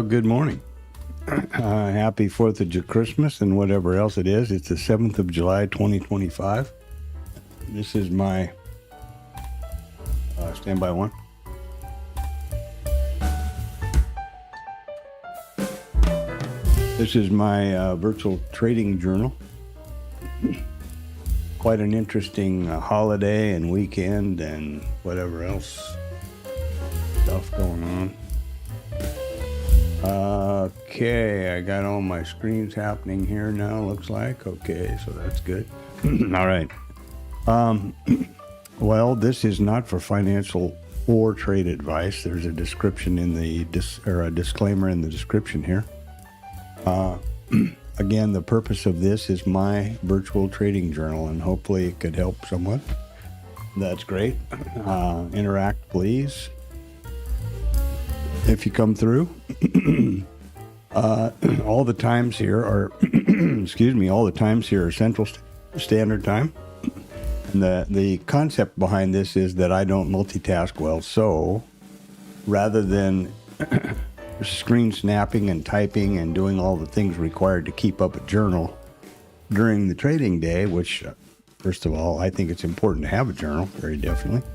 Well, good morning. Happy 4th of Christmas and whatever else it is. It's the 7th of July, 2025. This is my standby one. This is my virtual trading journal. Quite an interesting holiday and weekend and whatever else stuff going on. Okay, I got all my screens happening here now, looks like. Okay, so that's good. All right. Well, this is not for financial or trade advice. There's a description in the a disclaimer in the description here. Again, the purpose of this is my virtual trading journal, and hopefully it could help someone. That's great. Interact, please. If you come through, all the times here are, all the times here are Central Standard Time. And the concept behind this is that I don't multitask well. So rather than screen snapping and typing and doing all the things required to keep up a journal during the trading day, which, first of all, I think it's important to have a journal, very definitely.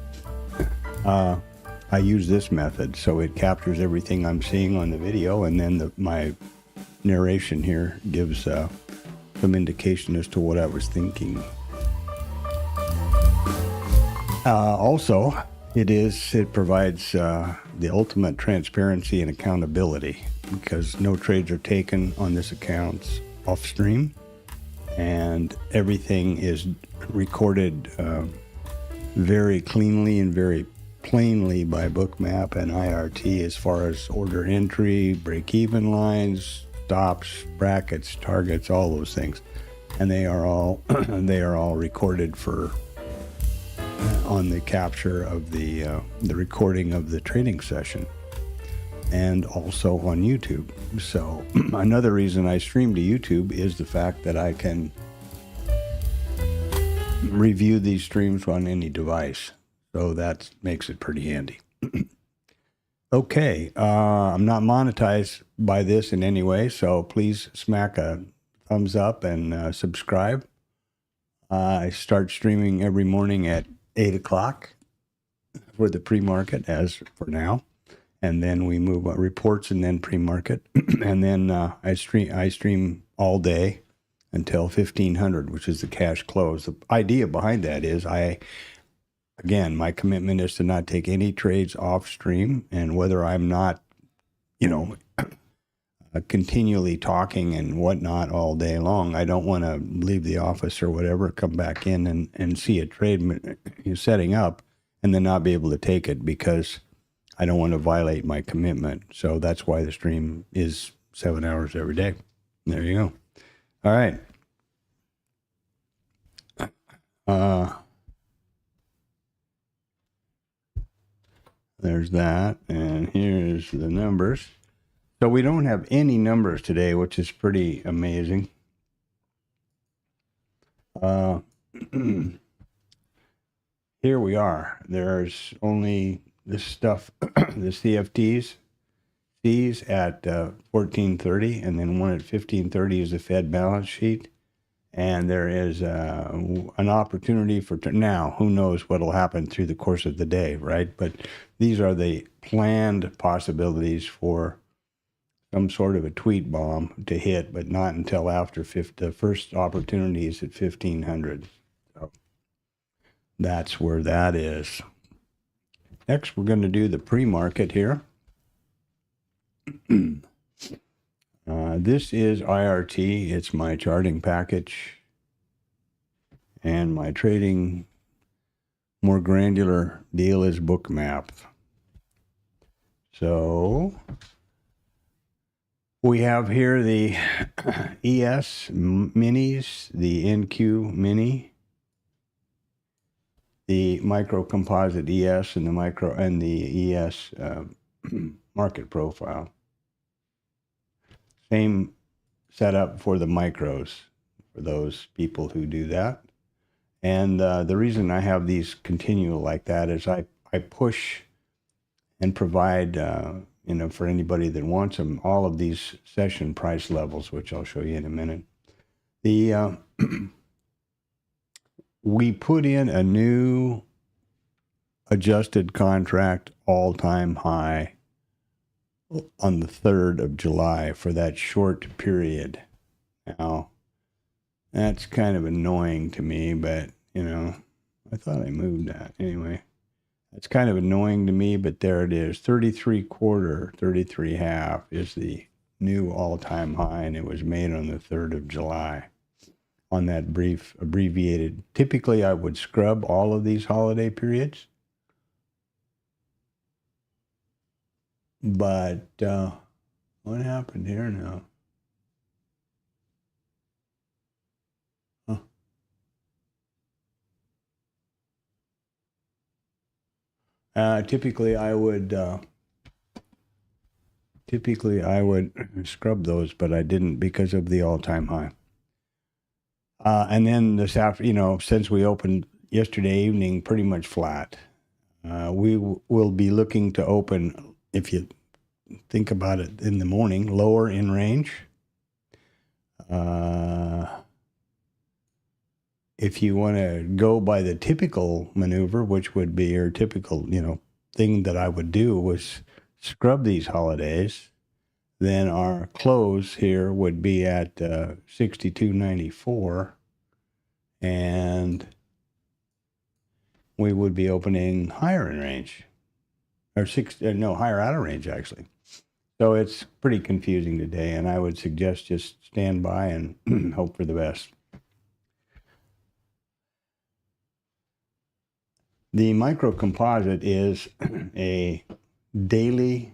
I use this method, so it captures everything I'm seeing on the video, and then my narration here gives some indication as to what I was thinking. Also, it provides the ultimate transparency and accountability, because no trades are taken on this account off stream, and everything is recorded very cleanly and very plainly by Bookmap and IRT as far as order entry, break-even lines, stops, brackets, targets, all those things, and they are all recorded for on the capture of the recording of the trading session, and also on YouTube. So another reason I stream to YouTube is the fact that I can review these streams on any device. So that makes it pretty handy. Okay, I'm not monetized by this in any way, so please smack a thumbs up and subscribe. I start streaming every morning at 8 o'clock for the pre-market, as for now. And then we move on reports and then pre-market. And then I stream all day until 1500, which is the cash close. The idea behind that is again, my commitment is to not take any trades off stream, and whether I'm not, continually talking and whatnot all day long, I don't want to leave the office or whatever, come back in and see a trade setting up and then not be able to take it, because I don't want to violate my commitment. So that's why the stream is 7 hours every day. There you go. All right. There's that, and here's the numbers. So we don't have any numbers today, which is pretty amazing. Here we are. There's only this stuff, the CFTs, C's at 1430, and then one at 1530 is the Fed balance sheet. And there is an opportunity for now. Who knows what will happen through the course of the day, right? But these are the planned possibilities for some sort of a tweet bomb to hit, but not until after the first opportunity is at 1500. So that's where that is. Next, we're going to do the pre-market here. This is IRT. It's my charting package and my trading more granular deal is Bookmap. So we have here the ES minis, the NQ mini, the micro composite ES, and the ES market profile. Same setup for the micros, for those people who do that. And the reason I have these continual like that is I push and provide for anybody that wants them, all of these session price levels, which I'll show you in a minute. The we put in a new adjusted contract all-time high on the 3rd of July for that short period. Now, that's kind of annoying to me, but, I thought I moved that. Anyway, that's kind of annoying to me, but there it is. 33.25, 33.5 is the new all-time high, and it was made on the 3rd of July on that brief abbreviated. Typically, I would scrub all of these holiday periods. But what happened here now? Typically, I would scrub those, but I didn't because of the all-time high. And then this after, since we opened yesterday evening, pretty much flat. We will be looking to open, if you think about it, in the morning, lower in range. If you want to go by the typical maneuver, which would be your typical, thing that I would do was scrub these holidays, then our close here would be at 62.94, and we would be opening higher in range, or higher out of range actually. So it's pretty confusing today, and I would suggest just stand by and hope for the best. The micro composite is a daily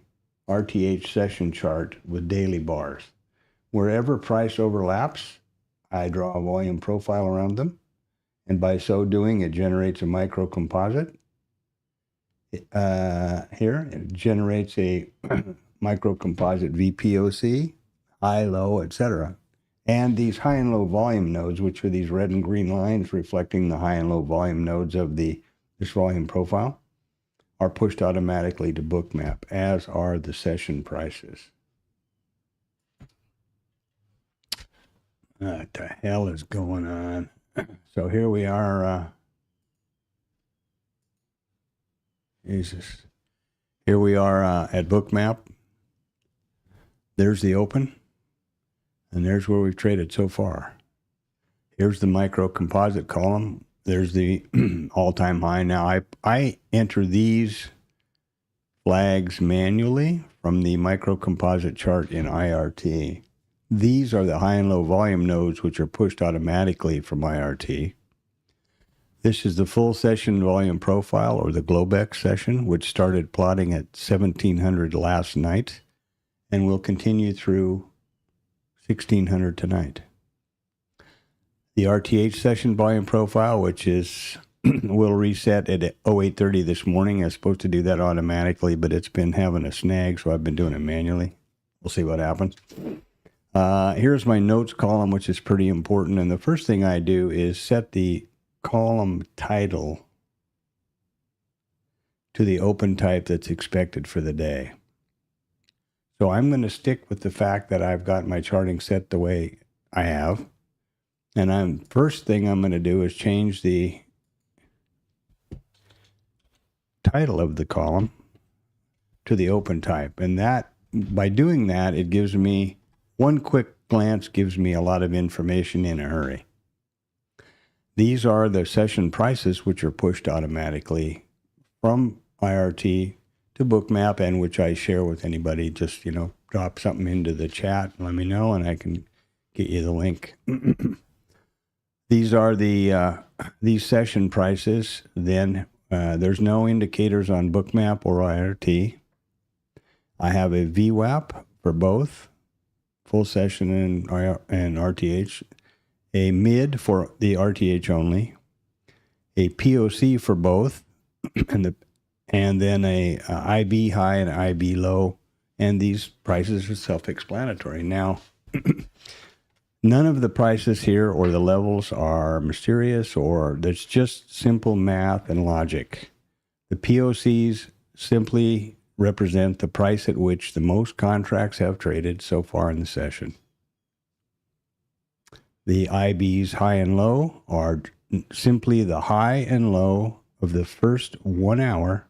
RTH session chart with daily bars. Wherever price overlaps, I draw a volume profile around them, and by so doing, it generates a micro composite. Here, it generates a micro composite VPOC, high, low, etc. And these high and low volume nodes, which are these red and green lines reflecting the high and low volume nodes of this volume profile, are pushed automatically to Bookmap, as are the session prices. What the hell is going on? So here we are. Jesus. Here we are at Bookmap. There's the open, and there's where we've traded so far. Here's the micro composite column. There's the all-time high. Now, I enter these flags manually from the micro composite chart in IRT. These are the high and low volume nodes, which are pushed automatically from IRT. This is the full session volume profile, or the Globex session, which started plotting at 1700 last night and will continue through 1600 tonight. The RTH session volume profile, which is will reset at 0830 this morning. I was supposed to do that automatically, but it's been having a snag, so I've been doing it manually. We'll see what happens. Here's my notes column, which is pretty important. And the first thing I do is set the column title to the open type that's expected for the day. So I'm going to stick with the fact that I've got my charting set the way I have. And first thing I'm going to do is change the title of the column to the open type. And that, by doing that, it gives me, one quick glance gives me a lot of information in a hurry. These are the session prices, which are pushed automatically from IRT to Bookmap, and which I share with anybody. Just, drop something into the chat and let me know, and I can get you the link. These are these session prices. Then there's no indicators on Bookmap or IRT. I have a VWAP for both, full session and RTH, a mid for the RTH only, a POC for both, and then a IB high and IB low, and these prices are self-explanatory. Now, none of the prices here or the levels are mysterious, or there's just simple math and logic. The POCs simply represent the price at which the most contracts have traded so far in the session. The IBs high and low are simply the high and low of the first 1 hour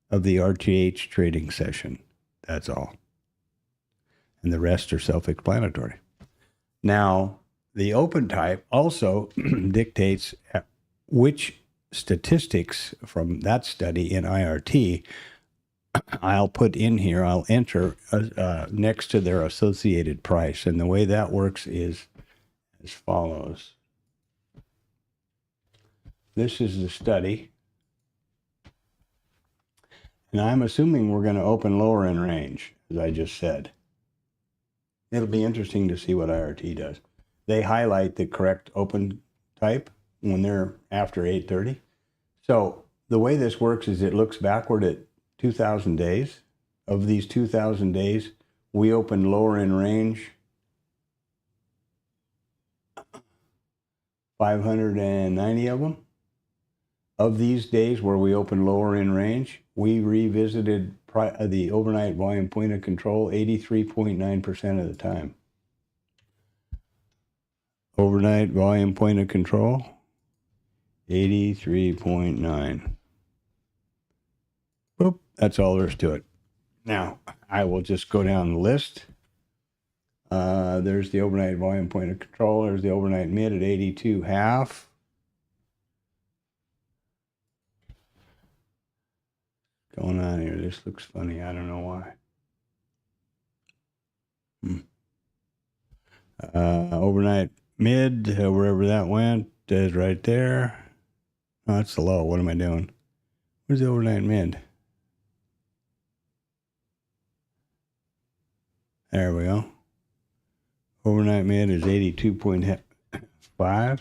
of the RTH trading session. That's all. And the rest are self-explanatory. Now, the open type also dictates which statistics from that study in IRT I'll put in here, I'll enter next to their associated price. And the way that works is as follows. This is the study. And I'm assuming we're going to open lower in range, as I just said. It'll be interesting to see what IRT does. They highlight the correct open type when they're after 8:30. So the way this works is it looks backward at 2,000 days. Of these 2,000 days, we opened lower in range 590 of them. Of these days where we opened lower in range, we revisited the overnight volume point of control 83.9% of the time. Overnight volume point of control, 83.9. Boop, that's all there is to it. Now, I will just go down the list. There's the overnight volume point of control. There's the overnight mid at 82.5. Going on here? This looks funny. I don't know why. Overnight mid, wherever that went, is right there. Oh, that's the low. What am I doing? Where's the overnight mid? There we go. Overnight mid is 82.5.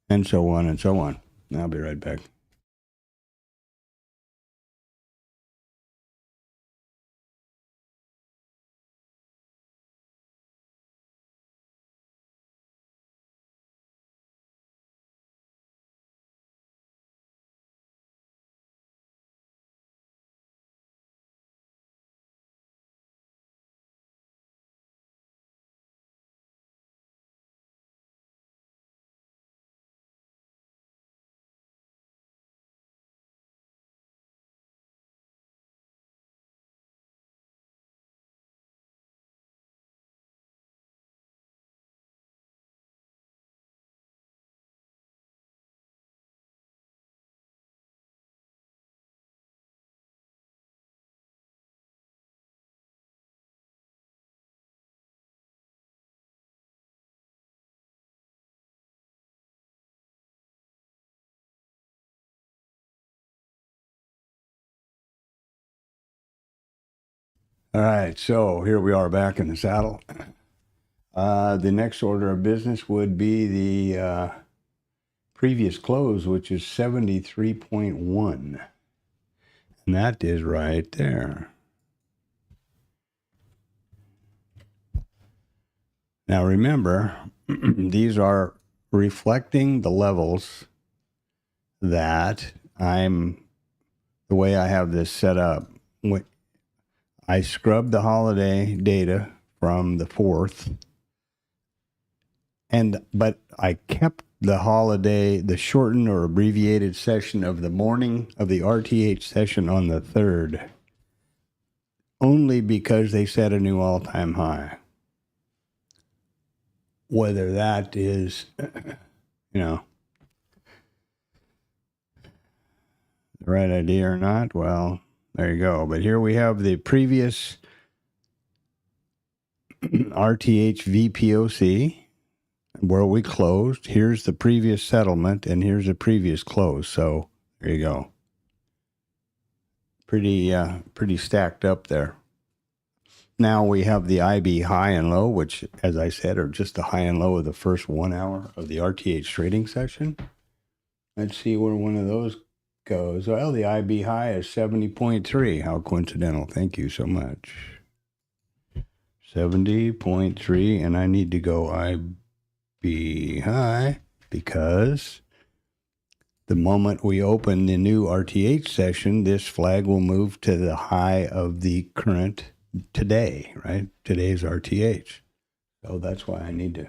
And so on and so on. I'll be right back. All right, so here we are back in the saddle. The next order of business would be the previous close, which is 73.1. And that is right there. Now remember, these are reflecting the levels that the way I have this set up. I scrubbed the holiday data from the 4th, but I kept the shortened or abbreviated session of the morning of the RTH session on the 3rd, only because they set a new all-time high. Whether that is, the right idea or not, well, there you go. But here we have the previous RTH VPOC where we closed. Here's the previous settlement, and here's the previous close. So there you go. Pretty stacked up there. Now we have the IB high and low, which, as I said, are just the high and low of the first 1 hour of the RTH trading session. Let's see where one of those goes. Well, the IB high is 70.3. How coincidental. Thank you so much. 70.3, and I need to go IB high because The moment we open the new RTH session, this flag will move to the high of the current today, right? Today's RTH. So that's why I need to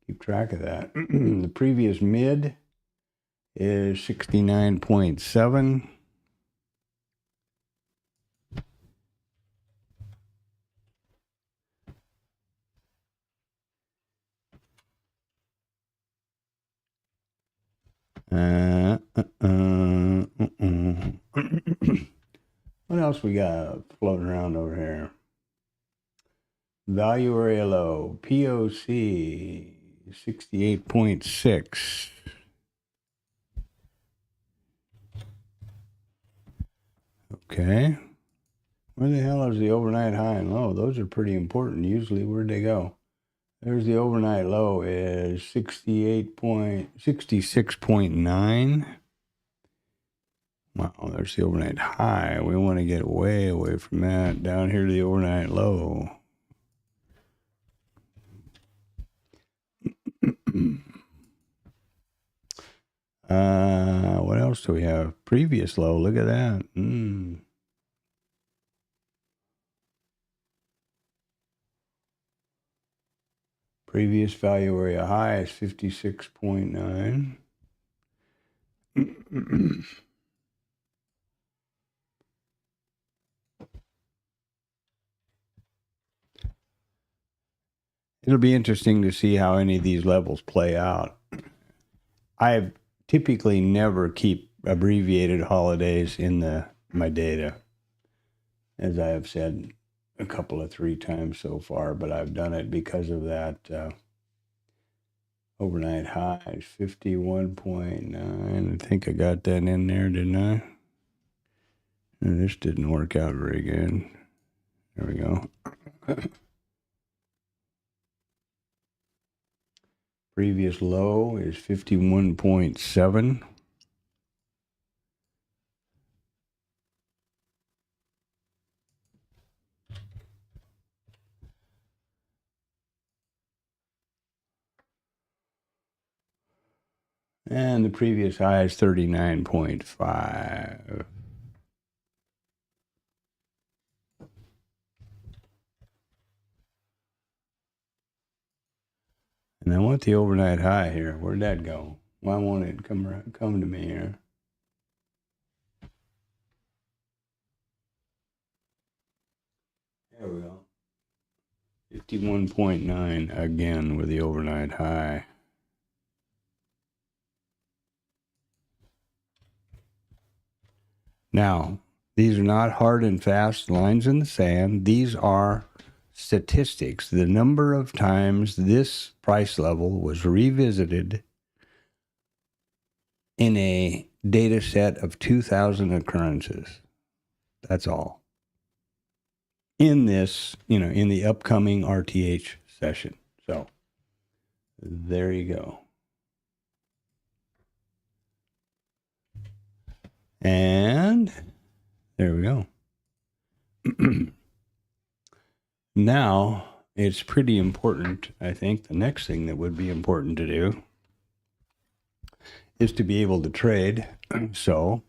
keep track of that. The previous mid is 69.7. What else we got floating around over here? Value area low, POC 68.6. Okay. Where the hell is the overnight high and low? Those are pretty important. Usually, where'd they go? There's the overnight low is 66.9. Wow, there's the overnight high. We want to get way away from that. Down here to the overnight low. What else do we have? Previous low. Look at that. Previous value area high is 56.9. It'll be interesting to see how any of these levels play out. I typically never keep abbreviated holidays in my data, as I have said a couple of 3 times so far, but I've done it because of that overnight high, 51.9. I think I got that in there, didn't I? And this didn't work out very good. There we go. Previous low is 51.7. And the previous high is 39.5. And I want the overnight high here. Where'd that go? Why won't it come to me here? There we go. 51.9 again with the overnight high. Now, these are not hard and fast lines in the sand. These are statistics. The number of times this price level was revisited in a data set of 2,000 occurrences. That's all. In this, in the upcoming RTH session. So, there you go. And there we go. Now, it's pretty important, I think, the next thing that would be important to do is to be able to trade. So,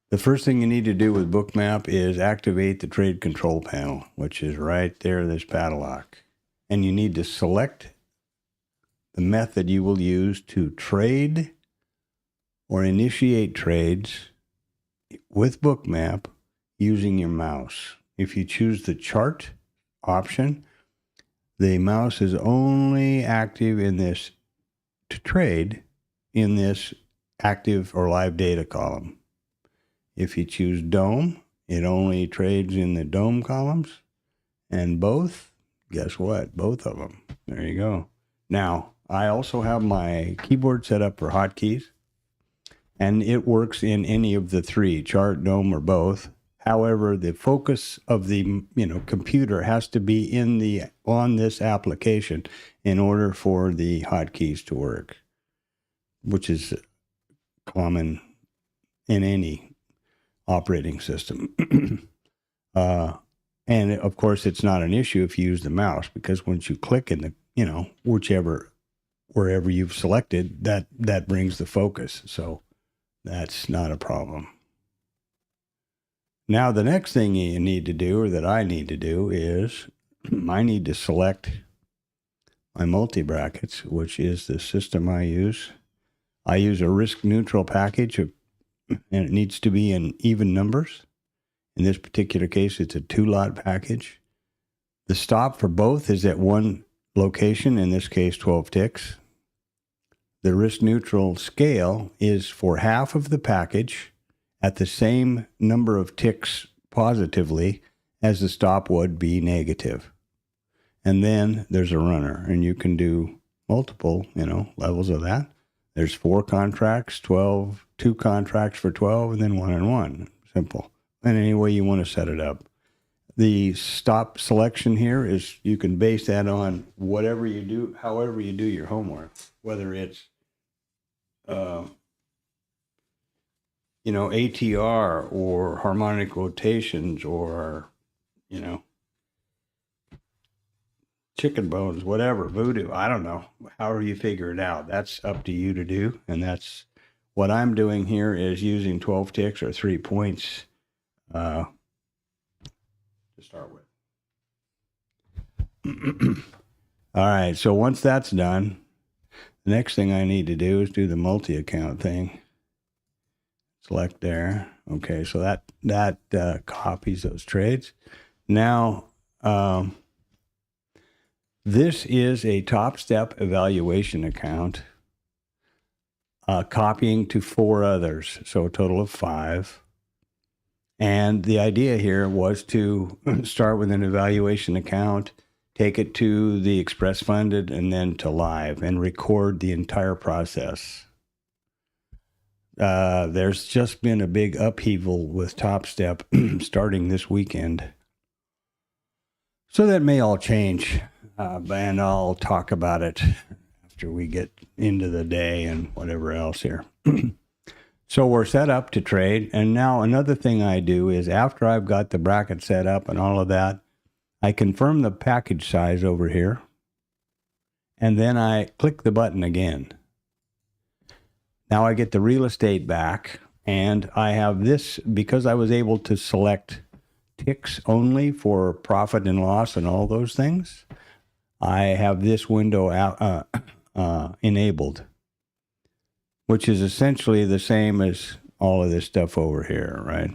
the first thing you need to do with Bookmap is activate the trade control panel, which is right there, this padlock. And you need to select the method you will use to trade or initiate trades with Bookmap using your mouse. If you choose the chart option, the mouse is only active in this to trade in this active or live data column. If you choose DOM, it only trades in the DOM columns. And both, guess what? Both of them. There you go. Now, I also have my keyboard set up for hotkeys, and it works in any of the 3, chart, DOM, or both. However, the focus of the computer has to be on this application in order for the hotkeys to work, which is common in any operating system. And of course, it's not an issue if you use the mouse, because once you click in the wherever you've selected, that brings the focus. So That's not a problem. Now, the next thing you need to do, or that I need to do, is I need to select my multi-brackets, which is the system I use. I use a risk-neutral package, and it needs to be in even numbers. In this particular case, it's a 2-lot package. The stop for both is at one location, in this case, 12 ticks. The risk-neutral scale is for half of the package at the same number of ticks positively as the stop would be negative. And then there's a runner, and you can do multiple, levels of that. There's 4 contracts, 12, 2 contracts for 12, and then 1 and 1. Simple. And any way you want to set it up. The stop selection here is you can base that on whatever you do, however you do your homework, whether it's, ATR or harmonic rotations or, chicken bones, whatever, voodoo, I don't know. However you figure it out, that's up to you to do. And that's what I'm doing here is using 12 ticks or 3 points to start with. All right, so once that's done, the next thing I need to do is do the multi-account thing. Select there. Okay, so that copies those trades. Now, this is a TopStep evaluation account, copying to 4 others, so a total of 5. And the idea here was to start with an evaluation account, take it to the express funded, and then to live, and record the entire process. There's just been a big upheaval with TopStep starting this weekend. So that may all change, and I'll talk about it after we get into the day and whatever else here. So we're set up to trade, and now another thing I do is after I've got the bracket set up and all of that, I confirm the package size over here, and then I click the button again. Now I get the real estate back, and I have this, because I was able to select ticks only for profit and loss and all those things, I have this window enabled, which is essentially the same as all of this stuff over here, right?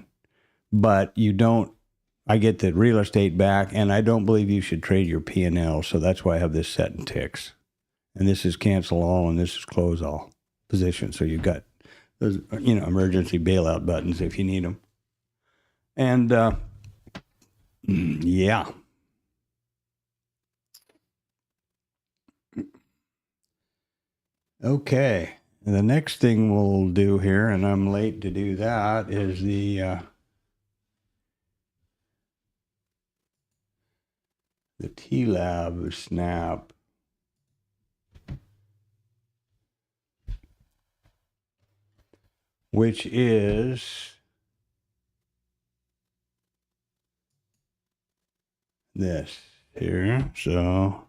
But I get the real estate back, and I don't believe you should trade your P&L, so that's why I have this set in ticks. And this is cancel all, and this is close all position. So you've got those, emergency bailout buttons if you need them. And, yeah. Okay. And the next thing we'll do here, and I'm late to do that, is the TLab snap. Which is this here. So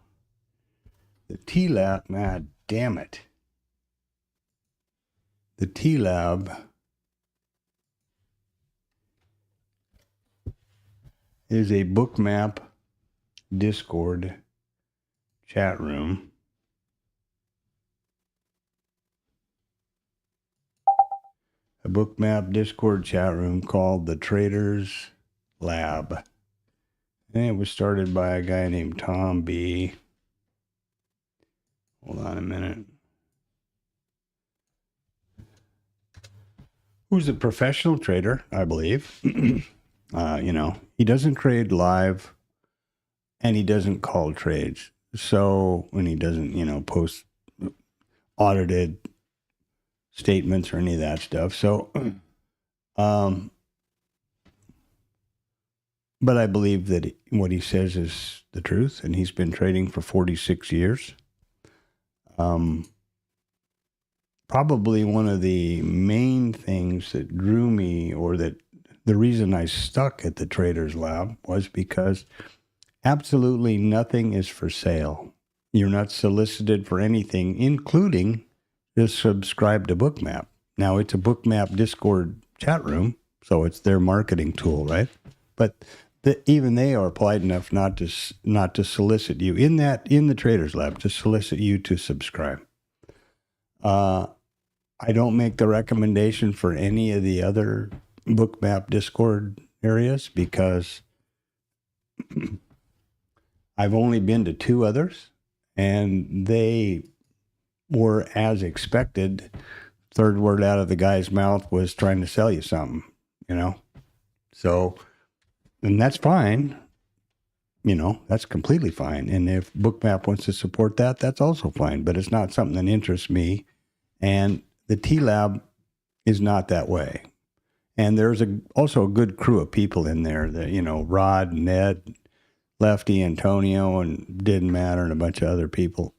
the TLab, man, damn it. The TLab is a bookmap Discord chat room. A bookmap Discord chat room called the Traders Lab. And it was started by a guy named Tom B. Hold on a minute. Who's a professional trader, I believe. He doesn't trade live, and he doesn't call trades. So, when he doesn't, post audited statements or any of that stuff. So, but I believe that what he says is the truth, and he's been trading for 46 years. Probably one of the main things that drew me, or that the reason I stuck at the Traders Lab, was because absolutely nothing is for sale. You're not solicited for anything, including to subscribe to Bookmap. Now, it's a Bookmap Discord chat room, so it's their marketing tool, right? But even they are polite enough not to solicit you in the Traders Lab, to solicit you to subscribe. I don't make the recommendation for any of the other Bookmap Discord areas because I've only been to 2 others, and they were as expected. Third word out of the guy's mouth was trying to sell you something, So, and that's fine. That's completely fine. And if Bookmap wants to support that, that's also fine. But it's not something that interests me. And the TLab is not that way. And there's also a good crew of people in there that, Rod, Ned, Lefty, Antonio, and Didn't Matter, and a bunch of other people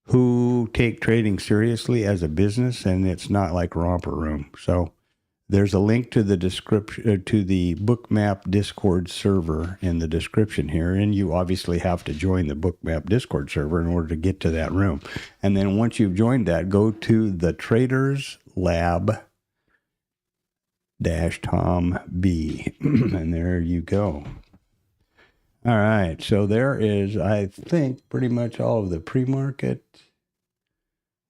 who take trading seriously as a business, and it's not like Romper Room. So there's a link to the description to the Bookmap Discord server in the description here, and you obviously have to join the Bookmap Discord server in order to get to that room. And then once you've joined that, go to the Traders Lab Tom B, and there you go. All right, so there is, I think, pretty much all of the pre-market.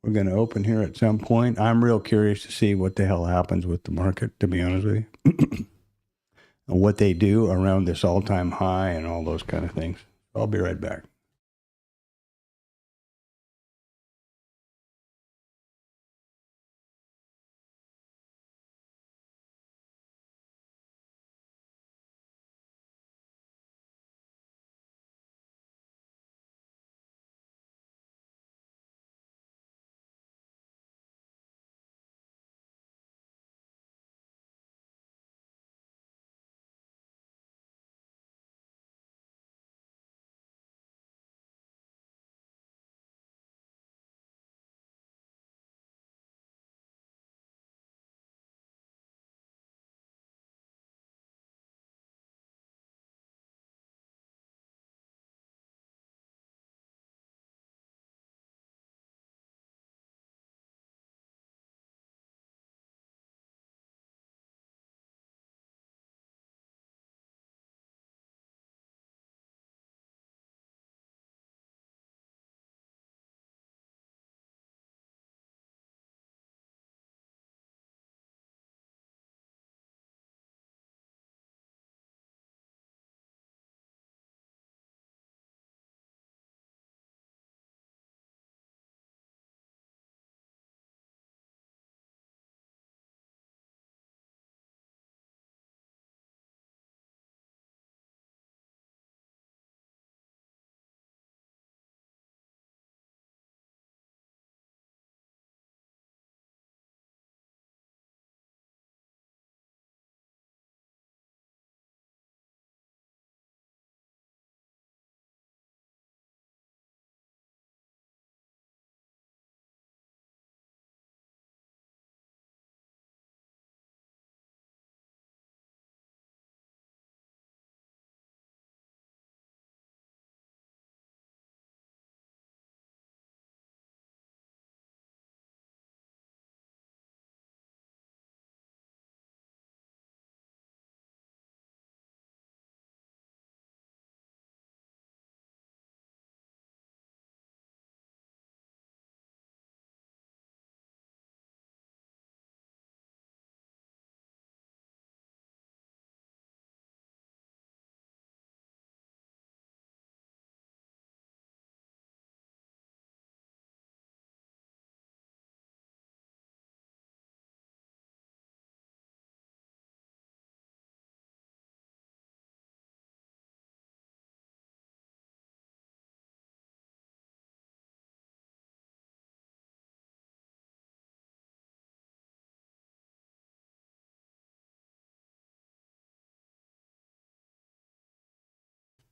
We're going to open here at some point. I'm real curious to see what the hell happens with the market, to be honest with you. And what they do around this all-time high and all those kind of things. I'll be right back.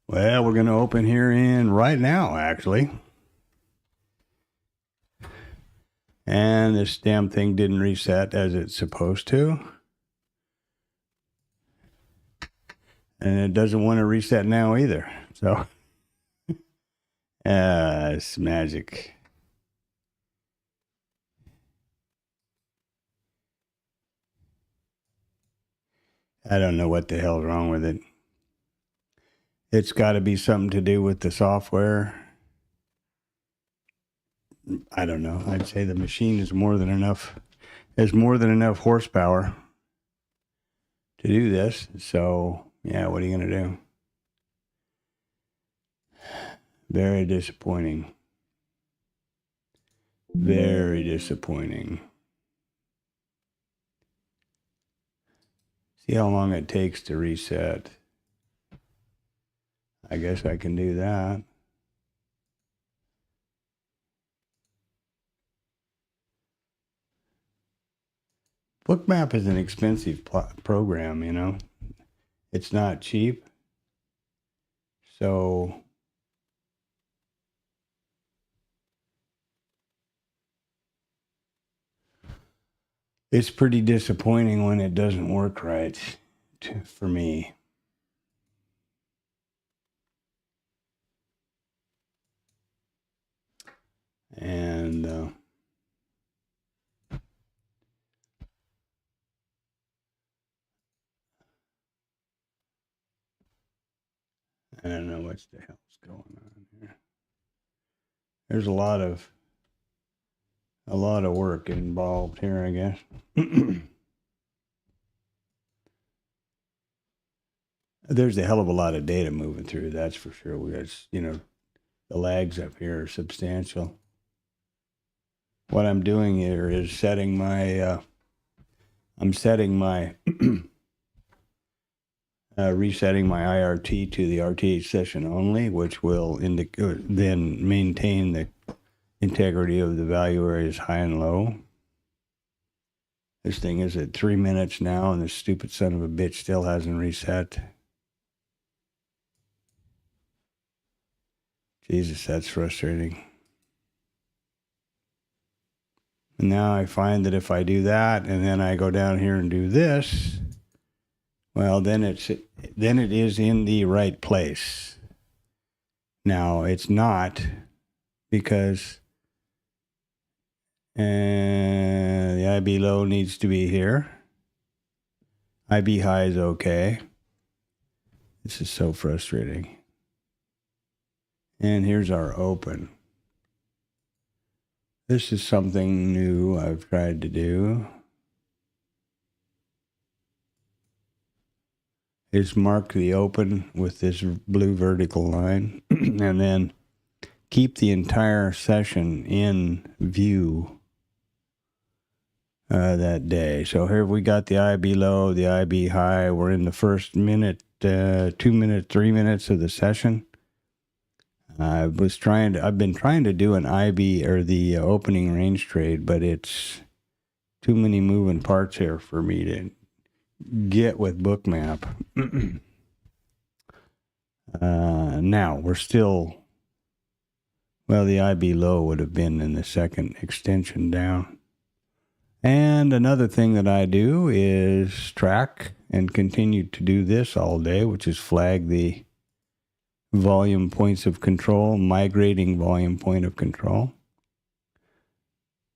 Well, we're going to open here in right now, actually. And this damn thing didn't reset as it's supposed to. And it doesn't want to reset now either. So, it's magic. I don't know what the hell's wrong with it. It's got to be something to do with the software. I don't know. I'd say the machine is more than enough. Has more than enough horsepower to do this. So, yeah, what are you going to do? Very disappointing. Very disappointing. See how long it takes to reset. I guess I can do that. Bookmap is an expensive program, you know. It's not cheap. So it's pretty disappointing when it doesn't work right for me. And I don't know what the hell's going on here. There's a lot of work involved here, I guess. There's a hell of a lot of data moving through, that's for sure. Because, you know, the lags up here are substantial. What I'm doing here is setting my resetting my IRT to the RTH session only, which will then maintain the integrity of the value areas high and low. This thing is at 3 minutes now, and this stupid son of a bitch still hasn't reset. Jesus, that's frustrating. And now I find that if I do that, and then I go down here and do this, well, then it is in the right place. Now it's not, because the IB low needs to be here. IB high is okay. This is so frustrating. And here's our open. This is something new I've tried to do. Is mark the open with this blue vertical line and then keep the entire session in view that day. So here we got the IB low, the IB high. We're in the first minute, 2 minutes, 3 minutes of the session. I've been trying to do an IB or the opening range trade, but it's too many moving parts here for me to get with Bookmap. Now we're still, well, the IB low would have been in the second extension down. And another thing that I do is track and continue to do this all day, which is flag the volume points of control, migrating volume point of control.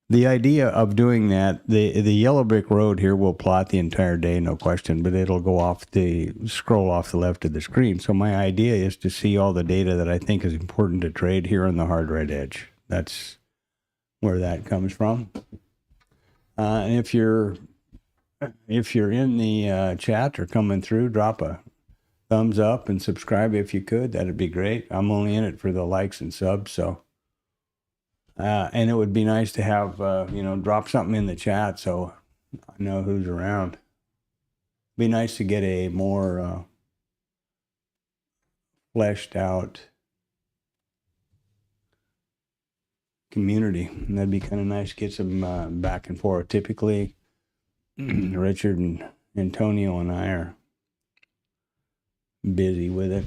The idea of doing that, the yellow brick road here will plot the entire day, no question, but it'll scroll off the left of the screen. So my idea is to see all the data that I think is important to trade here on the hard right edge. That's where that comes from. And if you're in the chat or coming through, drop a thumbs up and subscribe if you could. That'd be great. I'm only in it for the likes and subs, so. And it would be nice to have, drop something in the chat so I know who's around. Be nice to get a more fleshed out community. And that'd be kind of nice to get some back and forth. Typically, Richard and Antonio and I are busy with it.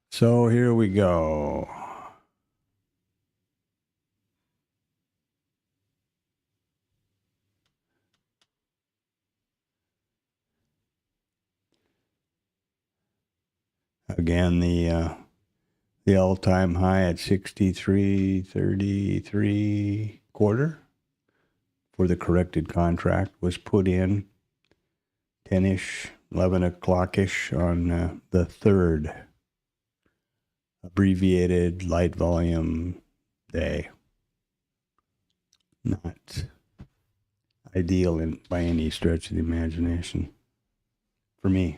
So here we go. Again, the all-time high at 63.33 quarter. for the corrected contract was put in 10-ish, 11 o'clock-ish on the 3rd abbreviated light volume day. Not ideal by any stretch of the imagination for me.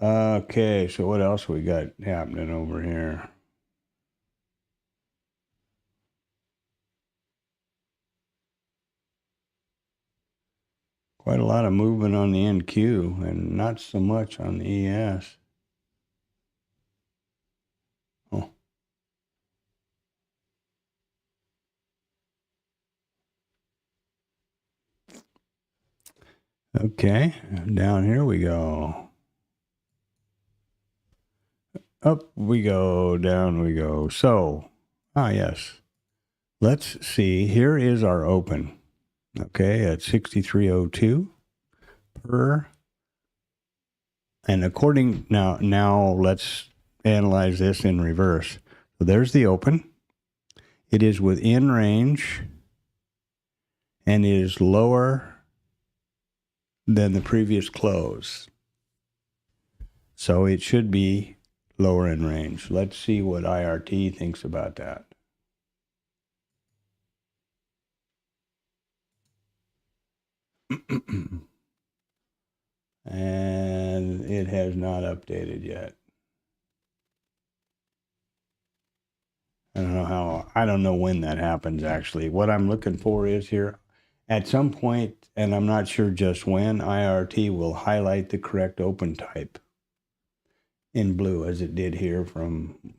Okay, so what else we got happening over here? Quite a lot of movement on the NQ and not so much on the ES. Oh. Okay, down here we go. Up we go, down we go. So, yes. Let's see. Here is our open. Okay, at 63.02 per. And according now let's analyze this in reverse. So there's the open. It is within range and is lower than the previous close. So it should be lower in range. Let's see what IRT thinks about that. And it has not updated yet. I don't know when that happens actually. What I'm looking for is here at some point, and I'm not sure just when, IRT will highlight the correct open type in blue as it did here from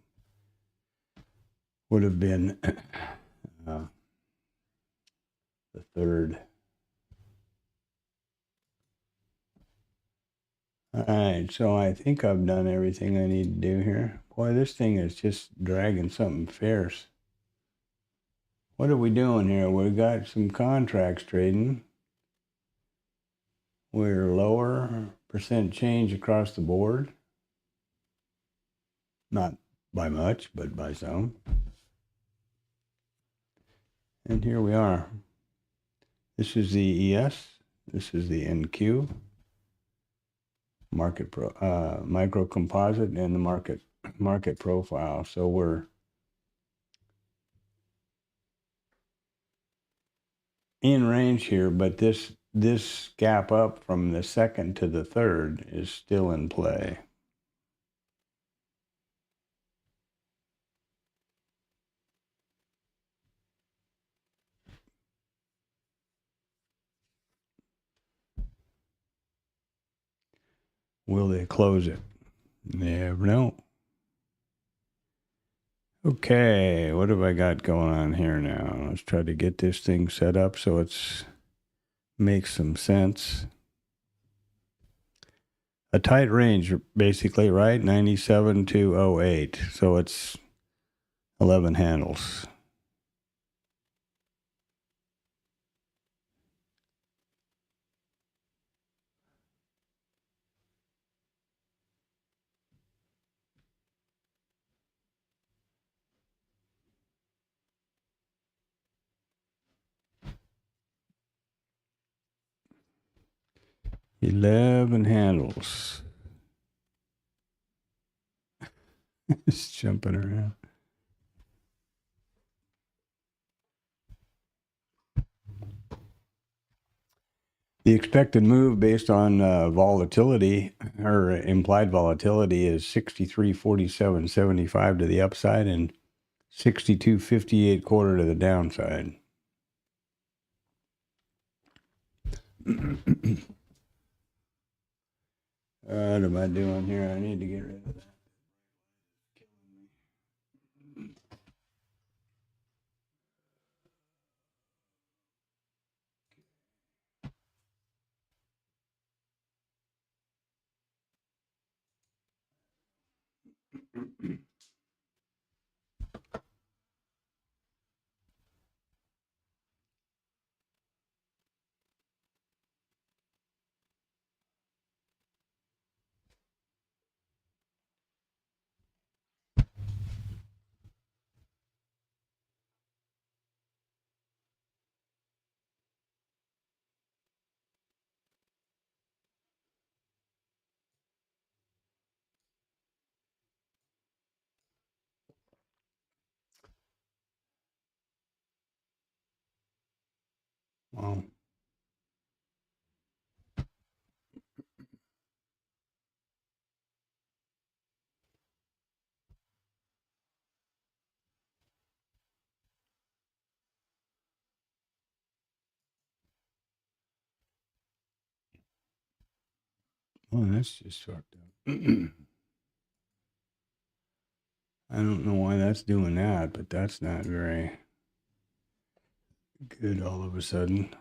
would have been the 3rd. All right, so I think I've done everything I need to do here. Boy, this thing is just dragging something fierce. What are we doing here? We've got some contracts trading. We're lower percent change across the board. Not by much, but by some. And here we are. This is the ES. This is the NQ. Micro composite and the market profile. So we're in range here, but this gap up from the 2nd to the 3rd is still in play. Will they close it? Never know. Okay, what have I got going on here now? Let's try to get this thing set up so it's makes some sense. A tight range, basically, right? 97 to 08. So it's 11 handles. $11 handles. Just jumping around. The expected move based on volatility or implied volatility is 63.4775 to the upside and 62.58 quarter to the downside. What am I doing here? I need to get rid of that. Oh, that's just fucked up. I don't know why that's doing that, but that's not very good all of a sudden.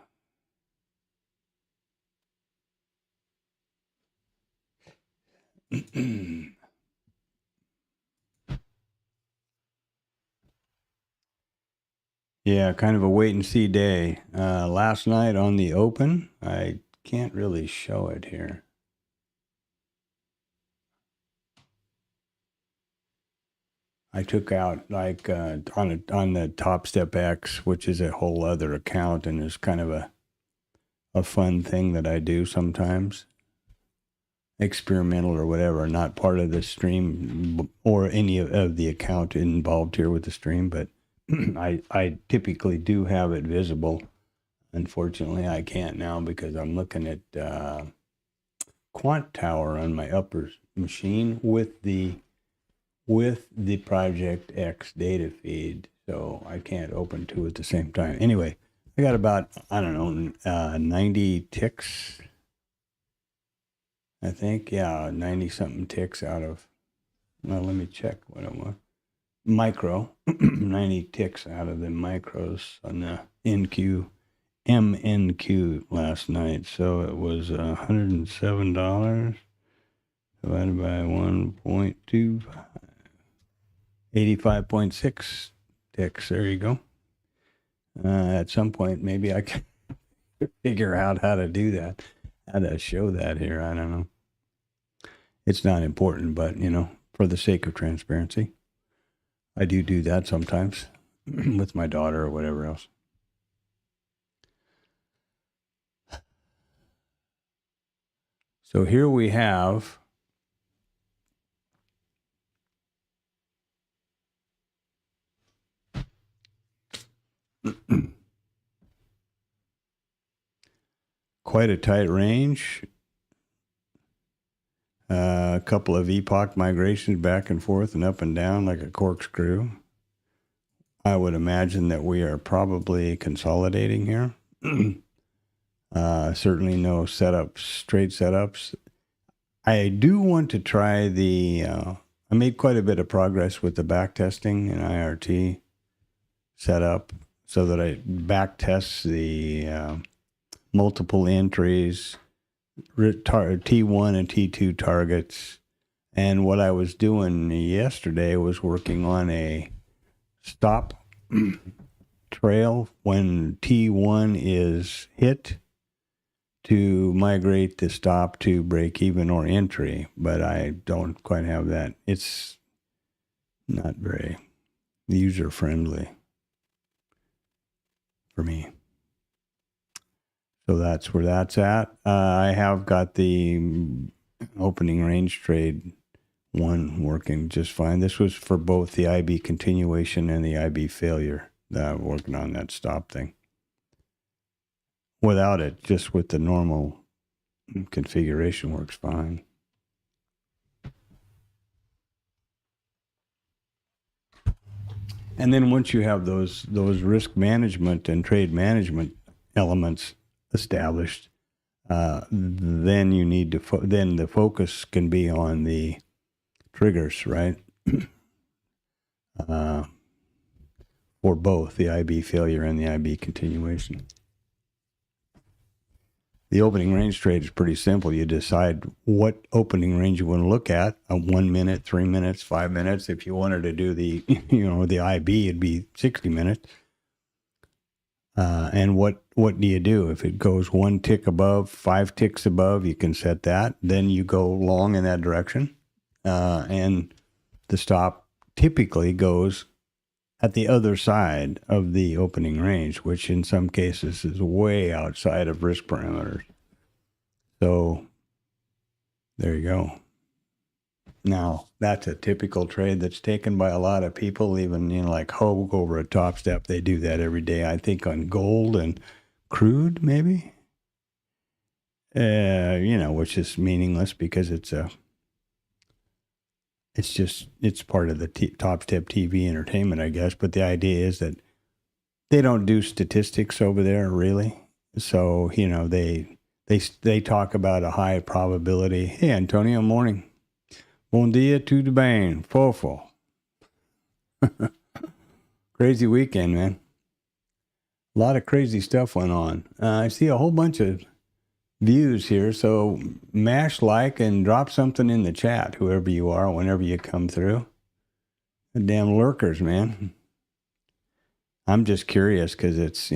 Yeah, kind of a wait and see day. Last night on the Open, I can't really show it here. I took out like on the TopStep X, which is a whole other account, and is kind of a fun thing that I do sometimes, experimental or whatever, not part of the stream or any of the account involved here with the stream, but I typically do have it visible. Unfortunately, I can't now because I'm looking at Quant Tower on my upper machine with the Project X data feed, so I can't open two at the same time. Anyway, I got about, I don't know, 90 ticks, I think. Yeah, 90 something ticks out of, well, let me check what it was. Micro, 90 ticks out of the micros on the MNQ last night. So it was $107 divided by 1.25. 85.6 ticks. There you go. At some point, maybe I can figure out how to do that, how to show that here. I don't know. It's not important, but, for the sake of transparency, I do that sometimes with my daughter or whatever else. So here we have quite a tight range. A couple of epoch migrations back and forth and up and down like a corkscrew. I would imagine that we are probably consolidating here. Certainly no straight setups. I do want to try I made quite a bit of progress with the back testing and IRT setup so that I back test the multiple entries, T1 and T2 targets. And what I was doing yesterday was working on a stop trail when T1 is hit to migrate the stop to break even or entry, but I don't quite have that. It's not very user friendly for me. So that's where that's at. I have got the opening range trade one working just fine. This was for both the IB continuation and the IB failure. Working on that stop thing. Without it, just with the normal configuration works fine. And then once you have those risk management and trade management elements established, then you need to then the focus can be on the triggers, right? For both the IB failure and the IB continuation. The opening range trade is pretty simple. You decide what opening range you want to look at, 1 minute, 3 minutes, 5 minutes. If you wanted to do the, the IB, it'd be 60 minutes. And what do you do? If it goes 1 tick above, 5 ticks above, you can set that. Then you go long in that direction. And the stop typically goes at the other side of the opening range, which in some cases is way outside of risk parameters. So there you go. Now, that's a typical trade that's taken by a lot of people, even, like Hogue over at TopStep. They do that every day, I think, on gold and crude, maybe. Which is meaningless because it's part of the TopStep TV entertainment, I guess. But the idea is that they don't do statistics over there, really. So, they they talk about a high probability. Hey, Antonio, morning. Bom dia, tudo bem, fofo. Crazy weekend, man. A lot of crazy stuff went on. I see a whole bunch of views here, so mash like and drop something in the chat, whoever you are, whenever you come through. The damn lurkers, man. I'm just curious because it's,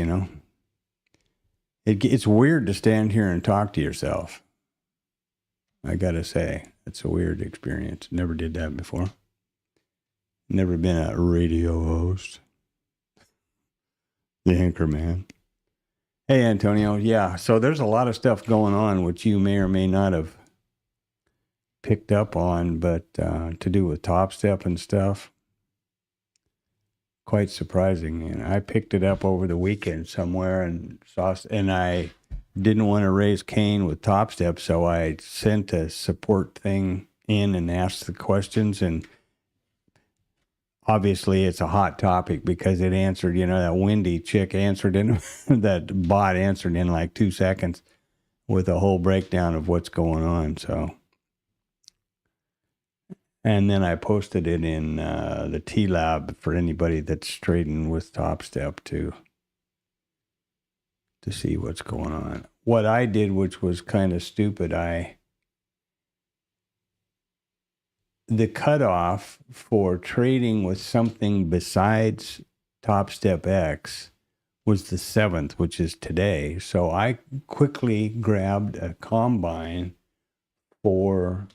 it's weird to stand here and talk to yourself. I gotta say, it's a weird experience. Never did that before. Never been a radio host. The anchor man. Hey, Antonio. Yeah, so there's a lot of stuff going on which you may or may not have picked up on, but to do with TopStep and stuff. Quite surprising. And I picked it up over the weekend somewhere and I didn't want to raise Cain with TopStep, so I sent a support thing in and asked the questions, and obviously it's a hot topic because it answered, that Wendy chick answered in, that bot answered in like 2 seconds with a whole breakdown of what's going on. So, and then I posted it in the TLab for anybody that's trading with TopStep to see what's going on. What I did, which was kind of stupid, the cutoff for trading with something besides TopStep X was the 7th, which is today. So I quickly grabbed a combine for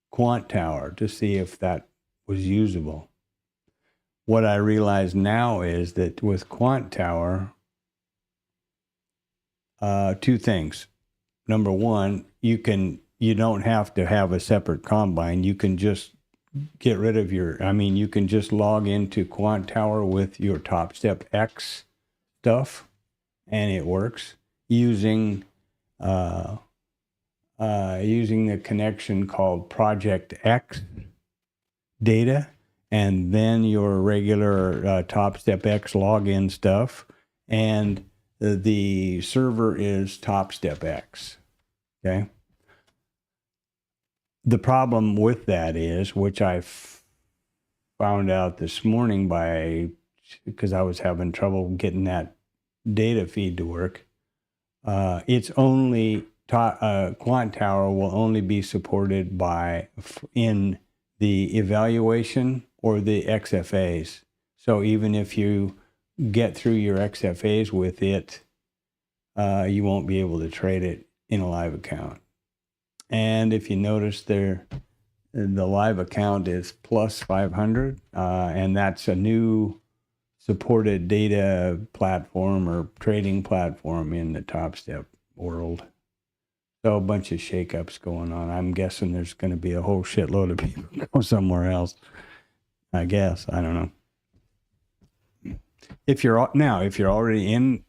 Quant Tower to see if that was usable. What I realize now is that with Quant Tower, two things. Number one, you don't have to have a separate combine. You can just get rid of you can just log into Quant Tower with your TopStep X stuff, and it works using the connection called Project X data, and then your regular TopStep X login stuff, and the server is TopStep X. Okay. The problem with that is, which I found out this morning because I was having trouble getting that data feed to work, it's only Quant Tower will only be supported in the evaluation or the XFAs. So even if you get through your XFAs with it, you won't be able to trade it in a live account. And if you notice there, the live account is plus 500, and that's a new supported data platform or trading platform in the TopStep world. So a bunch of shakeups going on. I'm guessing there's going to be a whole shitload of people go somewhere else. I guess. I don't know. If you're already in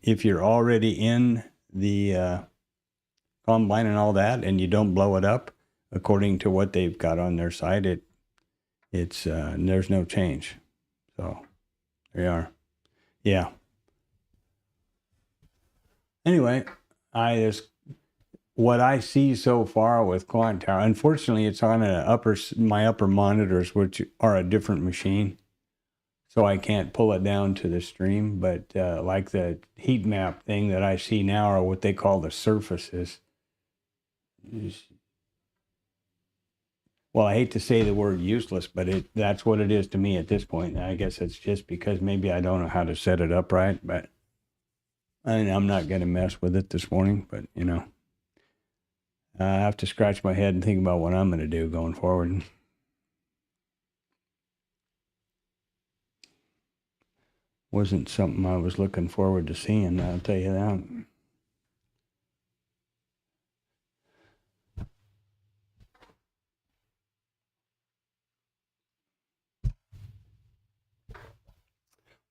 the combine and all that, and you don't blow it up according to what they've got on their site, it's there's no change. So there you are. Yeah. Anyway, what I see so far with Quant Tower, unfortunately, it's on my upper monitors, which are a different machine, so I can't pull it down to the stream. But like the heat map thing that I see now are what they call the surfaces. Well, I hate to say the word useless, but that's what it is to me at this point. And I guess it's just because maybe I don't know how to set it up right, but I'm not going to mess with it this morning. But, I have to scratch my head and think about what I'm going to do going forward. Wasn't something I was looking forward to seeing, I'll tell you that.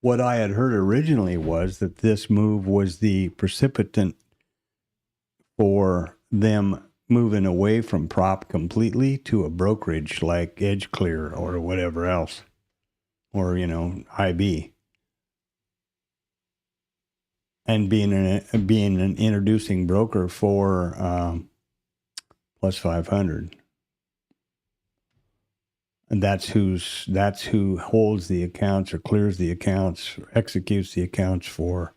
What I had heard originally was that this move was the precipitant for them moving away from prop completely to a brokerage like EdgeClear or whatever else, or, IB. and being an introducing broker for plus 500. And that's who holds the accounts or clears the accounts, executes the accounts for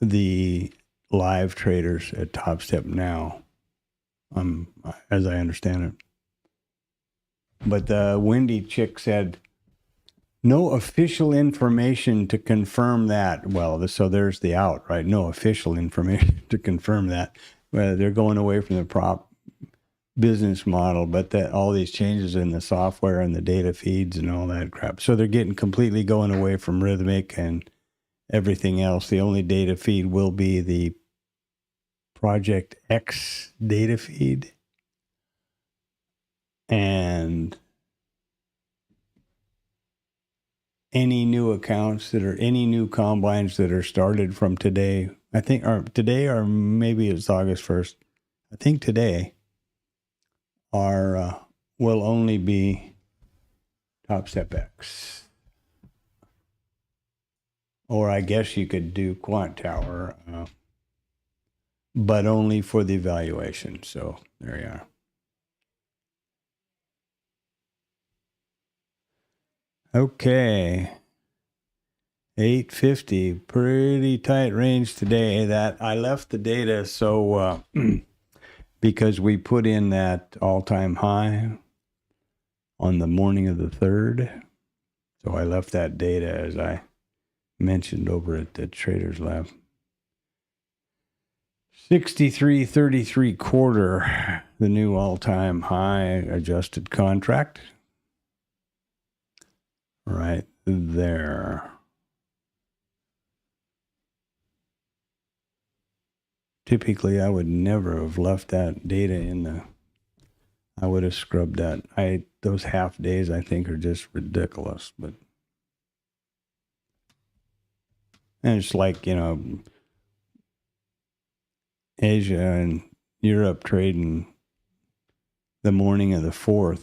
the live traders at TopStep now, as I understand it. But the windy chick said, no official information to confirm that. Well, so there's the out, right? No official information to confirm that. Well, they're going away from the prop business model, but that all these changes in the software and the data feeds and all that crap. So they're getting completely going away from Rhythmic and everything else. The only data feed will be the Project X data feed. And any new accounts any new combines that are started from today, I think, or today, or maybe it's August 1st. I think today will only be TopStep X. Or I guess you could do Quant Tower, but only for the evaluation. So there you are. Okay. 850, pretty tight range today. That I left the data so because we put in that all-time high on the morning of the 3rd. So I left that data as I mentioned over at the Traders Lab. 63.33 quarter, the new all-time high adjusted contract. Right there. Typically, I would never have left that data in the... I would have scrubbed that. Those half days, I think, are just ridiculous. But... And it's like, Asia and Europe trading the morning of the 4th.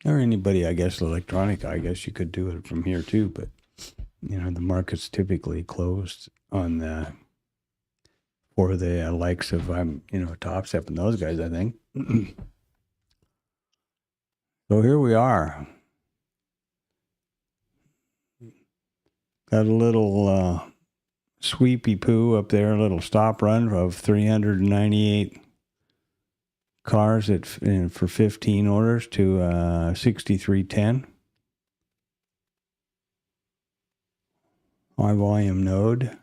Or anybody, I guess, electronic, I guess you could do it from here too, but, the market's typically closed on for the likes of, TopStep and those guys, I think. So here we are. Got a little sweepy poo up there, a little stop run of 398 cars for 15 orders to 6310. High volume node.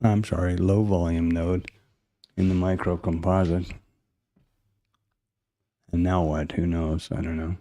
I'm sorry, low volume node in the micro composite. And now what? Who knows? I don't know.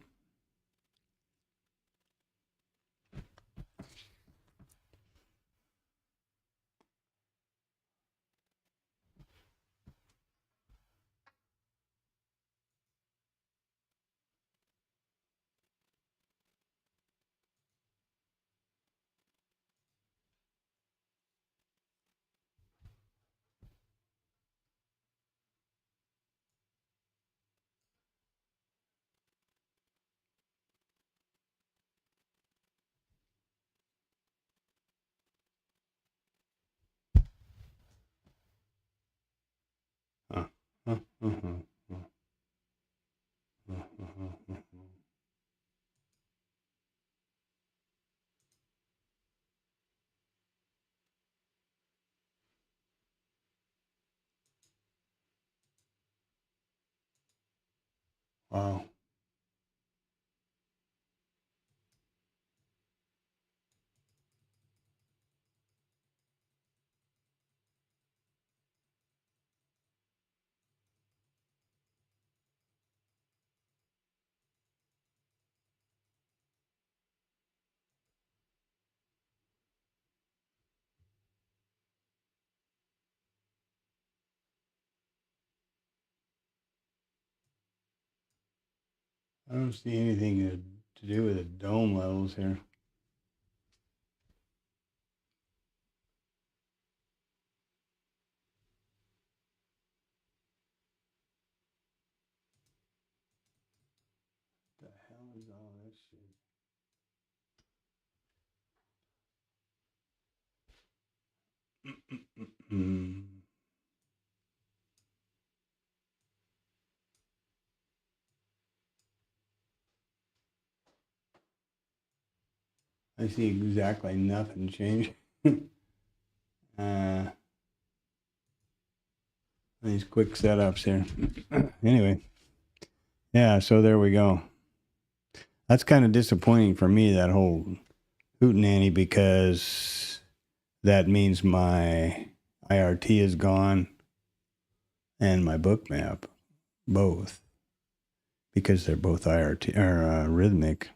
Wow. I don't see anything to do with the dome levels here. is all this shit? Hmm. I see exactly nothing change. These quick setups here. Anyway, yeah, so there we go. That's kind of disappointing for me, that whole hootenanny, because that means my IRT is gone and my book map, both, because they're both IRT or rhythmic.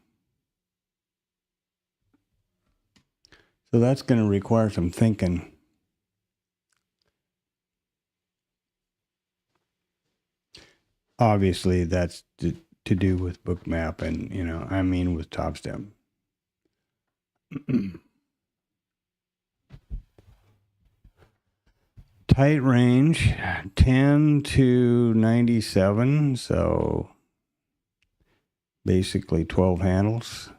So that's going to require some thinking. Obviously, that's to do with book map and, I mean with TopStep. Tight range, 10 to 97, so basically 12 handles.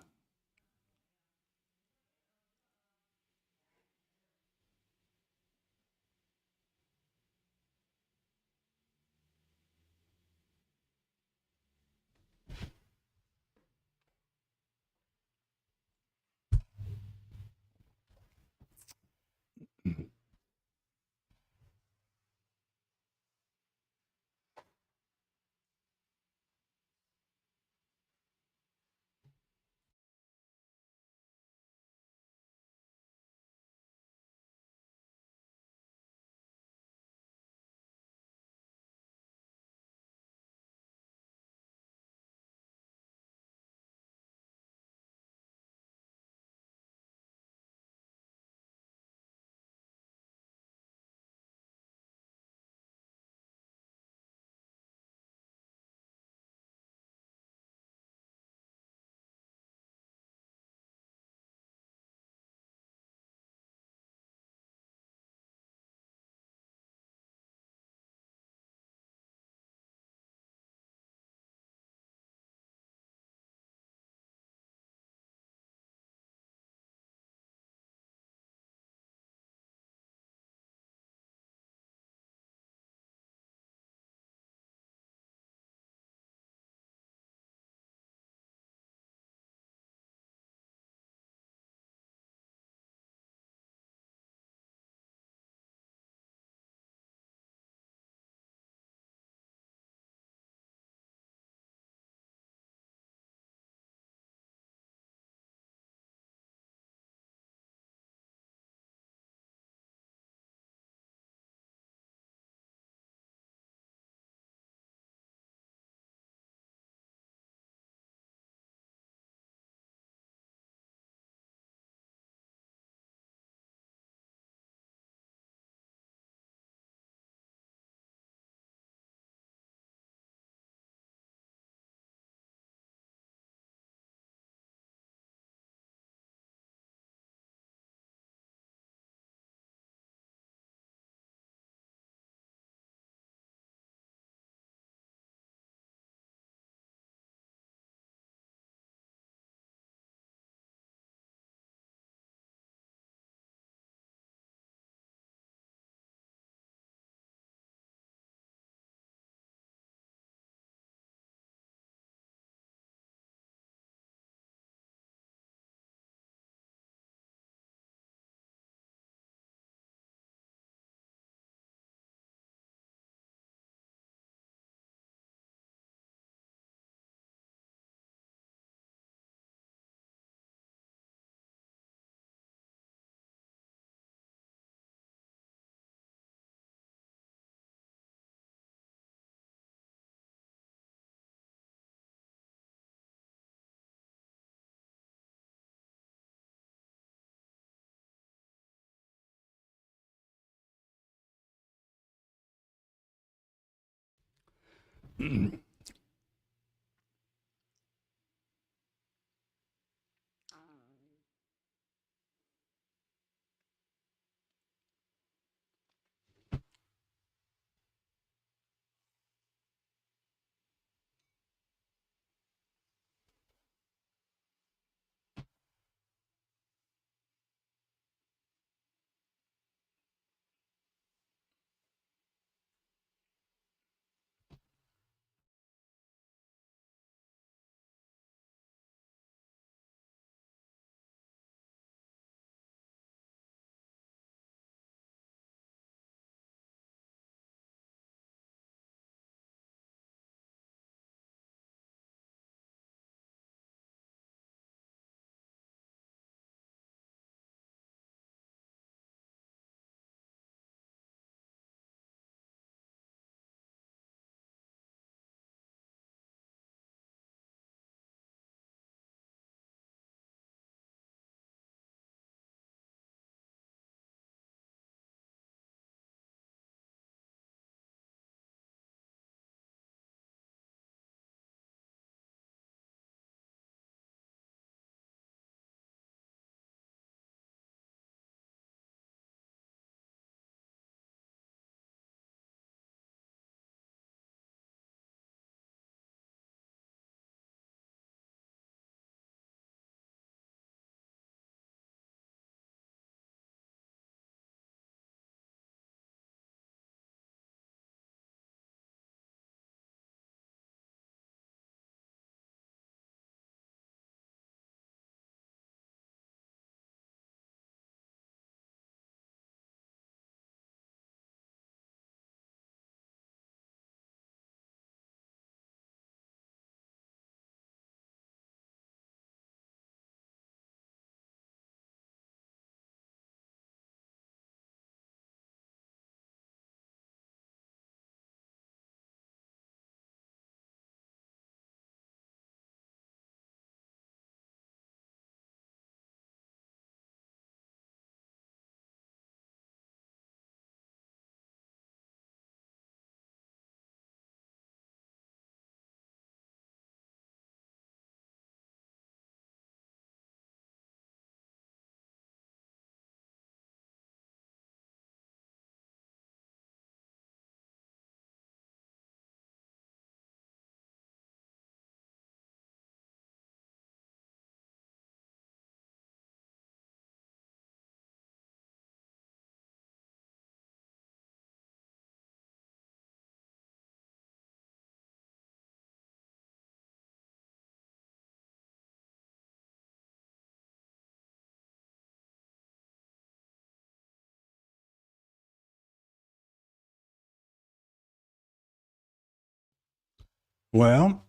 Well,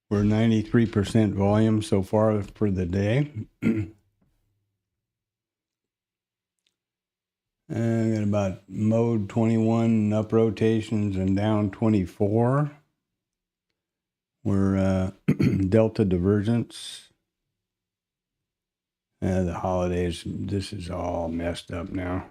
we're 93% volume so far for the day. I got about mode 21 up rotations and down 24. We're delta divergence. The holidays, this is all messed up now.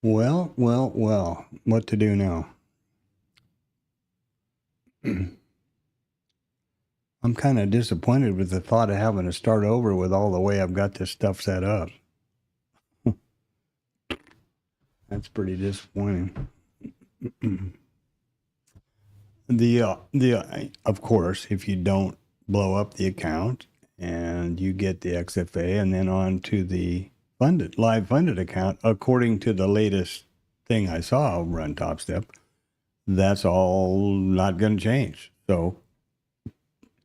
Well, what to do now? I'm kind of disappointed with the thought of having to start over with all the way I've got this stuff set up. That's pretty disappointing. Of course, if you don't blow up the account and you get the XFA and then on to the live funded account, according to the latest thing I saw over on TopStep, that's all not going to change. So,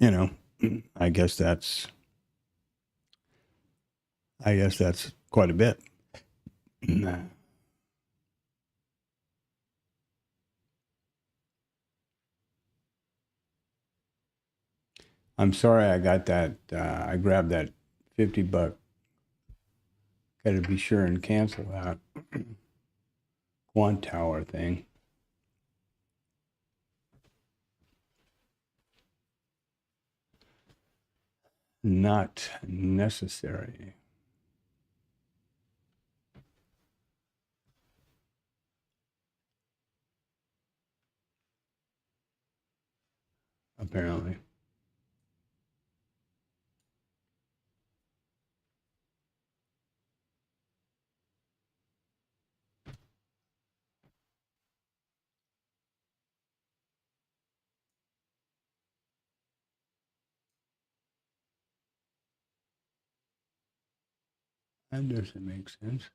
I guess that's quite a bit. I'm sorry I got that. I grabbed that $50. Got to be sure and cancel that. quant tower thing. Not necessary. Apparently. That doesn't make sense.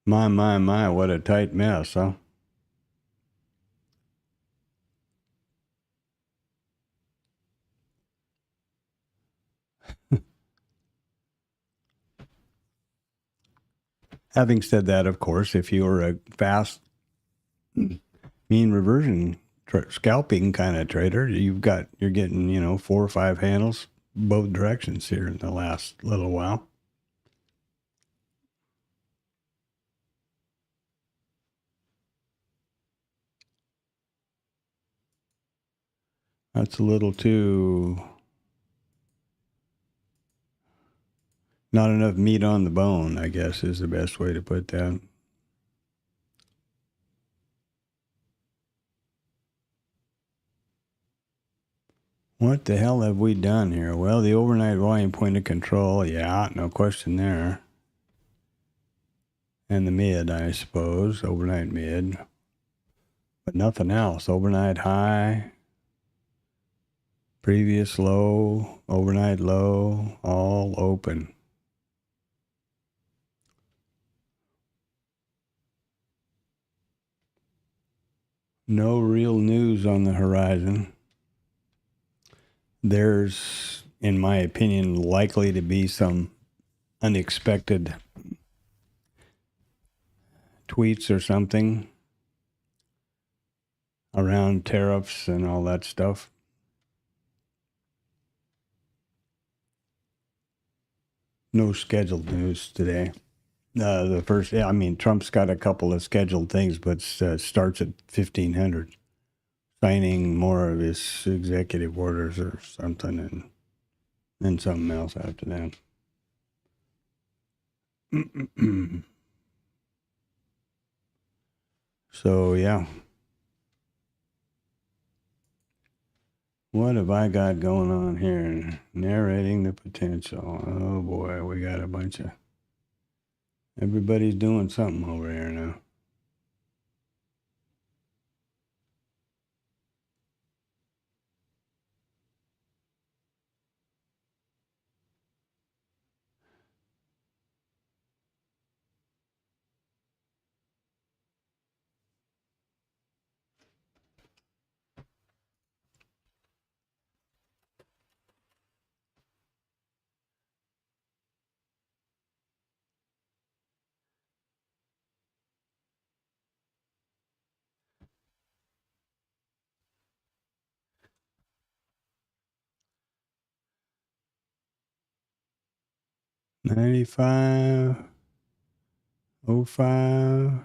My, what a tight mess, huh? Having said that, of course, if you're a fast mean reversion scalping kind of trader, you're getting 4 or 5 handles both directions here in the last little while. That's a little too not enough meat on the bone, I guess, is the best way to put that. What the hell have we done here? Well, the overnight volume point of control, yeah, no question there. And the mid, I suppose, overnight mid. But nothing else. Overnight high, previous low, overnight low, all open. No real news on the horizon. There's, in my opinion, likely to be some unexpected tweets or something around tariffs and all that stuff. No scheduled news today. Trump's got a couple of scheduled things, but starts at 1500, signing more of his executive orders or something, and then something else after that. So, yeah. What have I got going on here? Narrating the potential. Oh, boy, we got a bunch of... Everybody's doing something over here now. $95.05.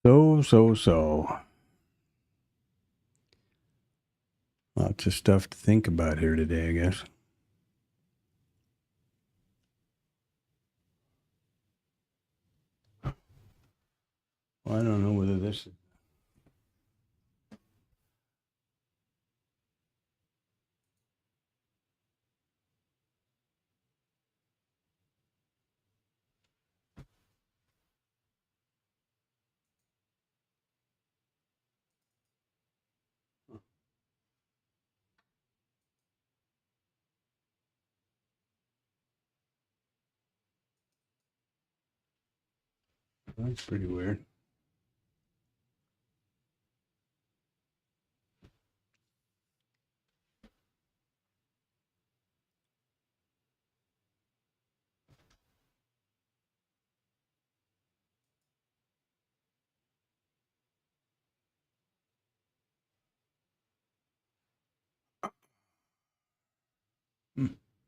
So. Lots of stuff to think about here today, I guess. Well, I don't know whether this is... That's pretty weird.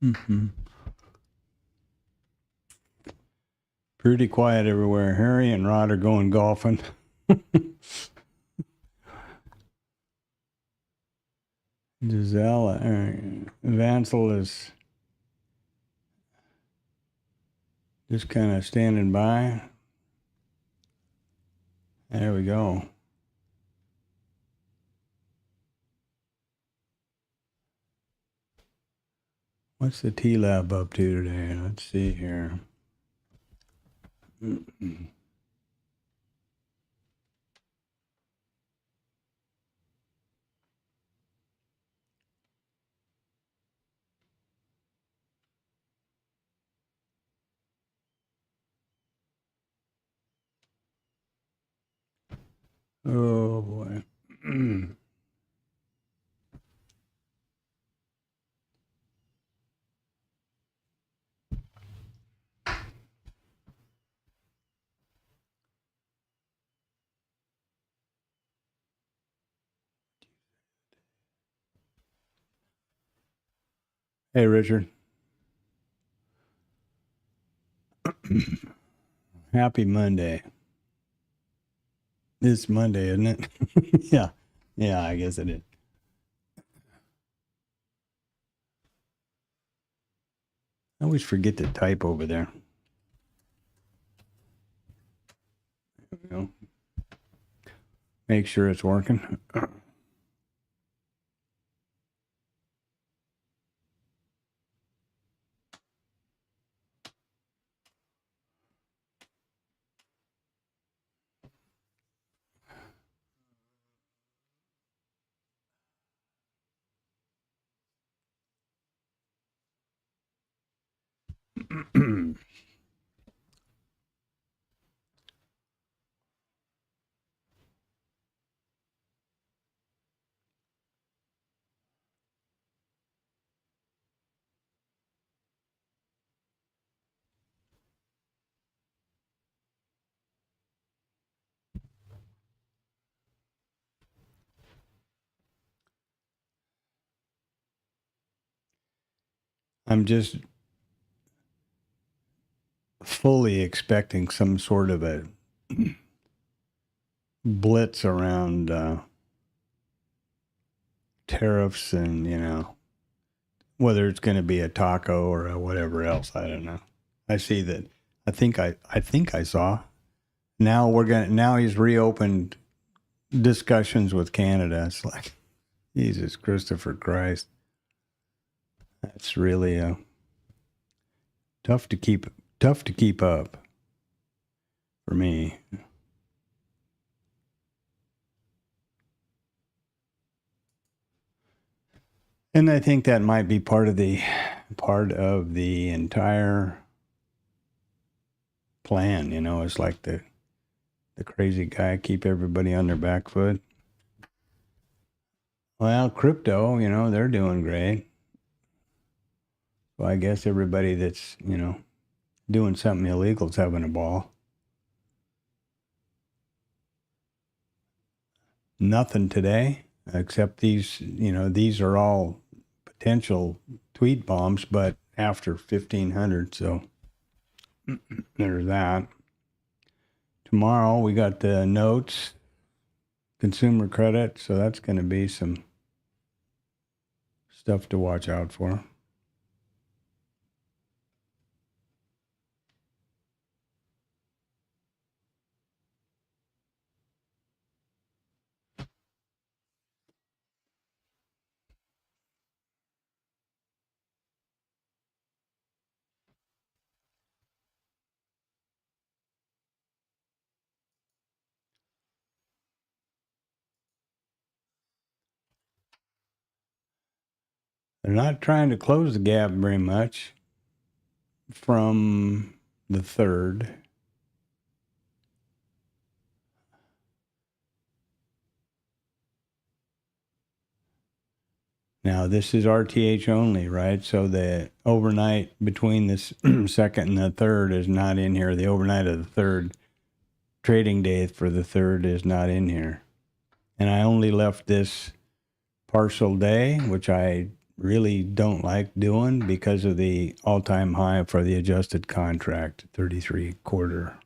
Mm-hmm. Pretty quiet everywhere. Harry and Rod are going golfing. Giselle, Vansel is just kind of standing by. There we go. What's the TLab up to today? Let's see here. Oh boy. Hey, Richard. Happy Monday. It's Monday, isn't it? Yeah. Yeah, I guess it is. I always forget to type over there. There we go. Make sure it's working. I'm just fully expecting some sort of a blitz around tariffs and, whether it's going to be a taco or a whatever else. I don't know. I see that. I think I saw. Now he's reopened discussions with Canada. It's like, Jesus Christopher Christ. That's really tough to keep up for me. And I think that might be part of the entire plan. It's like the crazy guy, keep everybody on their back foot. Well, crypto, they're doing great. So I guess everybody that's, doing something illegal is having a ball. Nothing today, except these are all potential tweet bombs, but after 1500. So there's that. tomorrow we got the notes, consumer credit, so that's going to be some stuff to watch out for. They're not trying to close the gap very much from the third. Now, this is RTH only, right? So the overnight between the second and the third is not in here. The overnight of the third trading day for the third is not in here. And I only left this partial day, which I really don't like doing because of the all-time high for the adjusted contract, 33 quarter.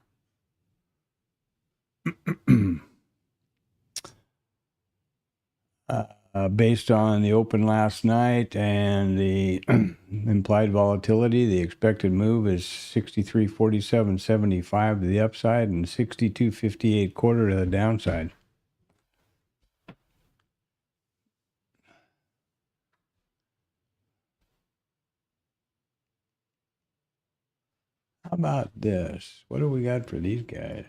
Based on the open last night and the implied volatility, the expected move is 63.47.75 to the upside and 62.58 quarter to the downside. How about this? What do we got for these guys?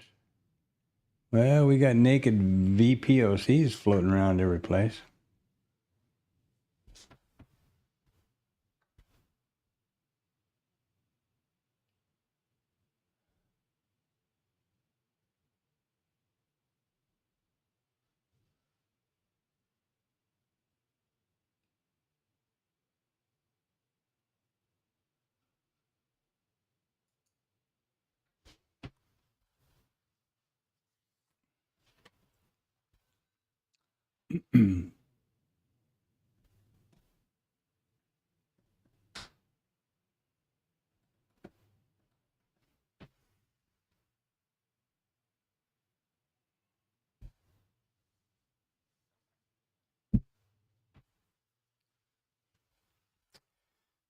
Well, we got naked VPOCs floating around every place.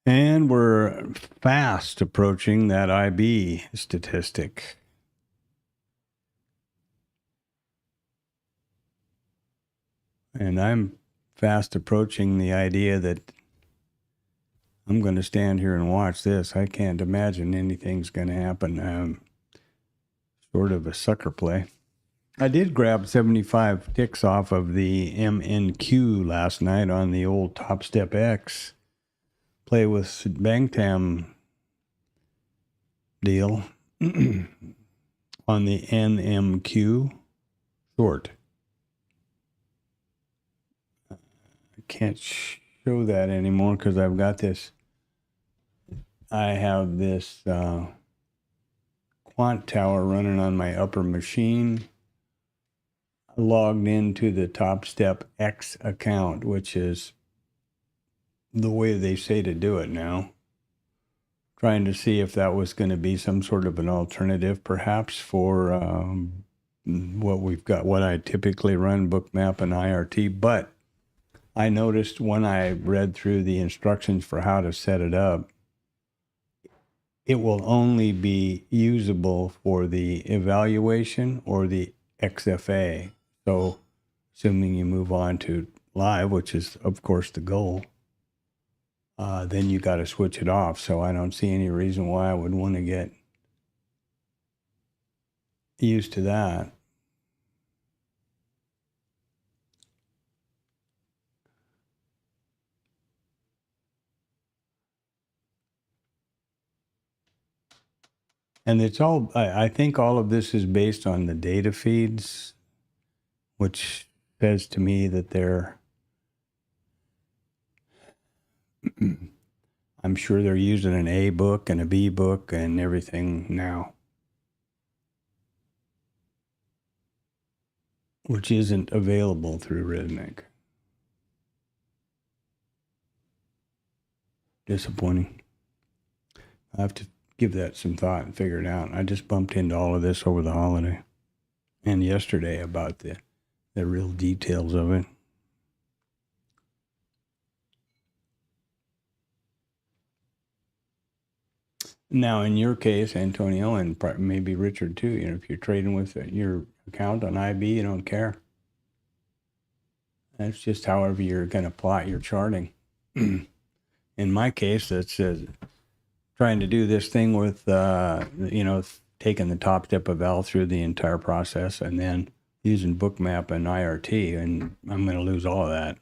And we're fast approaching that IB statistic. And I'm fast approaching the idea that I'm going to stand here and watch this. I can't imagine anything's going to happen. Sort of a sucker play. I did grab 75 ticks off of the MNQ last night on the old TopStep X. Play with Bangtam deal on the NMQ short. I can't show that anymore because I've got this. I have this quant tower running on my upper machine, logged into the TopStep X account, which is the way they say to do it now. Trying to see if that was going to be some sort of an alternative, perhaps, for what we've got, what I typically run, Bookmap and IRT. But I noticed when I read through the instructions for how to set it up, it will only be usable for the evaluation or the XFA. So assuming you move on to live, which is, of course, the goal, then you got to switch it off. So I don't see any reason why I would want to get used to that. And it's all, I think all of this is based on the data feeds, which says to me that they're, I'm sure they're using an A book and a B book and everything now, which isn't available through Rhythmic. Disappointing. I have to give that some thought and figure it out. I just bumped into all of this over the holiday. and yesterday about the real details of it. Now, in your case, Antonio, and maybe Richard too, if you're trading with your account on IB, you don't care. That's just however you're going to plot your charting. In my case, that's trying to do this thing with, taking the top step of L through the entire process and then using Bookmap and IRT, and I'm going to lose all of that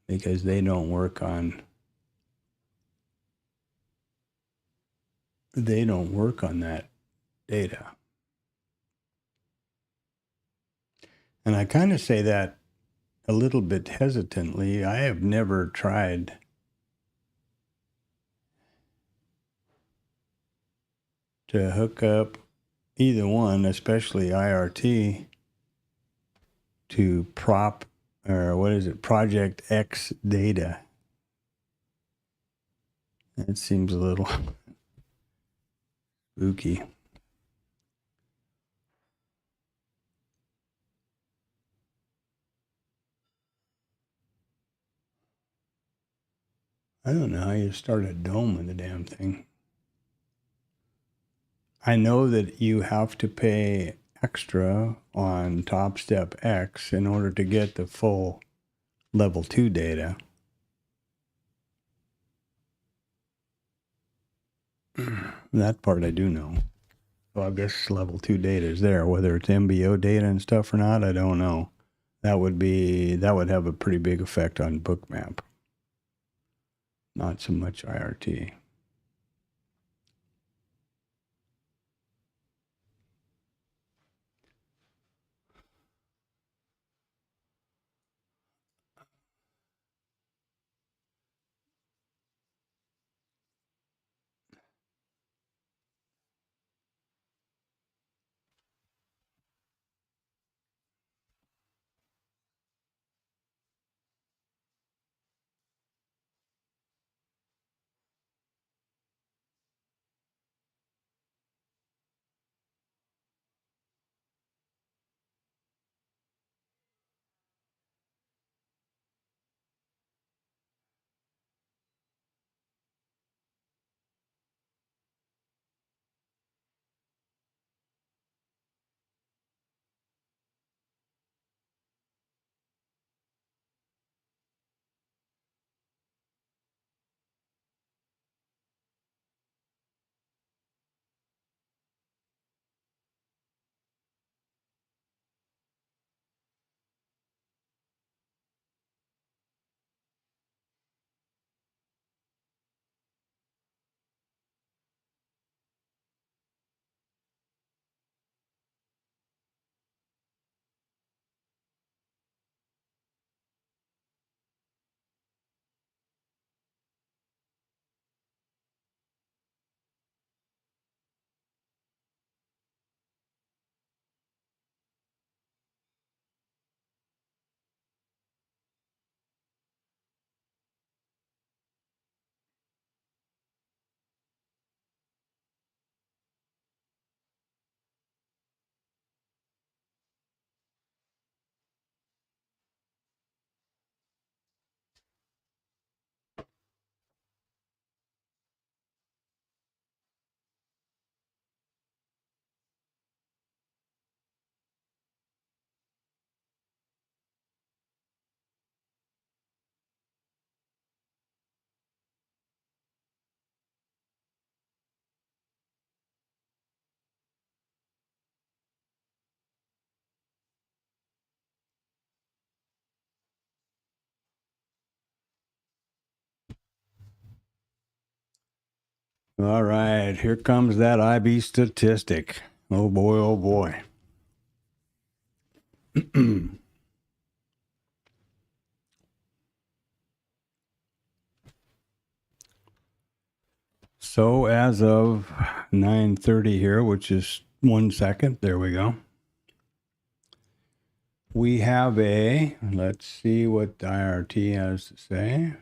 because they don't work on that data. And I kind of say that a little bit hesitantly. I have never tried to hook up either one, especially IRT, to Project X data. That seems a little spooky. I don't know how you start a dome in the damn thing. I know that you have to pay extra on TopStep X in order to get the full level 2 data. That part I do know. Well, I guess level 2 data is there. Whether it's MBO data and stuff or not, I don't know. That would have a pretty big effect on Bookmap. Not so much IRT. All right, here comes that IB statistic. Oh boy, oh boy. So as of 9:30 here, which is 1 second, there we go. We have let's see what the IRT has to say.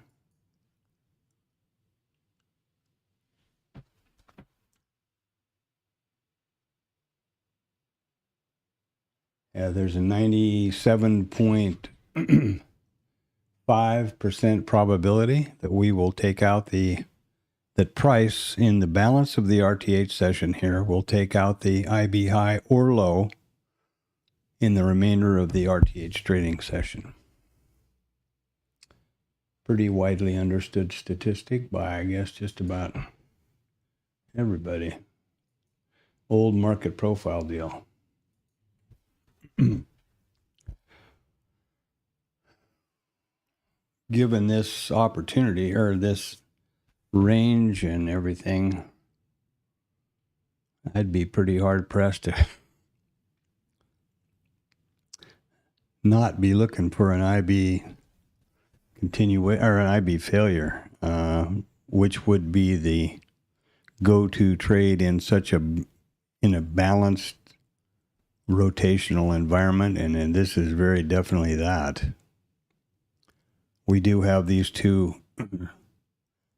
There's a 97.5% probability that we will take out that price in the balance of the RTH session here will take out the IB high or low in the remainder of the RTH trading session. Pretty widely understood statistic by, I guess, just about everybody. Old market profile deal. Given this opportunity or this range and everything, I'd be pretty hard pressed to not be looking for an IB or an IB failure, which would be the go-to trade in a balanced rotational environment, and this is very definitely that. We do have these two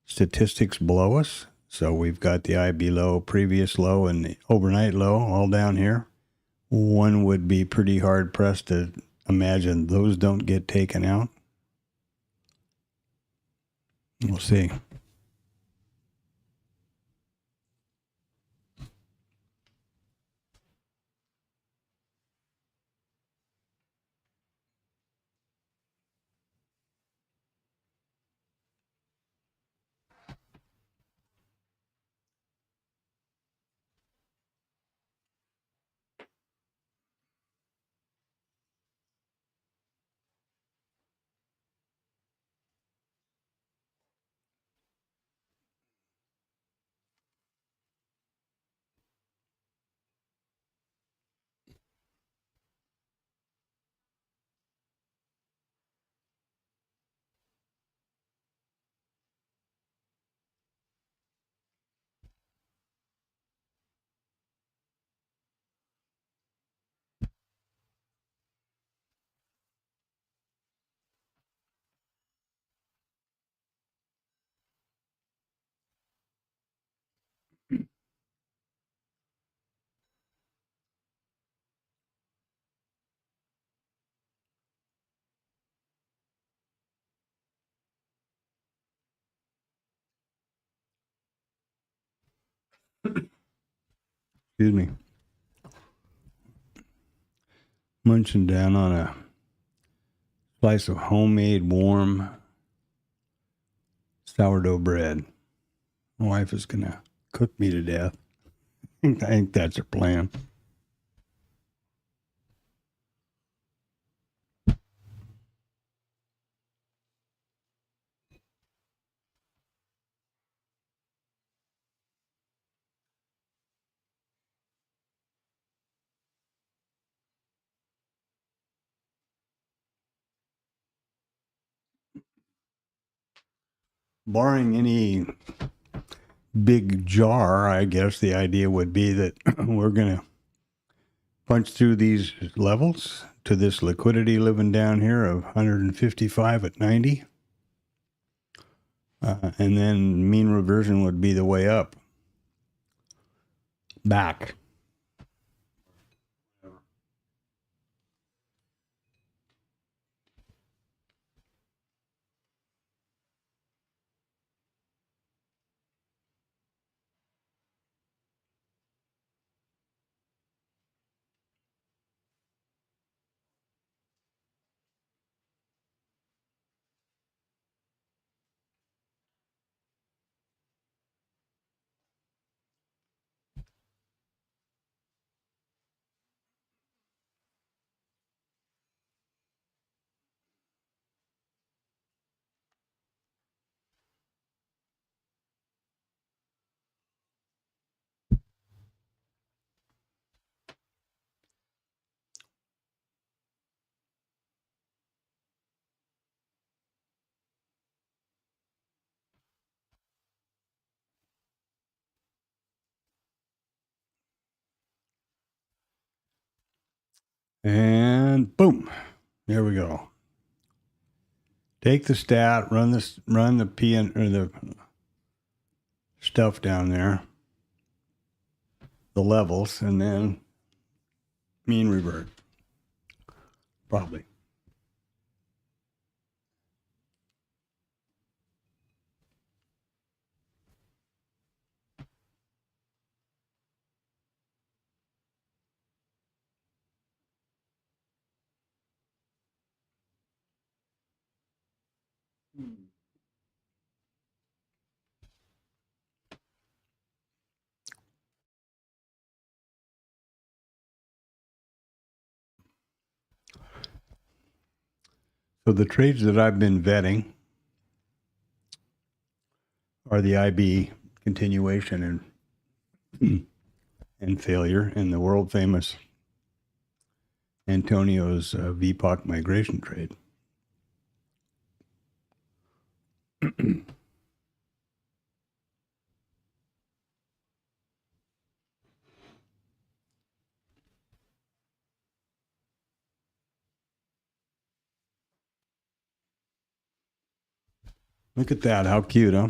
statistics below us. So we've got the IB low, previous low, and the overnight low all down here. One would be pretty hard pressed to imagine those don't get taken out. We'll see. Excuse me. Munching down on a slice of homemade warm sourdough bread. My wife is going to cook me to death. I think that's her plan. Barring any big jar, I guess the idea would be that we're going to punch through these levels to this liquidity living down here of 155 at 90. And then mean reversion would be the way up. Back. And boom, there we go. Take the stat, run the PN or the stuff down there, the levels, and then mean revert. Probably. So the trades that I've been vetting are the IB continuation and failure, and the world famous Antonio's VPOC migration trade. Look at that. How cute, huh?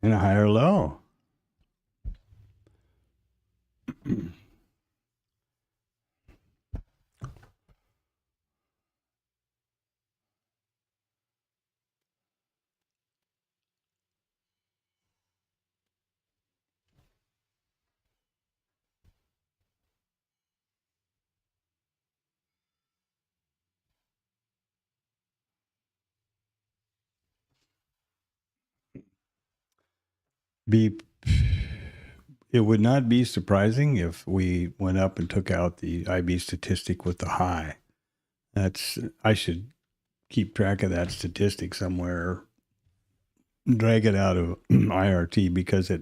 And a higher low. Be It would not be surprising if we went up and took out the IB statistic with the high. I should keep track of that statistic somewhere, drag it out of IRT because I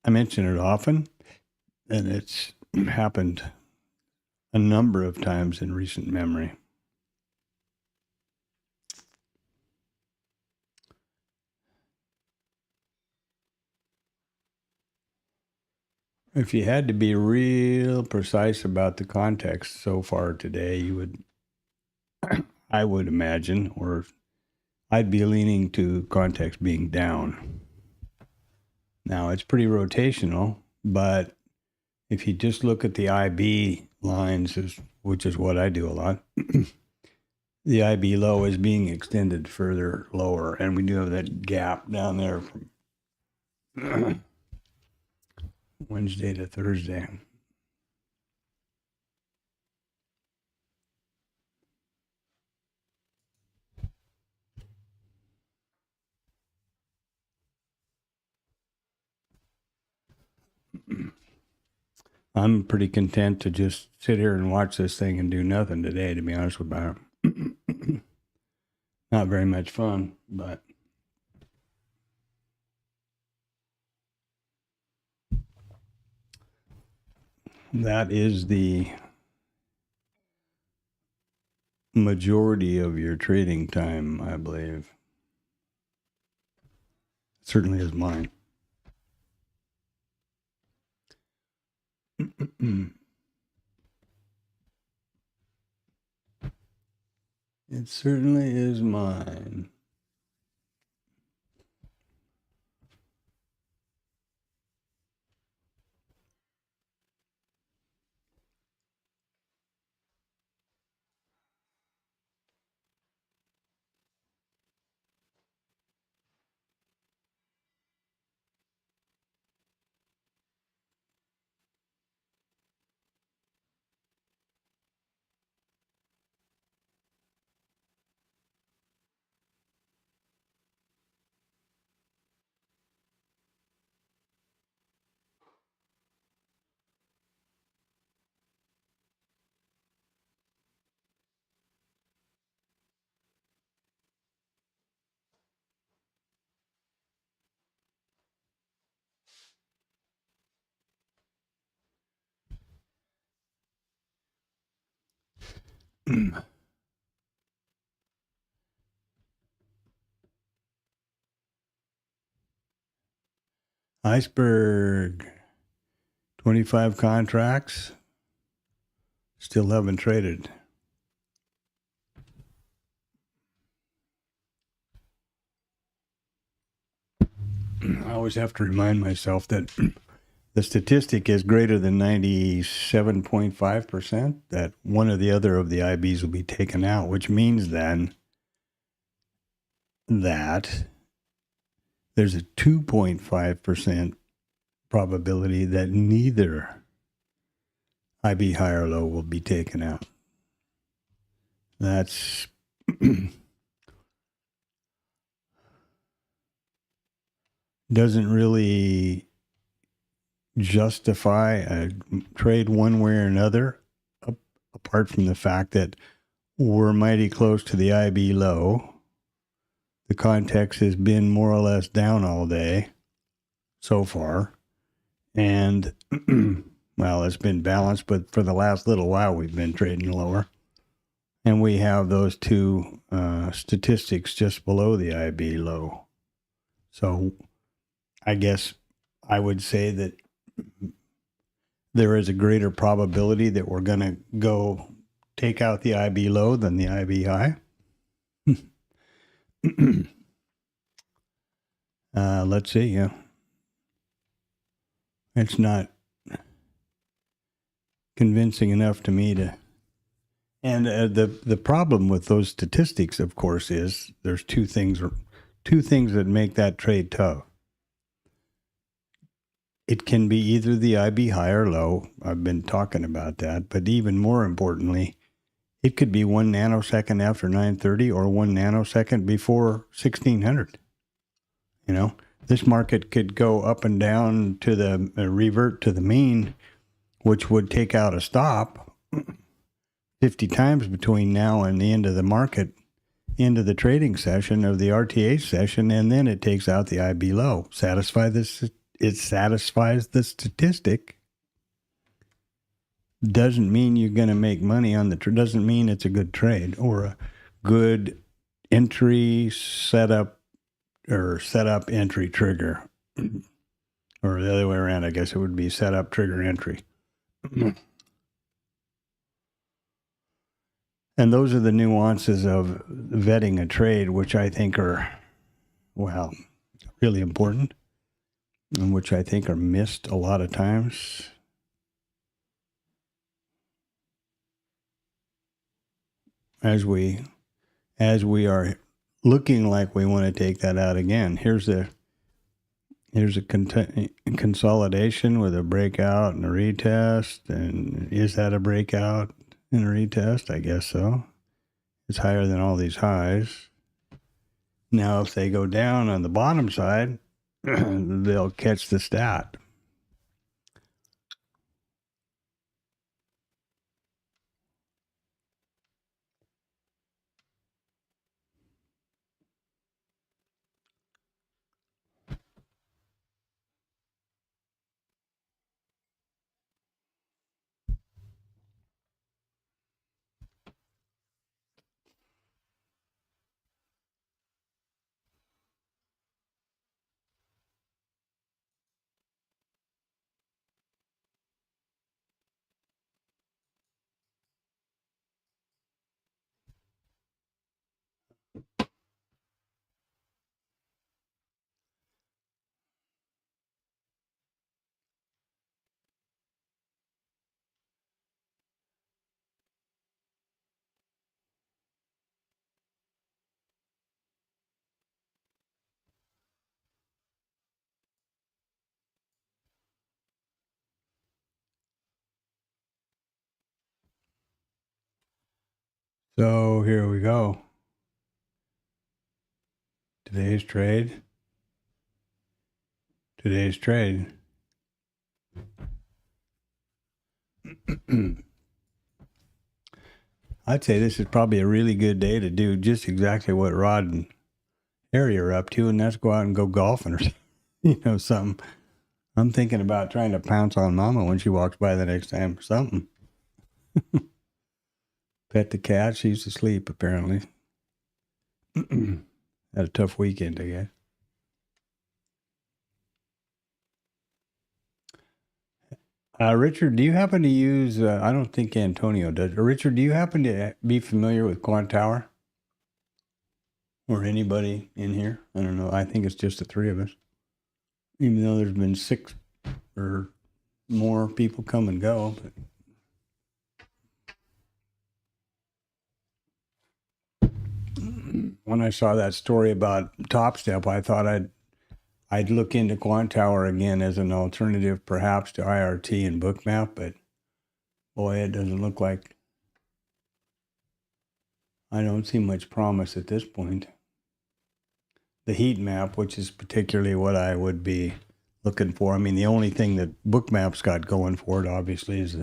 mention it often, and it's happened a number of times in recent memory. If you had to be real precise about the context so far today, you would, I would imagine, or I'd be leaning to context being down. Now, it's pretty rotational, but if you just look at the IB lines, which is what I do a lot, the IB low is being extended further lower, and we do have that gap down there from Wednesday to Thursday. I'm pretty content to just sit here and watch this thing and do nothing today, to be honest with you. Not very much fun, but that is the majority of your trading time, I believe. It certainly is mine. It certainly is mine. Iceberg, 25 contracts, still haven't traded. I always have to remind myself that the statistic is greater than 97.5%, that one or the other of the IBs will be taken out, which means then that there's a 2.5% probability that neither IB high or low will be taken out. That's doesn't really justify a trade one way or another, apart from the fact that we're mighty close to the IB low. The context has been more or less down all day so far. And, well, it's been balanced, but for the last little while, we've been trading lower. And we have those two statistics just below the IB low. So I guess I would say that there is a greater probability that we're going to go take out the IB low than the IB high. Let's see. Yeah, it's not convincing enough to me to. And the problem with those statistics, of course, is there's two things that make that trade tough. It can be either the IB high or low. I've been talking about that, but even more importantly, it could be 1 nanosecond after 9:30 or 1 nanosecond before 1600. You know, this market could go up and down to the revert to the mean, which would take out a stop 50 times between now and the end of the market, end of the trading session of the RTH session, and then it takes out the IB low. It satisfies the statistic. Doesn't mean you're going to make money on the doesn't mean it's a good trade or a good entry setup or setup entry trigger, or the other way around. I guess it would be setup trigger entry. And those are the nuances of vetting a trade, which I think are, well, really important, and which I think are missed a lot of times. As we are looking like we want to take that out again. Here's a consolidation with a breakout and a retest. And is that a breakout and a retest? I guess so. It's higher than all these highs. Now, if they go down on the bottom side, they'll catch the stat. So here we go. Today's trade. I'd say this is probably a really good day to do just exactly what Rod and Harry are up to, and that's go out and go golfing or something. I'm thinking about trying to pounce on Mama when she walks by the next time or something. Pet the cat. She's asleep, apparently. Had a tough weekend, I guess. Richard, do you happen to use, I don't think Antonio does. Richard, do you happen to be familiar with Quant Tower? Or anybody in here? I don't know. I think it's just the three of us. Even though there's been 6 or more people come and go. But when I saw that story about TopStep, I thought I'd look into Quant Tower again as an alternative, perhaps to IRT and Bookmap. But boy, it doesn't look like. I don't see much promise at this point. The heat map, which is particularly what I would be looking for. I mean, the only thing that Bookmap's got going for it, obviously, is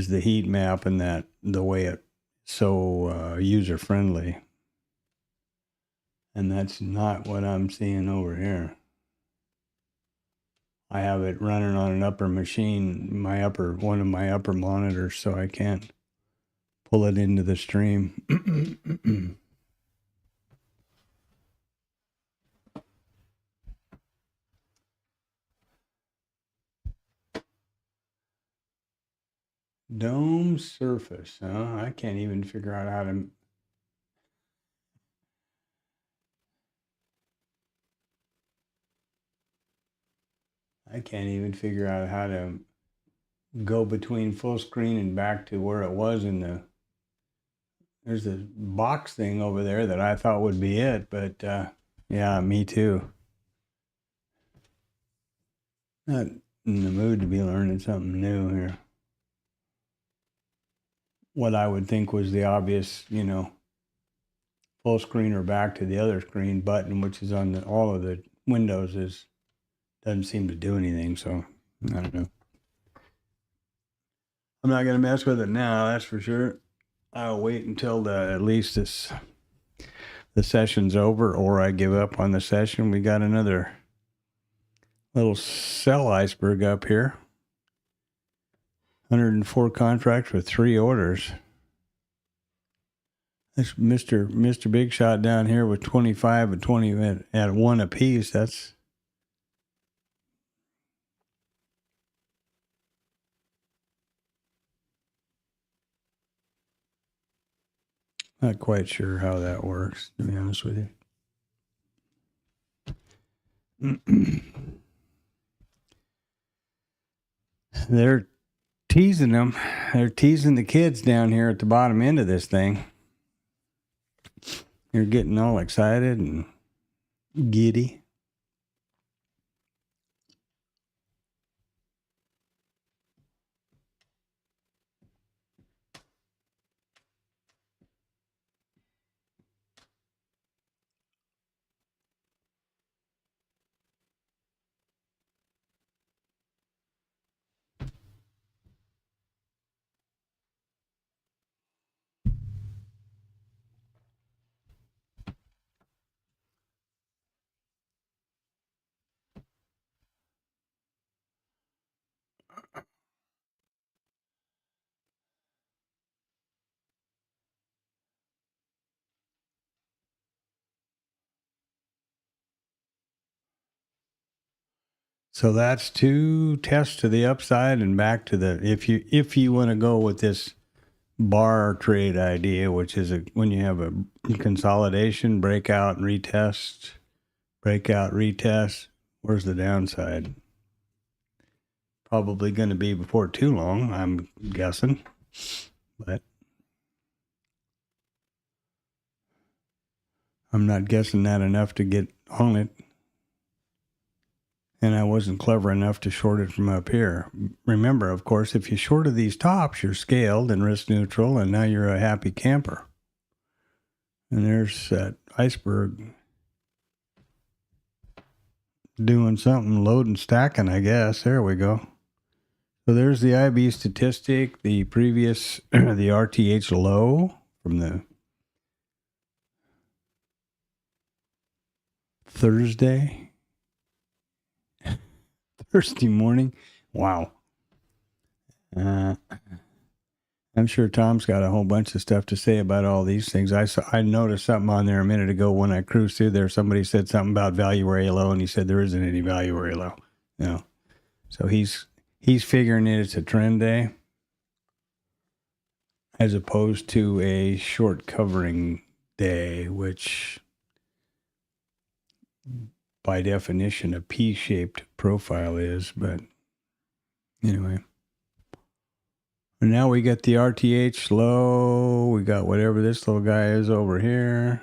the heat map, and that the way it's so user friendly. And that's not what I'm seeing over here. I have it running on an upper machine, one of my upper monitors, so I can't pull it into the stream. Dome surface, huh? I can't even figure out how to. I can't even figure out how to go between full screen and back to where it was in the. There's a box thing over there that I thought would be it, but yeah, me too. Not in the mood to be learning something new here. What I would think was the obvious, full screen or back to the other screen button, which is on all of the windows, doesn't seem to do anything. So I don't know. I'm not going to mess with it now, that's for sure. I'll wait until at least the session's over, or I give up on the session. We got another little sell iceberg up here. 104 contracts with 3 orders. This Mr. Big Shot down here with 25 and 20 at 1 apiece. That's not quite sure how that works, to be honest with you. They're teasing them. They're teasing the kids down here at the bottom end of this thing. They're getting all excited and giddy. So that's 2 tests to the upside and back to the, if you want to go with this bar trade idea, which is when you have a consolidation, breakout and retest, breakout, retest, where's the downside? Probably going to be before too long, I'm guessing, but I'm not guessing that enough to get on it. and I wasn't clever enough to short it from up here. Remember, of course, if you shorted these tops, you're scaled and risk neutral, and now you're a happy camper. And there's that iceberg doing something, loading, stacking, I guess. There we go. So there's the IB statistic, the previous, the RTH low from the Thursday morning. Wow. I'm sure Tom's got a whole bunch of stuff to say about all these things. I noticed something on there a minute ago when I cruised through there. Somebody said something about value area low, and he said there isn't any value area low. No. So he's figuring it's a trend day as opposed to a short covering day, which by definition a P-shaped profile is. But anyway. And now we got the RTH low. We got whatever this little guy is over here.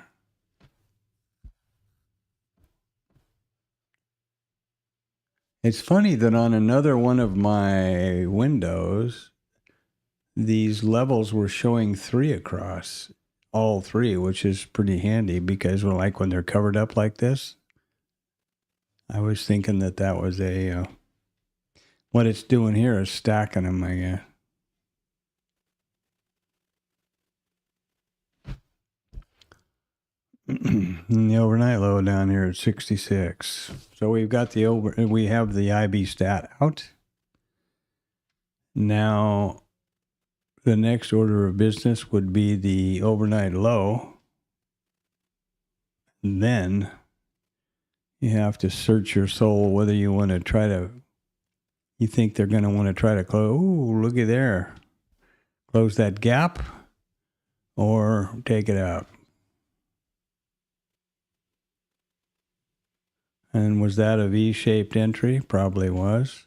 It's funny that on another one of my windows, these levels were showing 3 across, all 3, which is pretty handy because when they're covered up like this, I was thinking that was a, what it's doing here is stacking them, I guess. And the overnight low down here at 66. So we have the IB stat out. Now, the next order of business would be the overnight low. And then you have to search your soul whether you want to you think they're going to want to try to close. Ooh, looky there. Close that gap or take it out. And was that a V-shaped entry? Probably was.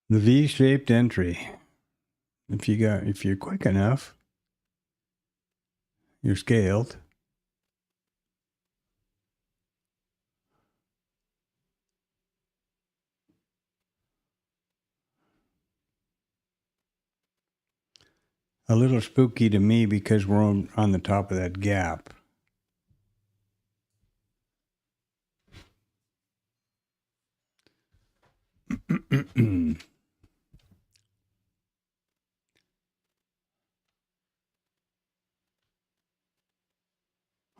The V-shaped entry. If you're quick enough, you're scaled. A little spooky to me because we're on the top of that gap.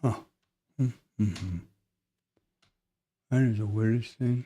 Huh. Mm-hmm. That is the weirdest thing.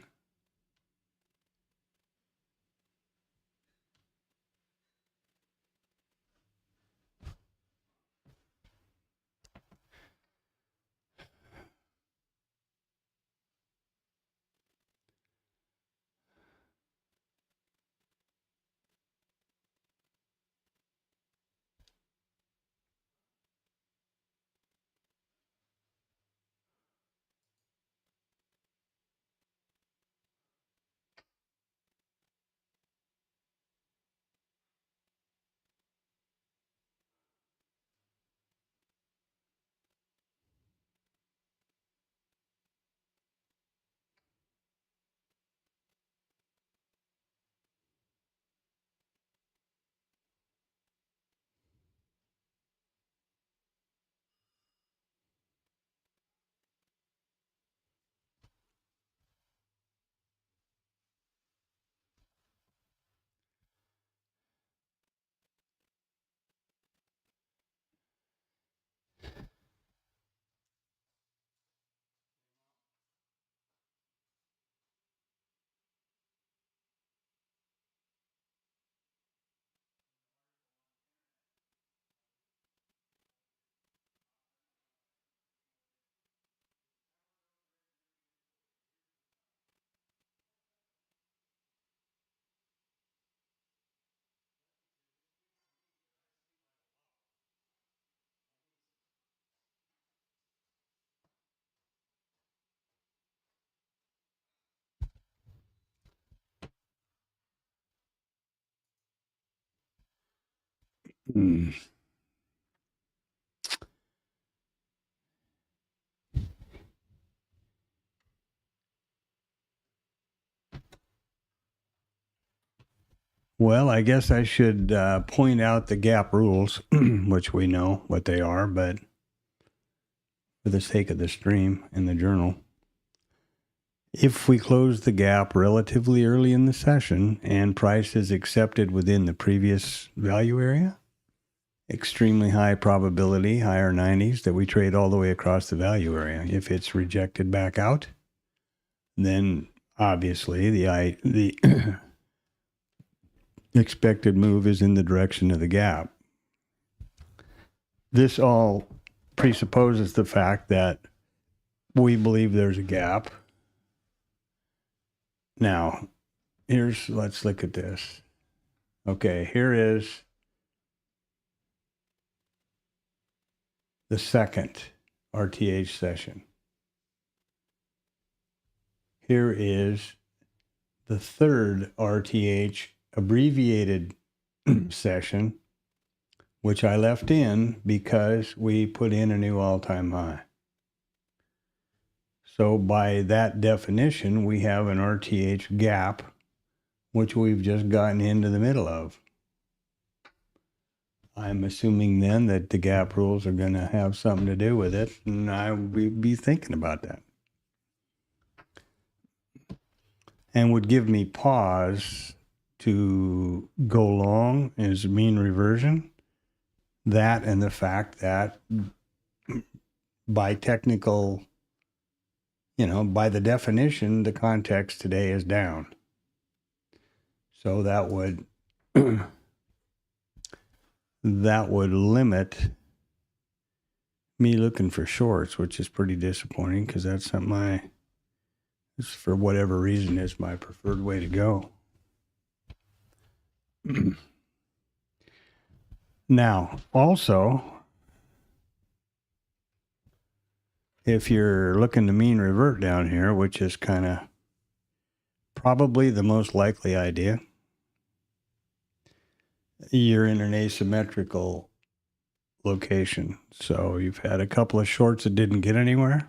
Well, I guess I should point out the gap rules, which we know what they are, but for the sake of the stream and the journal, if we close the gap relatively early in the session and price is accepted within the previous value area, extremely high probability, higher 90s, that we trade all the way across the value area. If it's rejected back out, then obviously the expected move is in the direction of the gap. This all presupposes the fact that we believe there's a gap. Now, let's look at this. Okay, here is the second RTH session. Here is the third RTH abbreviated session, which I left in because we put in a new all-time high. So by that definition, we have an RTH gap, which we've just gotten into the middle of. I'm assuming then that the gap rules are going to have something to do with it, and I will be thinking about that. And would give me pause to go long is mean reversion. That and the fact that by technical, by the definition, the context today is down. So that would limit me looking for shorts, which is pretty disappointing because that's something for whatever reason, is my preferred way to go. Now, also, if you're looking to mean revert down here, which is kind of probably the most likely idea, you're in an asymmetrical location. So you've had a couple of shorts that didn't get anywhere.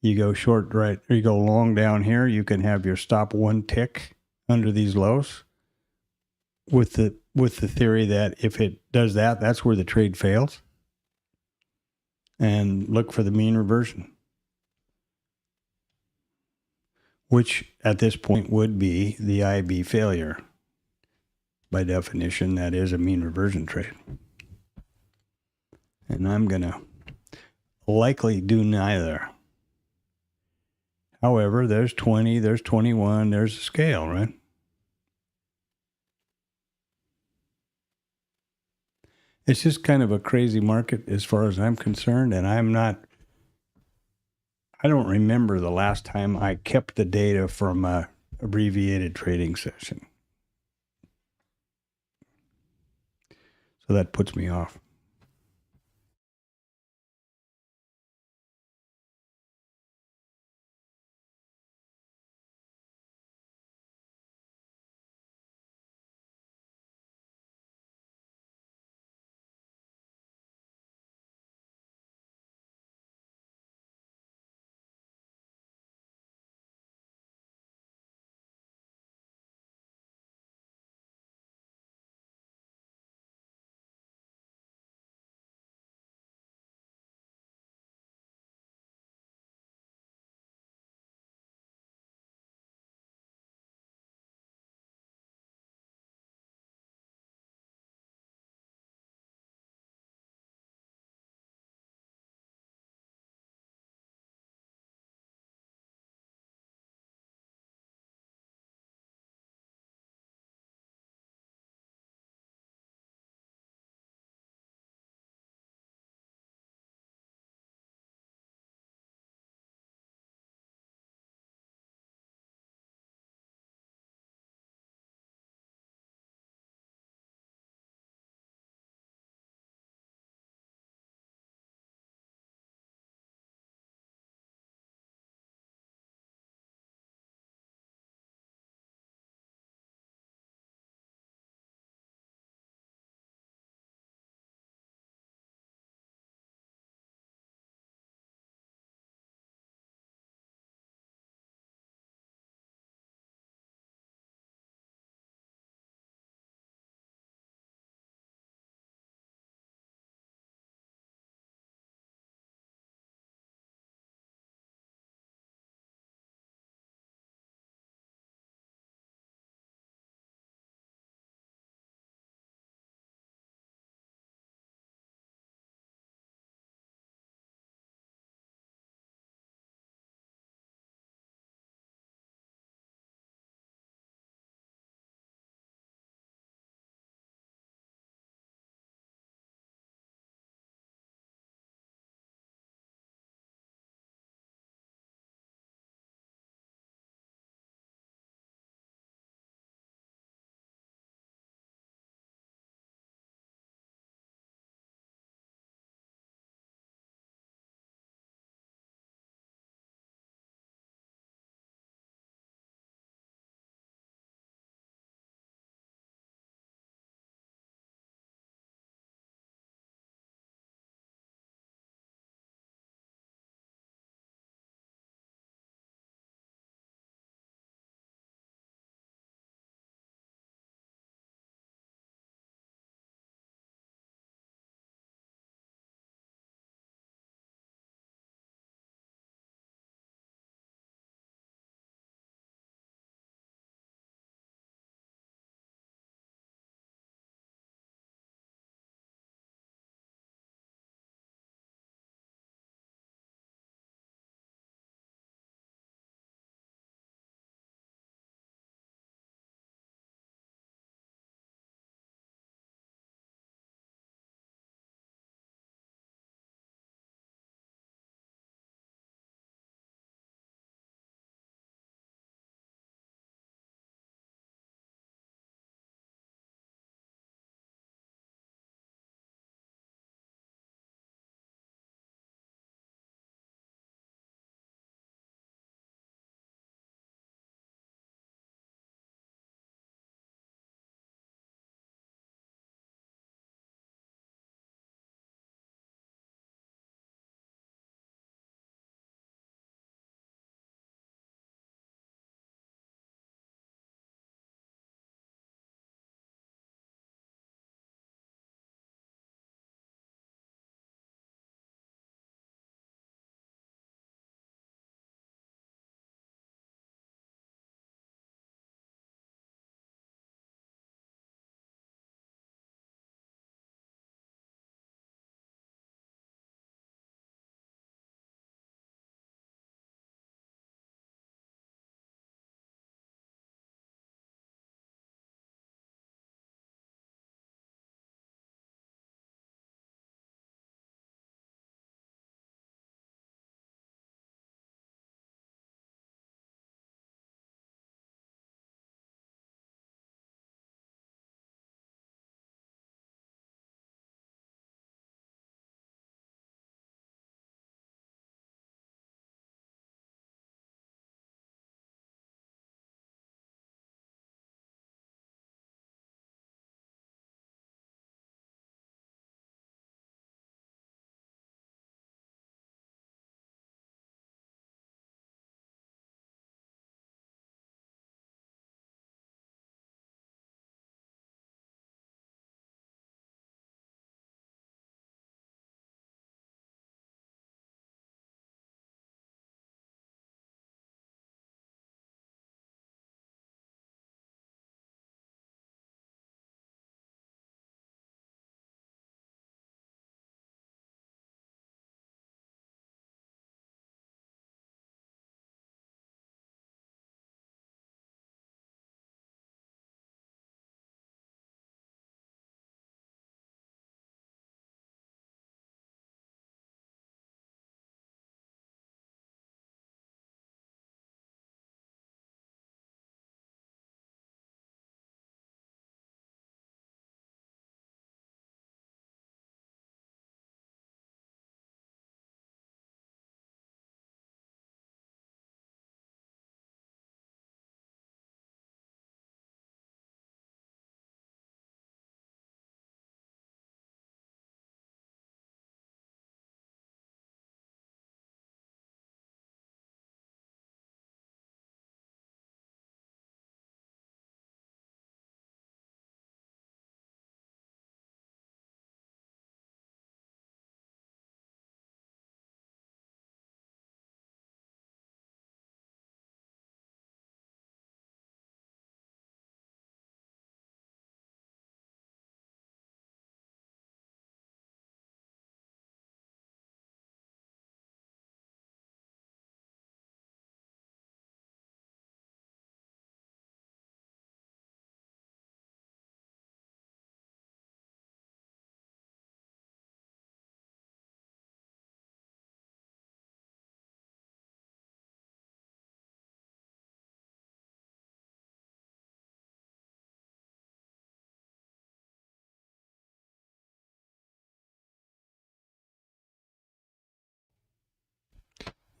You go short right, or you go long down here, you can have your stop one tick under these lows with the theory that if it does that, that's where the trade fails. And look for the mean reversion, which at this point would be the IB failure. By definition, that is a mean reversion trade. And I'm going to likely do neither. However, there's 20, there's 21, there's a scale, right? It's just kind of a crazy market as far as I'm concerned, and I don't remember the last time I kept the data from a abbreviated trading session. So that puts me off.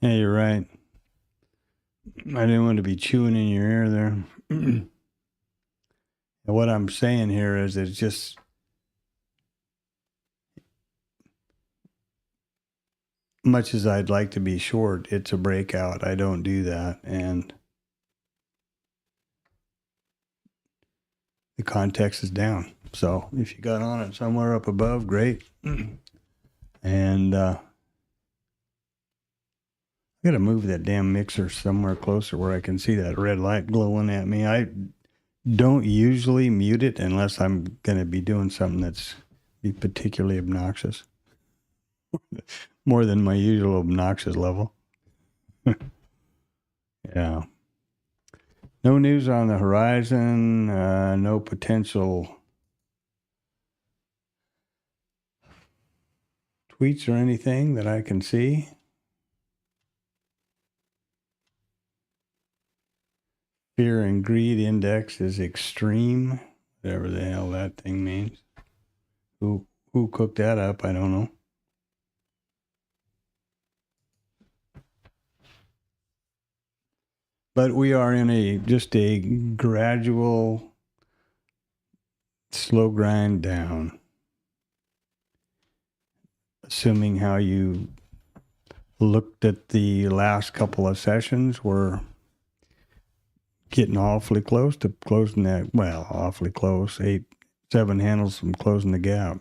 Yeah, you're right. I didn't want to be chewing in your ear there. And what I'm saying here is it's just much as I'd like to be short, it's a breakout. I don't do that. And the context is down. So if you got on it somewhere up above, great. And I got to move that damn mixer somewhere closer where I can see that red light glowing at me. I don't usually mute it unless I'm going to be doing something that's be particularly obnoxious. More than my usual obnoxious level. Yeah. No news on the horizon. No potential tweets or anything that I can see. Fear and greed index is extreme, whatever the hell that thing means. Who cooked that up? I don't know. But we are in just a gradual, slow grind down. Assuming how you looked at the last couple of sessions, we're getting awfully close to closing that. Well, awfully close. 7 handles from closing the gap.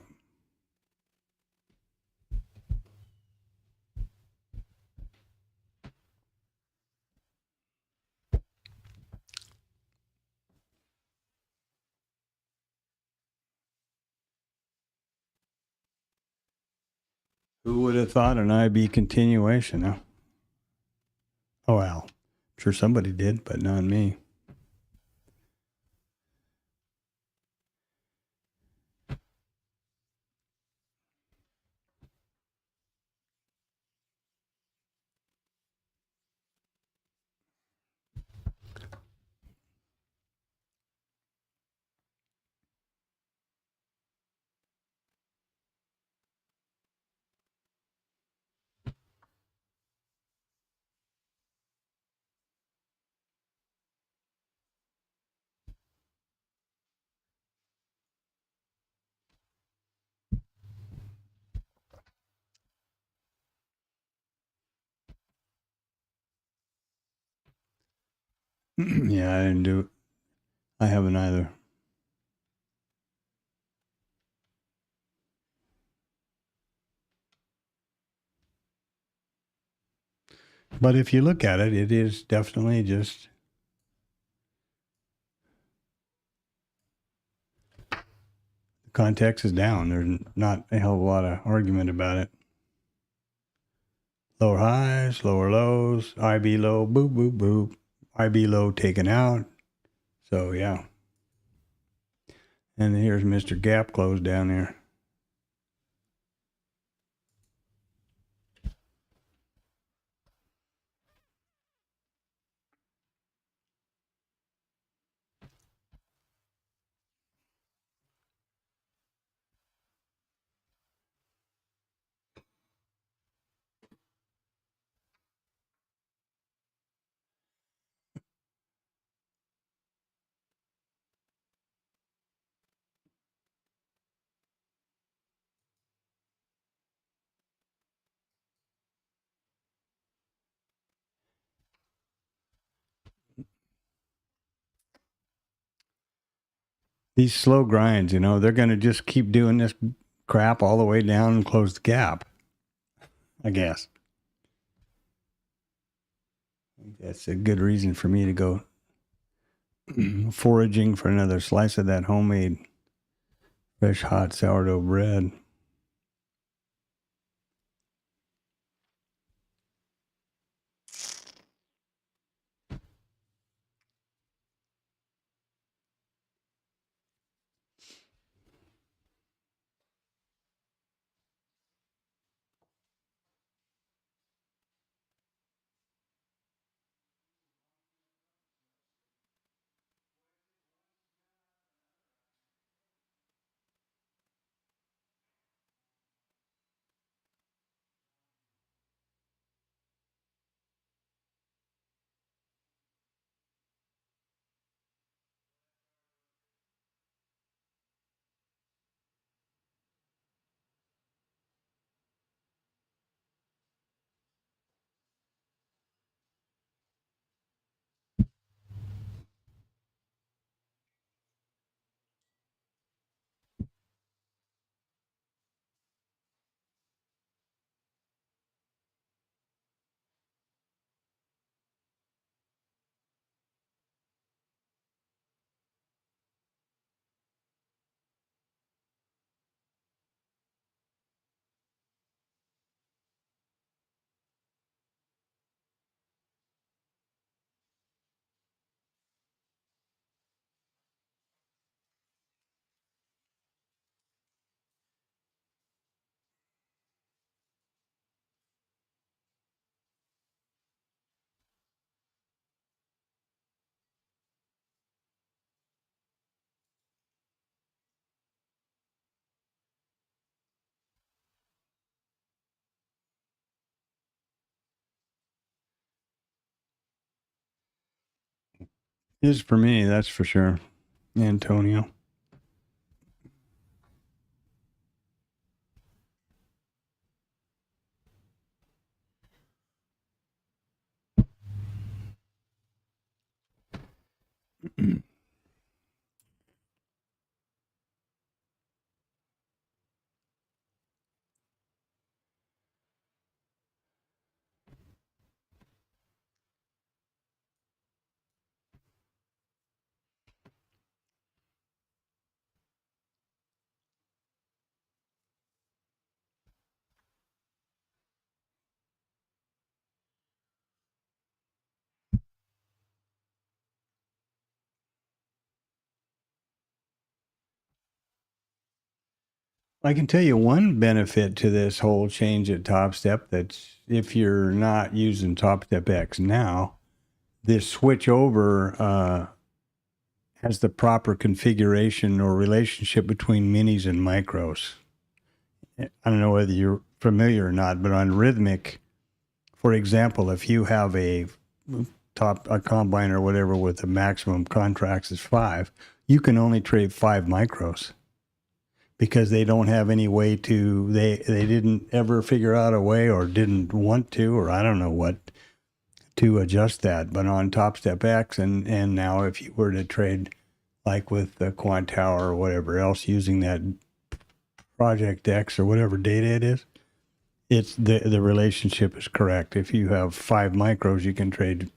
Who would have thought an IB continuation, huh? Oh, well, I'm sure somebody did, but not me. Yeah, I didn't do it. I haven't either. But if you look at it, it is definitely just the context is down. There's not a hell of a lot of argument about it. Lower highs, lower lows, IB low, boop, boop, boop. IB low taken out. So, yeah. And here's Mr. Gap close down there. These slow grinds, they're going to just keep doing this crap all the way down and close the gap, I guess. That's a good reason for me to go foraging for another slice of that homemade fresh hot sourdough bread. Is for me, that's for sure. Antonio. I can tell you one benefit to this whole change at TopStep, that's if you're not using TopStep X now, this switch over has the proper configuration or relationship between minis and micros. I don't know whether you're familiar or not, but on Rhythmic, for example, if you have a combine or whatever with the maximum contracts is 5, you can only trade 5 micros because they don't have any way to, they didn't ever figure out a way or didn't want to, or I don't know what, to adjust that. But on TopStep X and now if you were to trade like with the Quant Tower or whatever else using that Project X or whatever data it is, it's the relationship is correct. If you have 5 micros, you can trade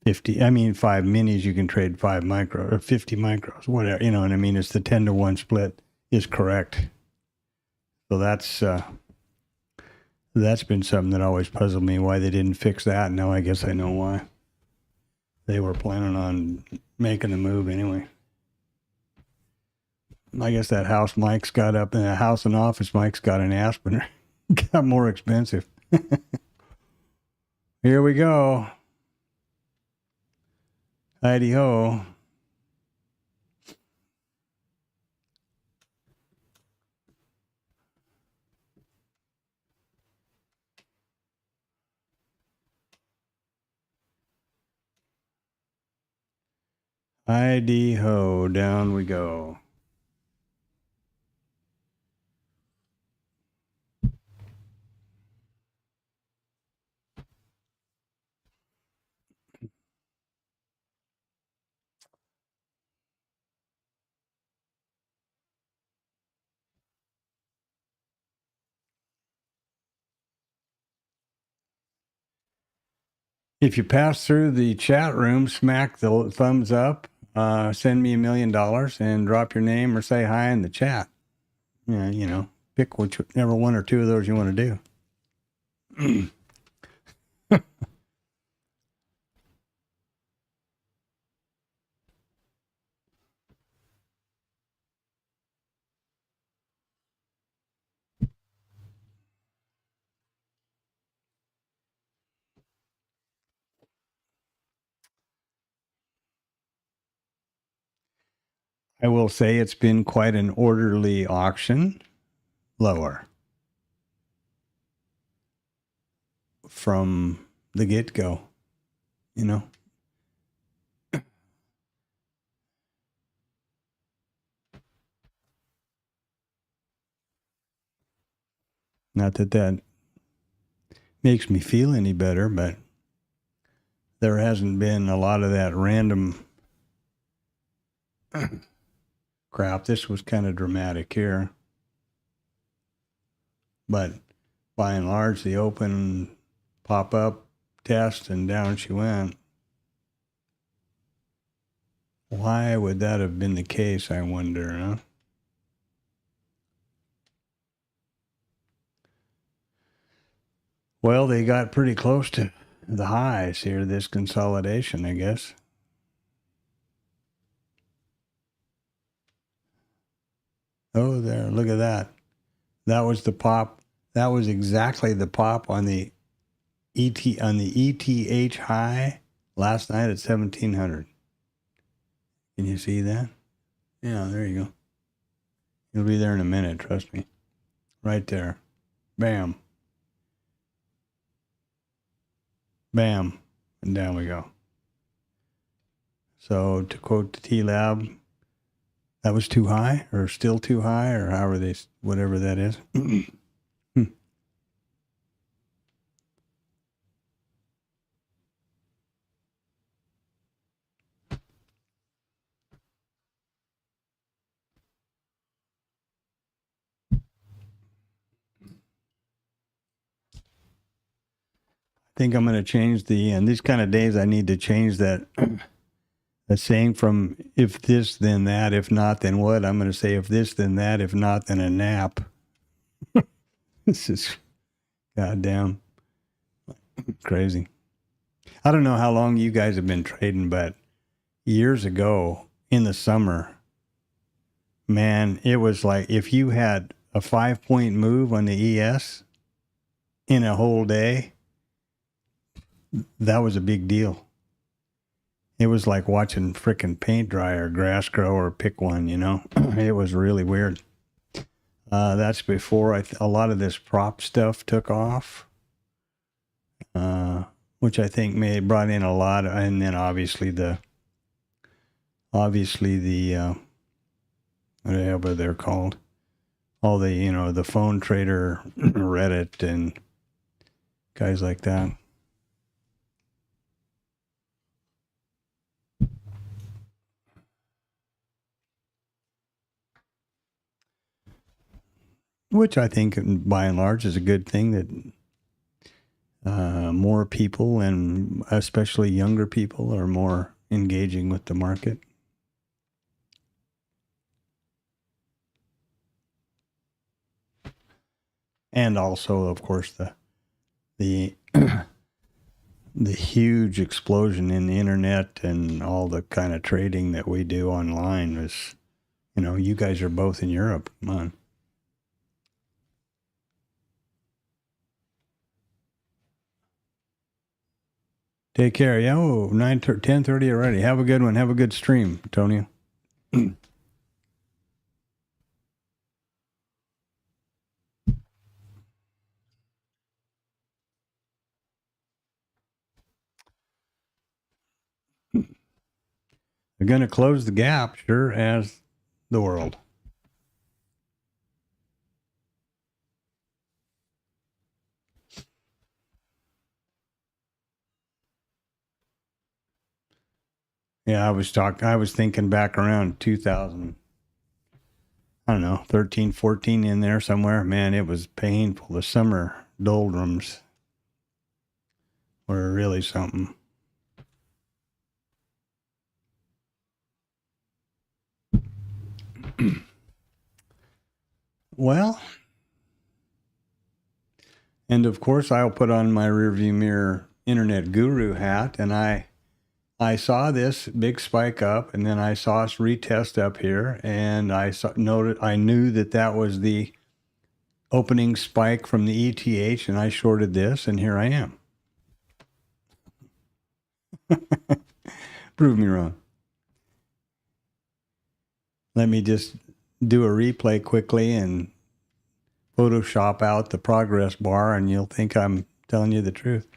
5 minis, you can trade 5 micro or 50 micros, whatever, you know what I mean? It's the 10-to-1 split is correct. So that's been something that always puzzled me, why they didn't fix that. Now I guess I know why. They were planning on making the move anyway. I guess that house Mike's got up in the house and office Mike's got in Aspen got more expensive. Here we go. Heidi ho. Heidi ho. Down we go. If you pass through the chat room, smack the thumbs up, send me $1 million and drop your name or say hi in the chat. Yeah, you know, pick whichever one or two of those you want to do. I will say it's been quite an orderly auction. Lower from the get-go, you know. Not that that makes me feel any better, but there hasn't been a lot of that random crap. This was kind of dramatic here. But by and large, the open pop-up test and down she went. Why would that have been the case, I wonder, huh? Well, they got pretty close to the highs here, this consolidation, I guess. Oh, there, look at that. That was the pop. That was exactly the pop on the ETH high last night at 1700. Can you see that? Yeah, there you go. You'll be there in a minute, trust me. Right there. Bam. Bam. And down we go. So to quote the TLab, that was too high, or still too high, or however they, whatever that is. I think I'm going to change in these kind of days, I need to change that saying from if this, then that, if not, then what. I'm going to say if this, then that, if not, then a nap. This is goddamn crazy. I don't know how long you guys have been trading, but years ago in the summer, man, it was like if you had a 5-point move on the ES in a whole day, that was a big deal. It was like watching frickin' paint dry or grass grow or pick one, you know? It was really weird. That's before a lot of this prop stuff took off, which I think brought in a lot. And then obviously the whatever they're called, all the, you know, the phone trader, Reddit and guys like that. Which I think, by and large, is a good thing that more people, and especially younger people, are more engaging with the market. And also, of course, the the huge explosion in the internet and all the kind of trading that we do online is, you know, you guys are both in Europe. Come on. Take care. Yeah, 10:30 already. Have a good one. Have a good stream, Antonio. They're going to close the gap, sure as the world. Yeah, I was thinking back around 2000, I don't know, 13, 14 in there somewhere. Man, it was painful. The summer doldrums were really something. Well, and of course I'll put on my rearview mirror internet guru hat, and I saw this big spike up, and then I saw us retest up here, and I knew that was the opening spike from the ETH, and I shorted this, and here I am. Prove me wrong. Let me just do a replay quickly and Photoshop out the progress bar, and you'll think I'm telling you the truth.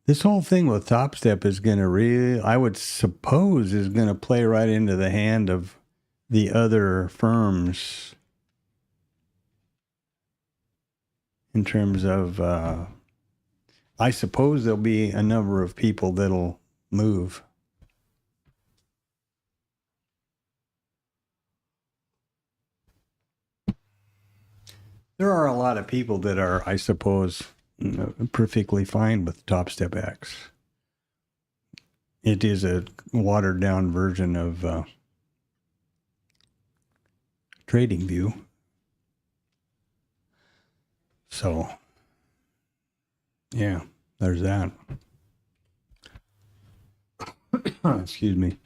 This whole thing with TopStep is going to I would suppose, is going to play right into the hand of the other firms in terms of, I suppose there'll be a number of people that'll move. There are a lot of people that are, I suppose, perfectly fine with TopStep X. It is a watered down version of TradingView. So, yeah, there's that. Excuse me.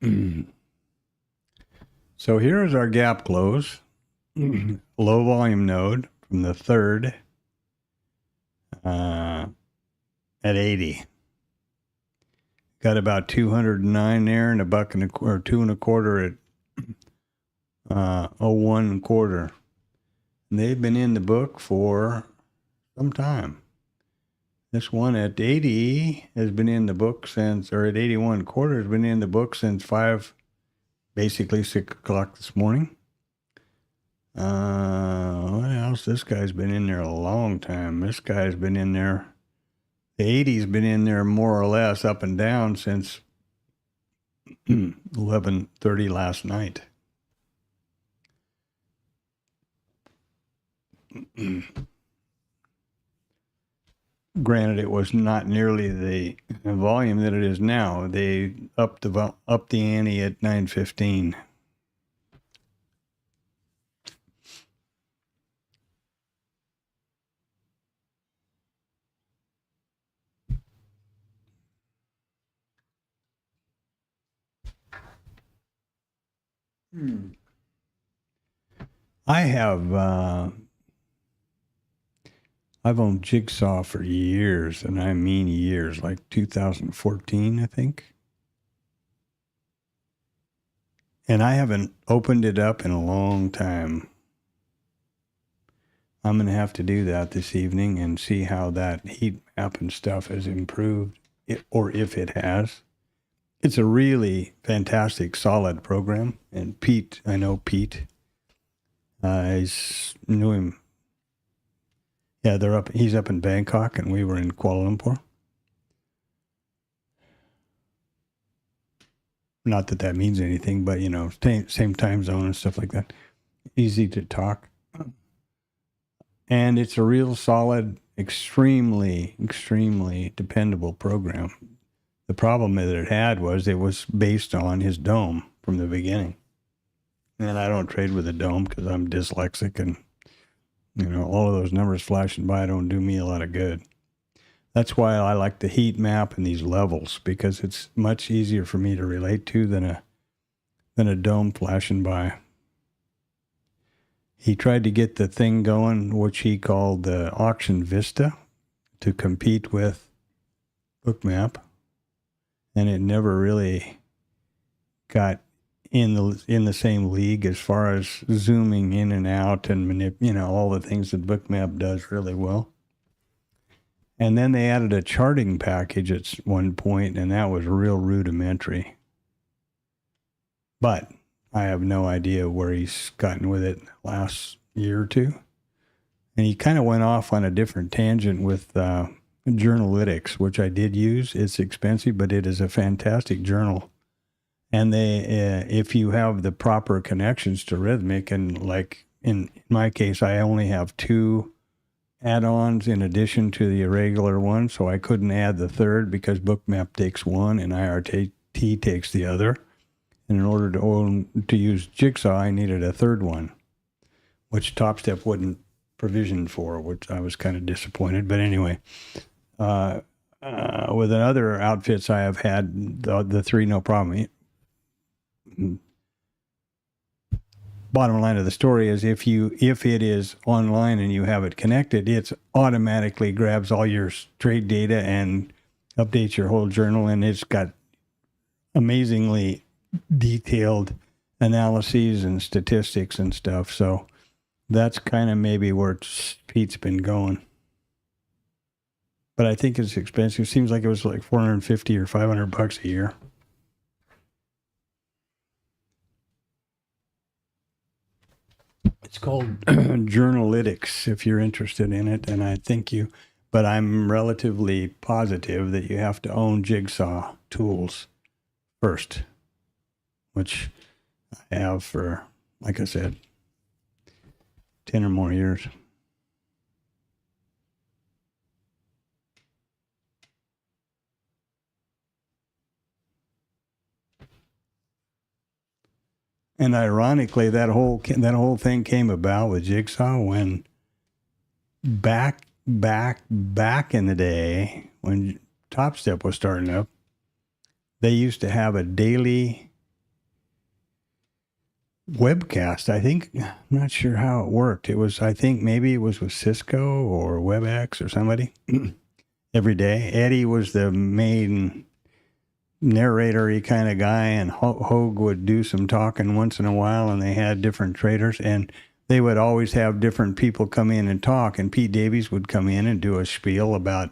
So here is our gap close. Low volume node from the 3rd at 80. Got about 209 there and $1 and a quarter, 2 1/4 at 01 1/4. And they've been in the book for some time. This one at 80 has been in the book since, or at 81 1/4 has been in the book since 6 o'clock this morning. What else? This guy's been in there a long time. This guy's been in there. The 80's been in there more or less up and down since 11:30 last night. Granted, it was not nearly the volume that it is now. They upped the ante at 9:15. I've owned Jigsaw for years, and I mean years, like 2014, I think. And I haven't opened it up in a long time. I'm going to have to do that this evening and see how that heat map and stuff has improved, or if it has. It's a really fantastic, solid program. And Pete, I know Pete. I knew him. Yeah, he's up in Bangkok, and we were in Kuala Lumpur. Not that that means anything, but, you know, same time zone and stuff like that. Easy to talk. And it's a real solid, extremely, extremely dependable program. The problem that it had was it was based on his dome from the beginning. And I don't trade with a dome because I'm dyslexic, and, you know, all of those numbers flashing by don't do me a lot of good. That's why I like the heat map and these levels, because it's much easier for me to relate to than a dome flashing by. He tried to get the thing going, which he called the Auction Vista, to compete with Bookmap, and it never really got in the same league as far as zooming in and out and all the things that Bookmap does really well. And then they added a charting package at one point, and that was real rudimentary. But I have no idea where he's gotten with it last year or two. And he kind of went off on a different tangent with Journalytics, which I did use. It's expensive, but it is a fantastic journal. And if you have the proper connections to Rhythmic, and like in my case, I only have 2 add-ons in addition to the irregular one, so I couldn't add the third because Bookmap takes one and IRT takes the other. And in order to use Jigsaw, I needed a third one, which TopStep wouldn't provision for, which I was kind of disappointed. But anyway, with other outfits, I have had the 3 no problem. Bottom line of the story is if it is online and you have it connected, it automatically grabs all your trade data and updates your whole journal, and it's got amazingly detailed analyses and statistics and stuff. So that's kind of maybe where Pete's been going. But I think it's expensive. It seems like it was like $450 or $500 a year. It's called Journalytics, if you're interested in it, and I think but I'm relatively positive that you have to own Jigsaw tools first, which I have for, like I said, 10 or more years. And ironically, that whole thing came about with Jigsaw when back in the day when TopStep was starting up, they used to have a daily webcast. I think, I'm not sure how it worked. It was, I think maybe it was with Cisco or WebEx or somebody every day. Eddie was the main narrator-y kind of guy, and Hogue would do some talking once in a while, and they had different traders, and they would always have different people come in and talk, and Pete Davies would come in and do a spiel about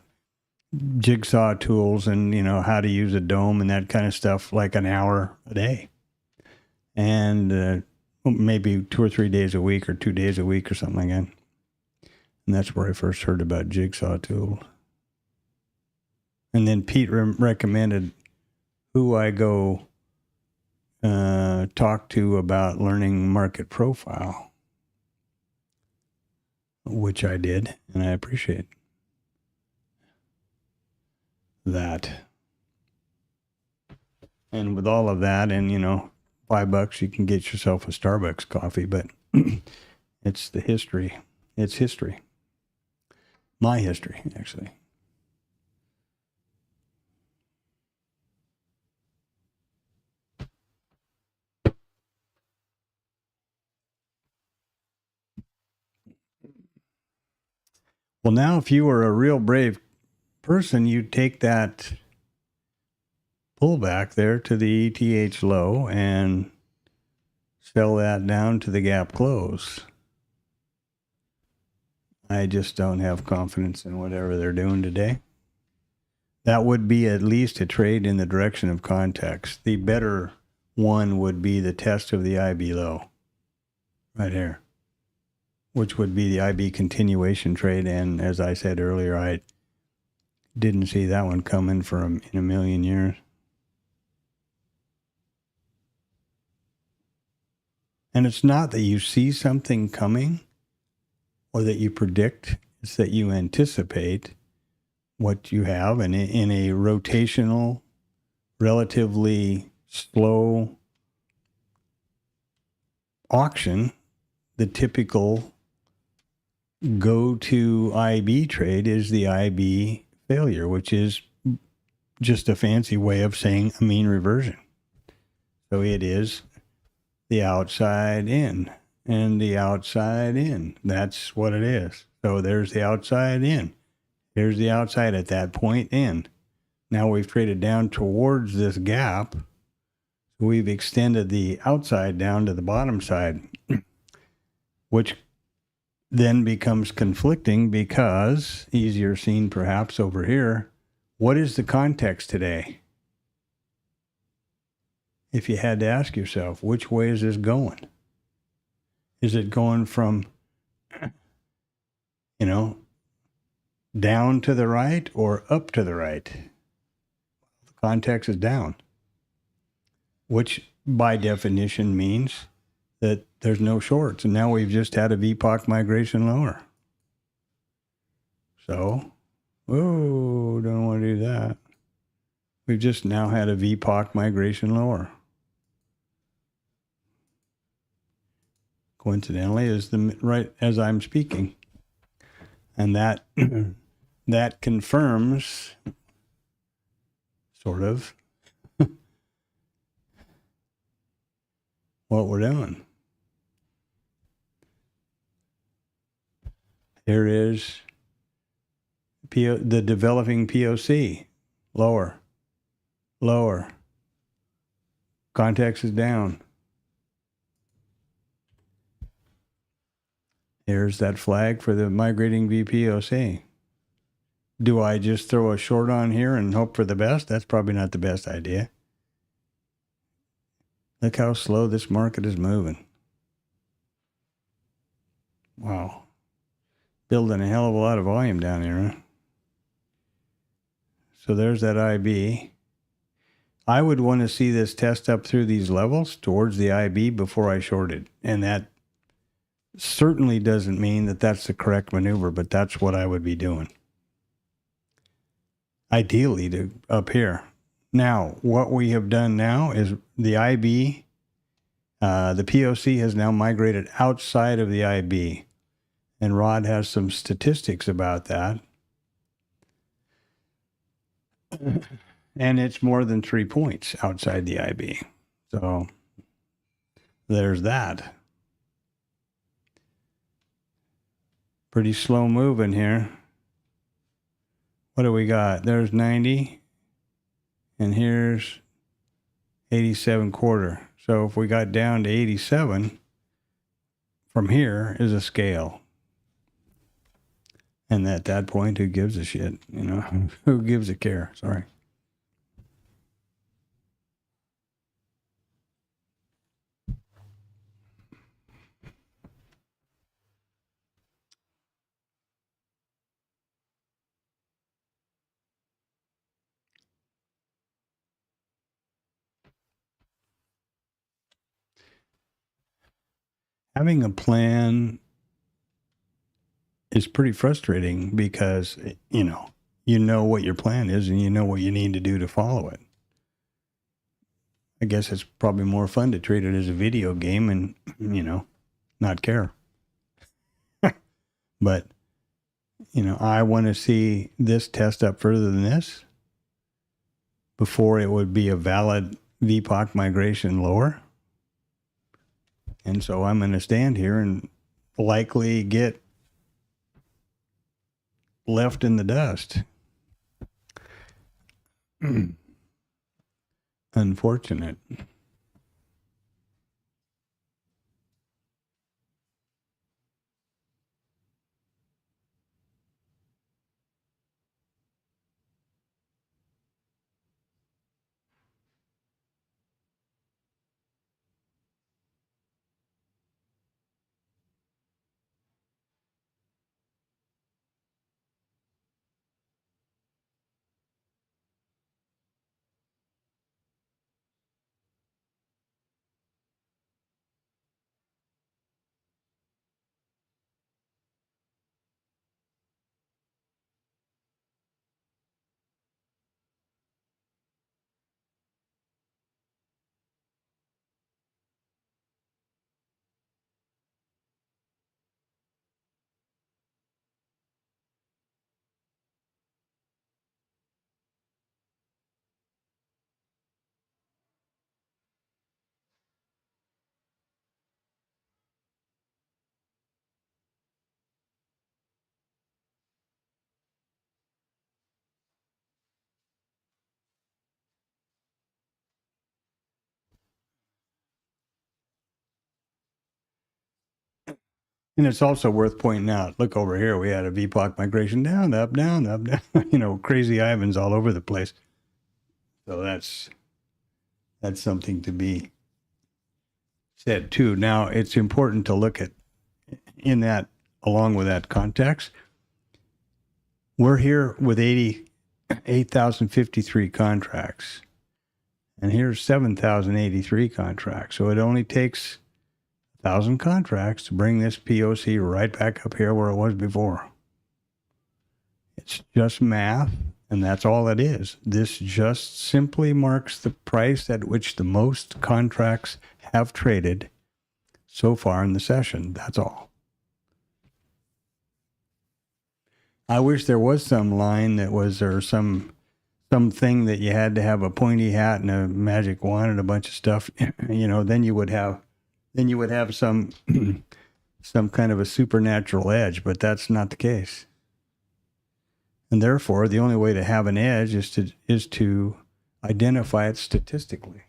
jigsaw tools and, you know, how to use a dome and that kind of stuff, like an hour a day. And maybe 2 or 3 days a week or 2 days a week or something like that. And that's where I first heard about jigsaw tools. And then Pete recommended who I go talk to about learning market profile, which I did, and I appreciate that. And with all of that, and, you know, $5, you can get yourself a Starbucks coffee, but it's the history. It's history. My history, actually. Well, now, if you were a real brave person, you'd take that pullback there to the ETH low and sell that down to the gap close. I just don't have confidence in whatever they're doing today. That would be at least a trade in the direction of context. The better one would be the test of the IB low right here, which would be the IB continuation trade. And as I said earlier, I didn't see that one coming in a million years. And it's not that you see something coming or that you predict, it's that you anticipate what you have. And in a rotational, relatively slow auction, the typical go-to IB trade is the IB failure, which is just a fancy way of saying a mean reversion. So it is the outside in and the outside in. That's what it is. So there's the outside in. There's the outside at that point in. Now we've traded down towards this gap. We've extended the outside down to the bottom side, which then becomes conflicting because, easier seen perhaps over here, what is the context today? If you had to ask yourself, which way is this going? Is it going from, you know, down to the right or up to the right? The context is down, which by definition means that there's no shorts. And now we've just had a VPOC migration lower. So, don't want to do that. We've just now had a VPOC migration lower. Coincidentally, is the right as I'm speaking. And that that confirms sort of what we're doing. Here is the developing POC, lower. Context is down. Here's that flag for the migrating VPOC. Do I just throw a short on here and hope for the best? That's probably not the best idea. Look how slow this market is moving. Wow. Building a hell of a lot of volume down here, huh? So there's that IB. I would want to see this test up through these levels towards the IB before I shorted. And that certainly doesn't mean that that's the correct maneuver, but that's what I would be doing. Ideally to up here. Now, what we have done now is the IB, the POC has now migrated outside of the IB. And Rod has some statistics about that. And it's more than 3 points outside the IB. So there's that. Pretty slow moving here. What do we got? There's 90. And here's 87 quarter. So if we got down to 87, from here is a scale. And at that point, who gives a shit? You know, who gives a care? Sorry. Having a plan is pretty frustrating because, you know what your plan is and you know what you need to do to follow it. I guess it's probably more fun to treat it as a video game and, not care. But, I want to see this test up further than this before it would be a valid VPOC migration lower. And so I'm going to stand here and likely get left in the dust. Unfortunate. And it's also worth pointing out, look over here, we had a VPOC migration down, up, down, crazy Ivans all over the place. So that's something to be said too. Now, it's important to look at in that, along with that context, we're here with 8,053 contracts. And here's 7,083 contracts. So it only takes 1,000 contracts to bring this POC right back up here where it was before. It's just math, and that's all it is. This just simply marks the price at which the most contracts have traded so far in the session. That's all. I wish there was some line that was, or something that you had to have a pointy hat and a magic wand and a bunch of stuff. Then you would have some some kind of a supernatural edge, but that's not the case. And therefore, the only way to have an edge is to identify it statistically.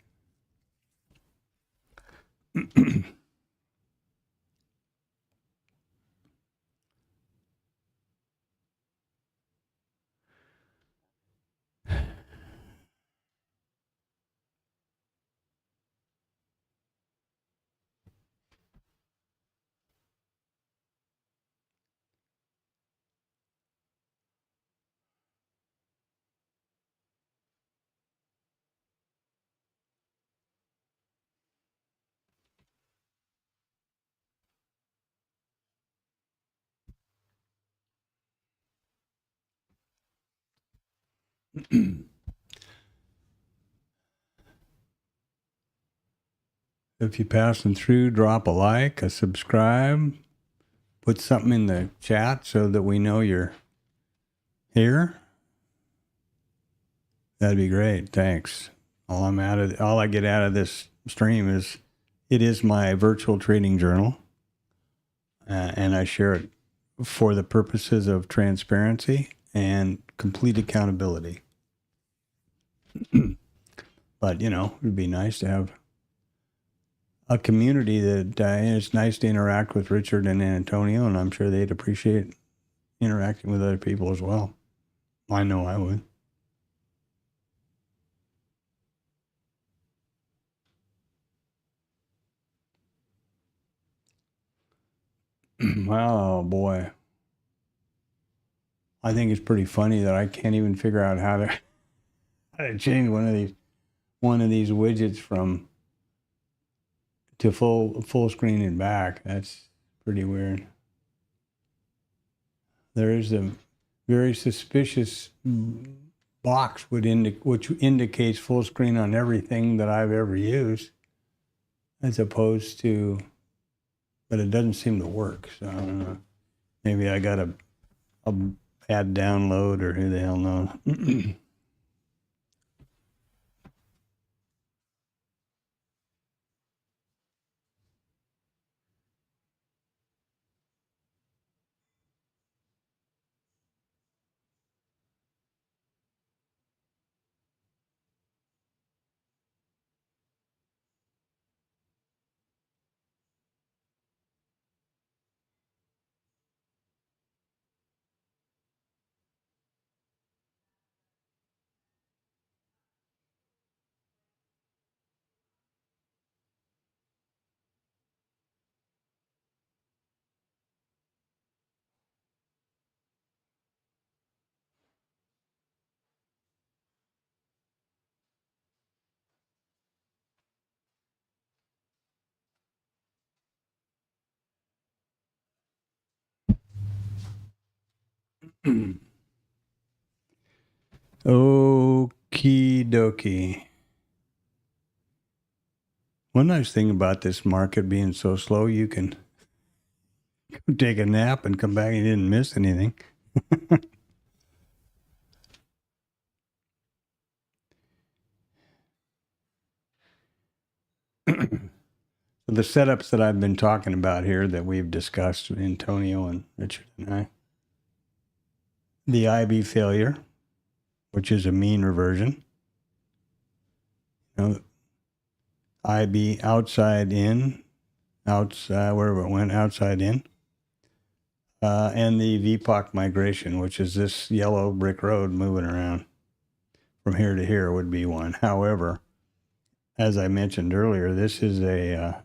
If you're passing through, drop a like, a subscribe, put something in the chat so that we know you're here. That'd be great. Thanks. All I get out of this stream is It is my virtual trading journal, and I share it for the purposes of transparency and complete accountability. But, you know, it'd be nice to have a community that it's nice to interact with Richard and Antonio, and I'm sure they'd appreciate interacting with other people as well. I know I would. Oh boy. I think it's pretty funny that I can't even figure out how to change one of these widgets from to full screen and back. That's pretty weird. There is a very suspicious box which indicates full screen on everything that I've ever used, as opposed to, but it doesn't seem to work. So I don't know. Maybe I got a bad download, or who the hell knows. Okie dokie. One nice thing about this market being so slow, you can take a nap and come back and you didn't miss anything. The setups that I've been talking about here that we've discussed, Antonio and Richard and I. The IB failure, which is a mean reversion. You know, IB outside in, outside, wherever it went, outside in. And the VPOC migration, which is this yellow brick road moving around from here to here, would be one. However, as I mentioned earlier, this is a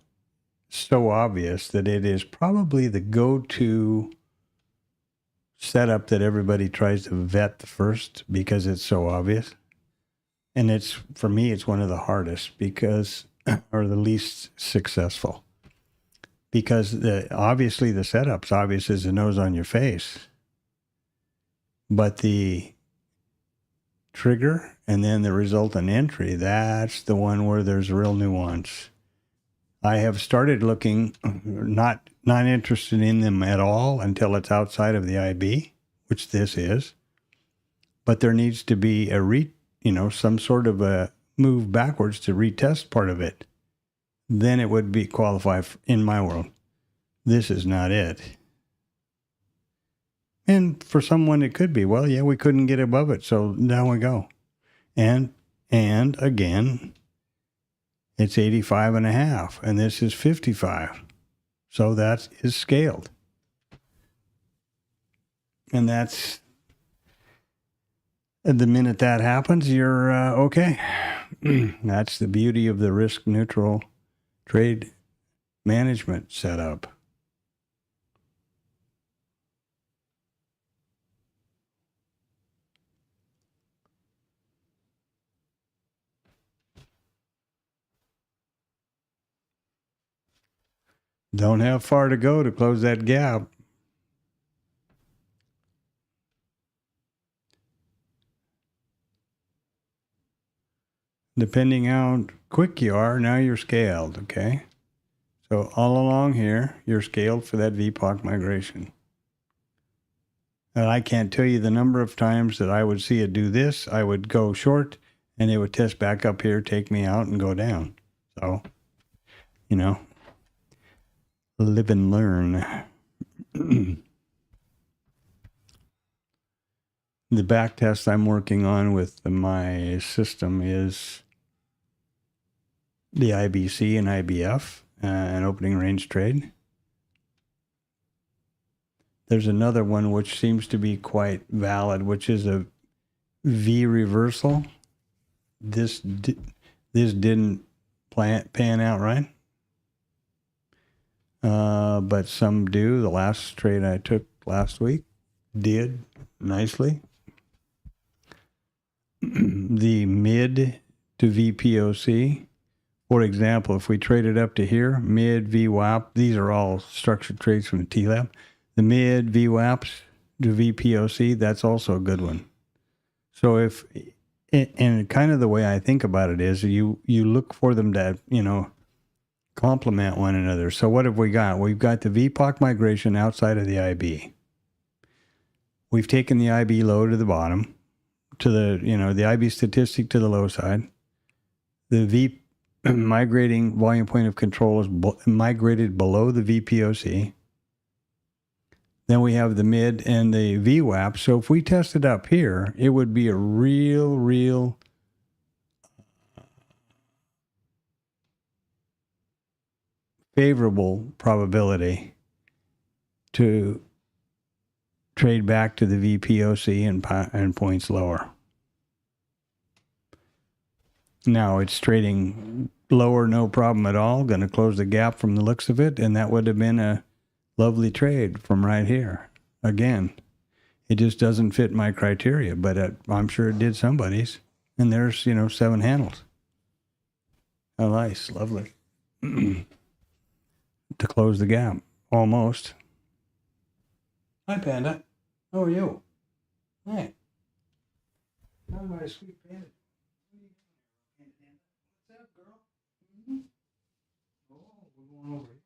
so obvious that it is probably the go-to setup that everybody tries to vet first because it's so obvious. And it's, for me, it's one of the hardest because, or the least successful. Because obviously the setup's obvious as the nose on your face. But the trigger and then the resultant entry, that's the one where there's real nuance. I have started looking, not interested in them at all until it's outside of the IB, which this is. But there needs to be some sort of a move backwards to retest part of it. Then it would be qualified in my world. This is not it. And for someone it could be, well, yeah, we couldn't get above it, so down we go. And again, it's 85.5, and this is 55. So that is scaled. And that's, the minute that happens, you're okay. That's the beauty of the risk neutral trade management setup. Don't have far to go to close that gap. Depending how quick you are, now you're scaled, okay? So all along here, you're scaled for that VPOC migration. And I can't tell you the number of times that I would see it do this. I would go short, and it would test back up here, take me out, and go down. So you know, live and learn. The back test I'm working on with my system is the IBC and IBF, an opening range trade. There's another one which seems to be quite valid, which is a V reversal. This didn't pan out right, but some do. The last trade I took last week did nicely. The mid to VPOC, for example, if we trade it up to here, mid VWAP, these are all structured trades from the TLab. The mid VWAPs to VPOC, that's also a good one. So if, and kind of the way I think about it is you look for them to, complement one another. So what have we got? We've got the VPOC migration outside of the IB. We've taken the IB low to the bottom, to the IB statistic to the low side. The V migrating volume point of control is migrated below the VPOC. Then we have the mid and the VWAP. So if we test it up here, it would be a real favorable probability to trade back to the VPOC and points lower. Now it's trading lower, no problem at all. Going to close the gap from the looks of it, and that would have been a lovely trade from right here. Again, it just doesn't fit my criteria, but I'm sure it did somebody's. And there's, 7 handles. Oh, nice, lovely. To close the gap, almost. Hi, Panda. How are you? Hi. How my sweet Panda? What's up, girl? Mm-hmm. Oh, we're going over here.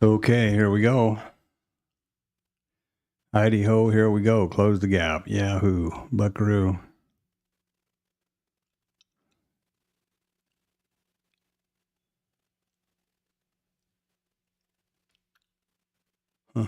Okay, here we go. Heidi ho, here we go. Close the gap. Yahoo. Buckaroo. Huh.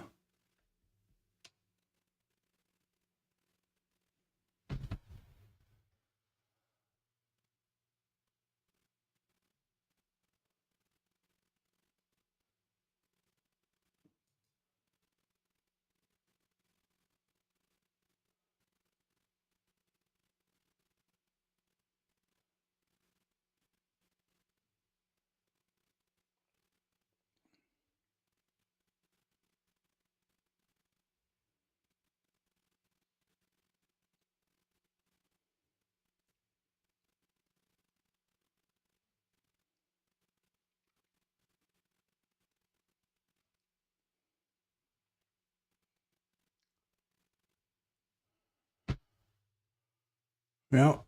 Well,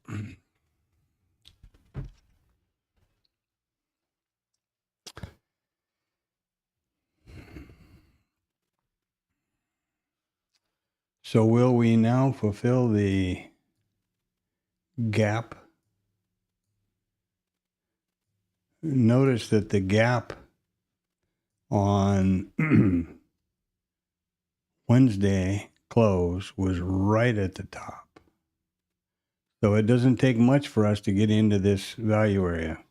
so will we now fulfill the gap? Notice that the gap on Wednesday close was right at the top. So it doesn't take much for us to get into this value area.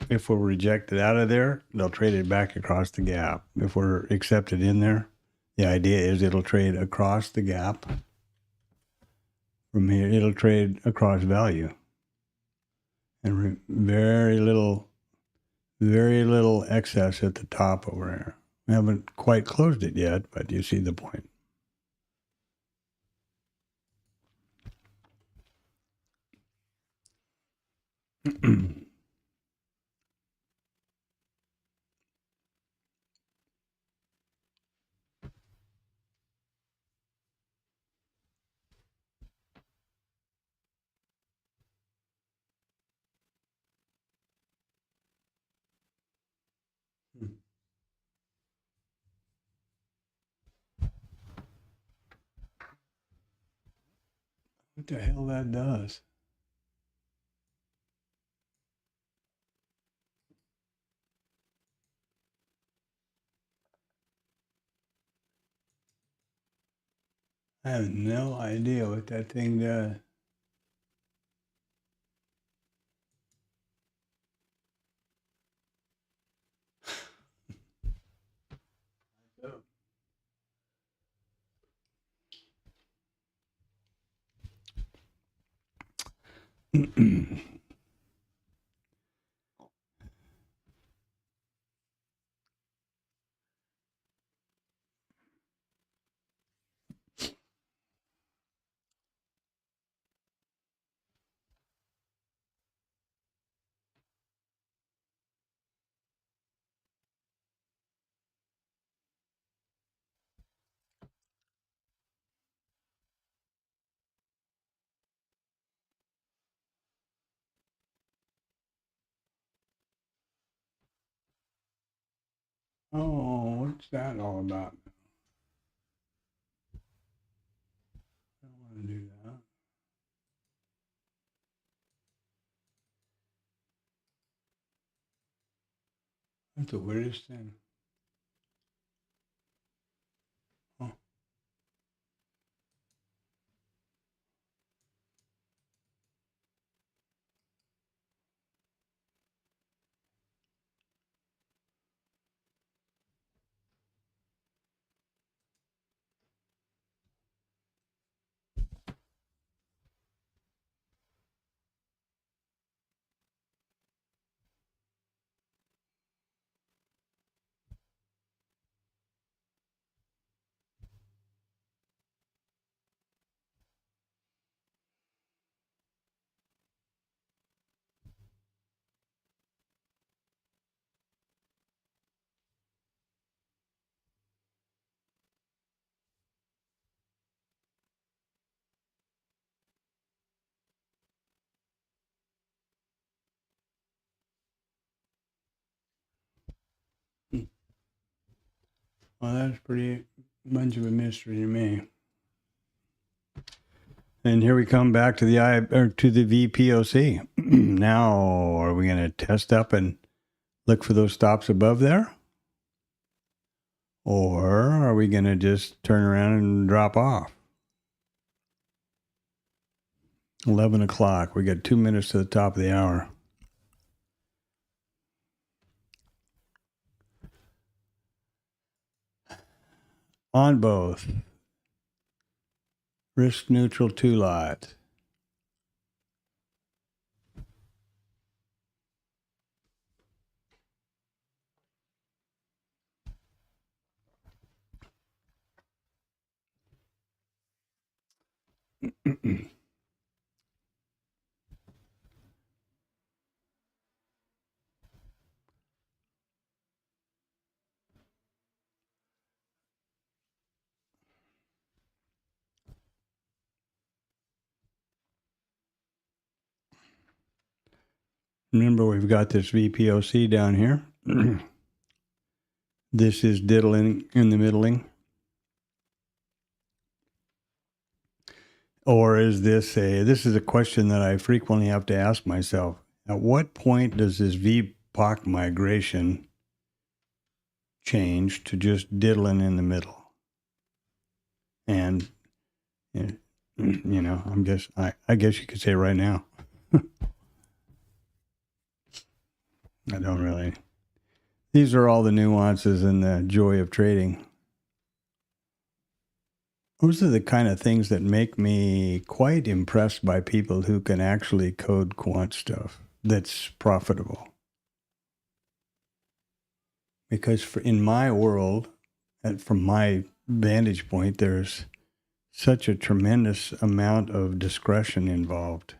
If we're rejected out of there, they'll trade it back across the gap. If we're accepted in there, the idea is it'll trade across the gap. From here, it'll trade across value. And very little excess at the top over here. We haven't quite closed it yet, but you see the point. What the hell that does? I have no idea what that thing does. Oh, what's that all about? I don't want to do that. That's the weirdest thing. Oh. Well, that's pretty much of a mystery to me. And here we come back to the VPOC. Now, are we going to test up and look for those stops above there? Or are we going to just turn around and drop off? 11 o'clock. We got 2 minutes to the top of the hour. On both. Risk neutral 2 lot. Remember, we've got this VPOC down here. This is diddling in the middling. Or is this is a question that I frequently have to ask myself. At what point does this VPOC migration change to just diddling in the middle? And, you know, I guess you could say right now. I don't really. These are all the nuances and the joy of trading. Those are the kind of things that make me quite impressed by people who can actually code quant stuff that's profitable. Because in my world, and from my vantage point, there's such a tremendous amount of discretion involved.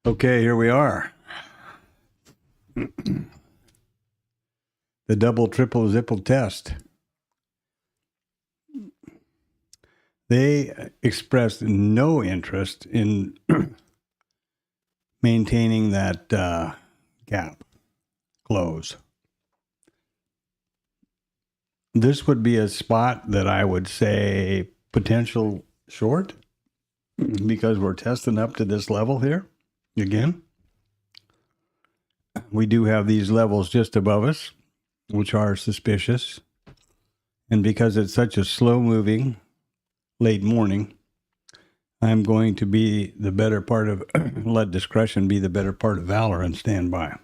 Okay, here we are. The double, triple, zipple test. They expressed no interest in maintaining that gap close. This would be a spot that I would say potential short because we're testing up to this level here again. We do have these levels just above us, which are suspicious. And because it's such a slow moving late morning, I'm going to be the better part of, let discretion be the better part of valor and stand by.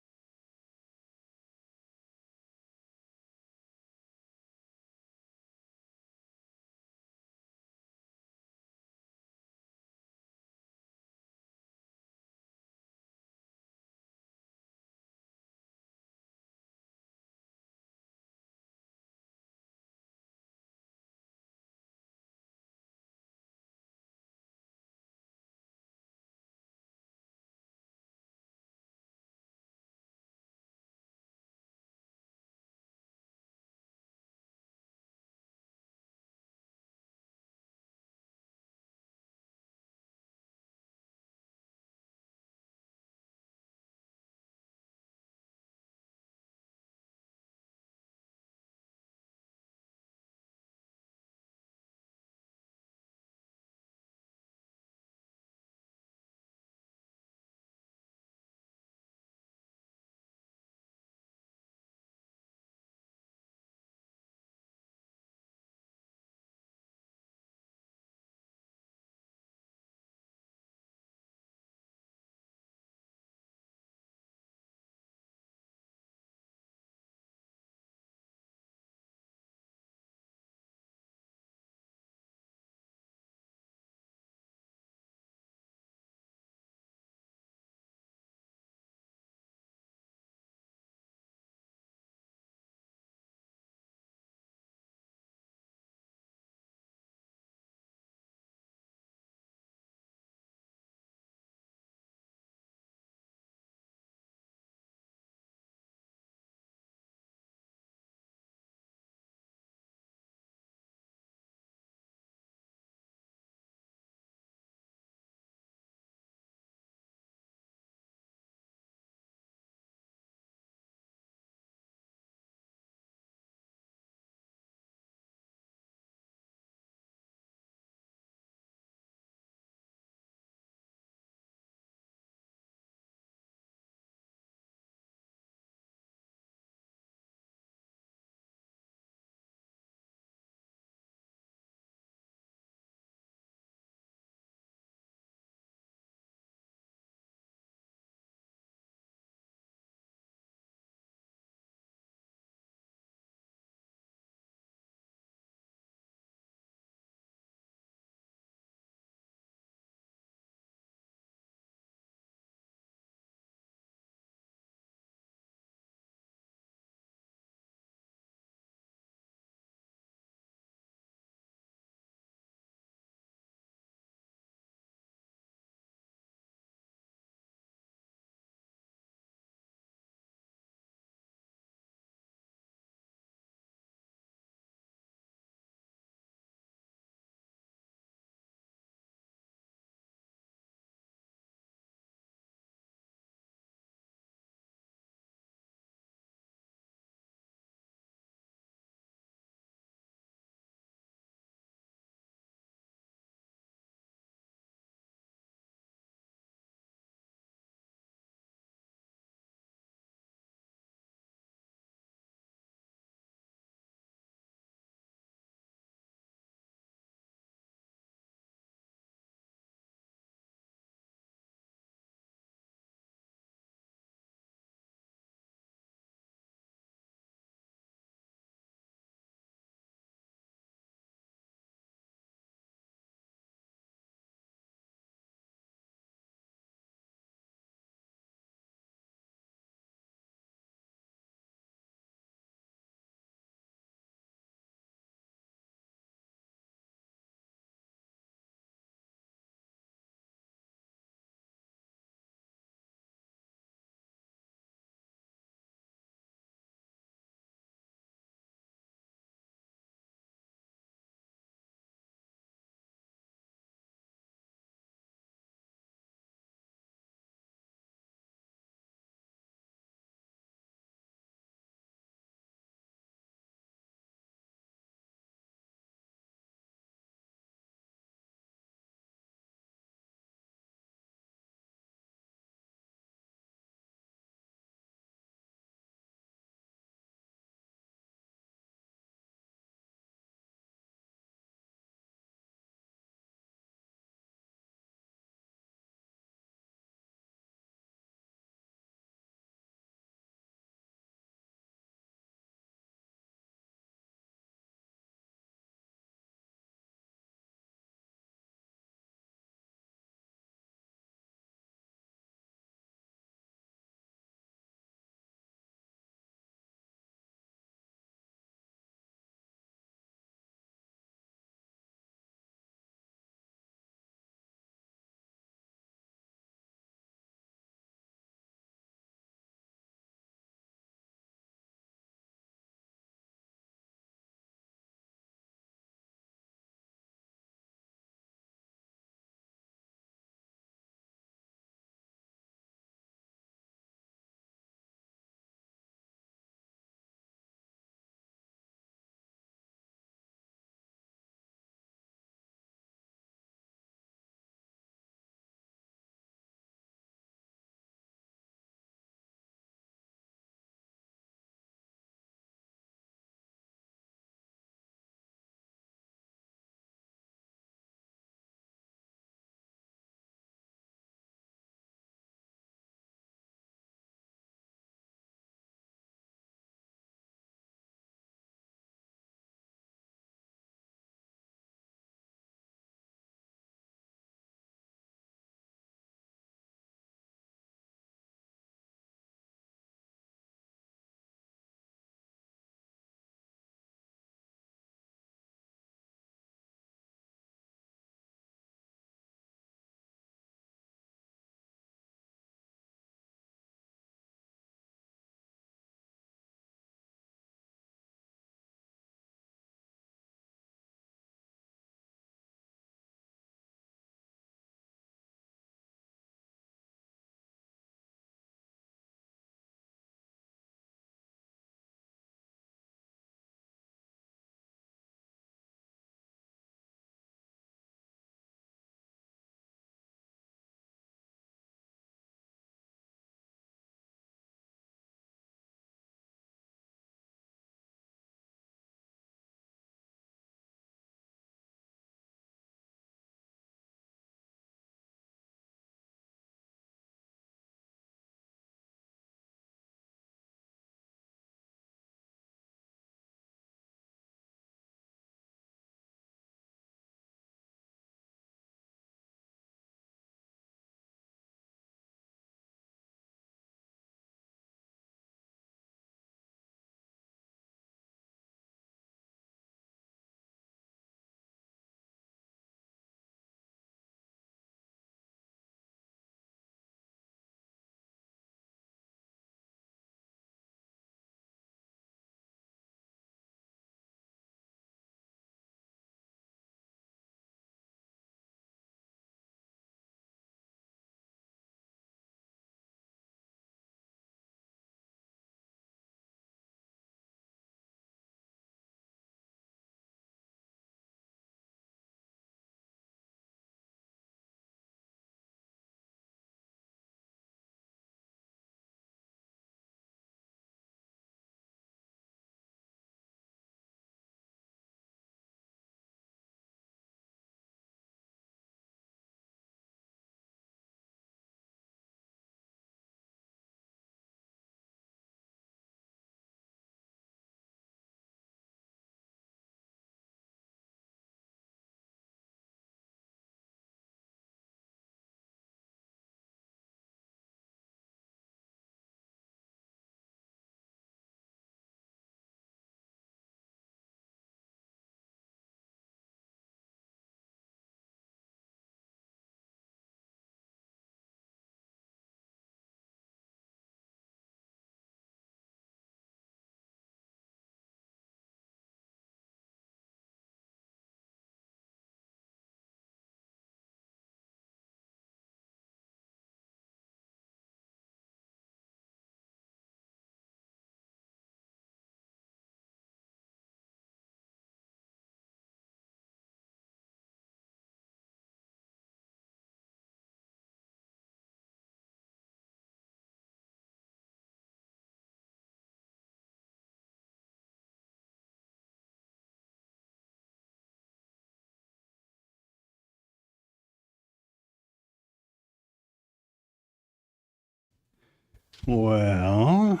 Well,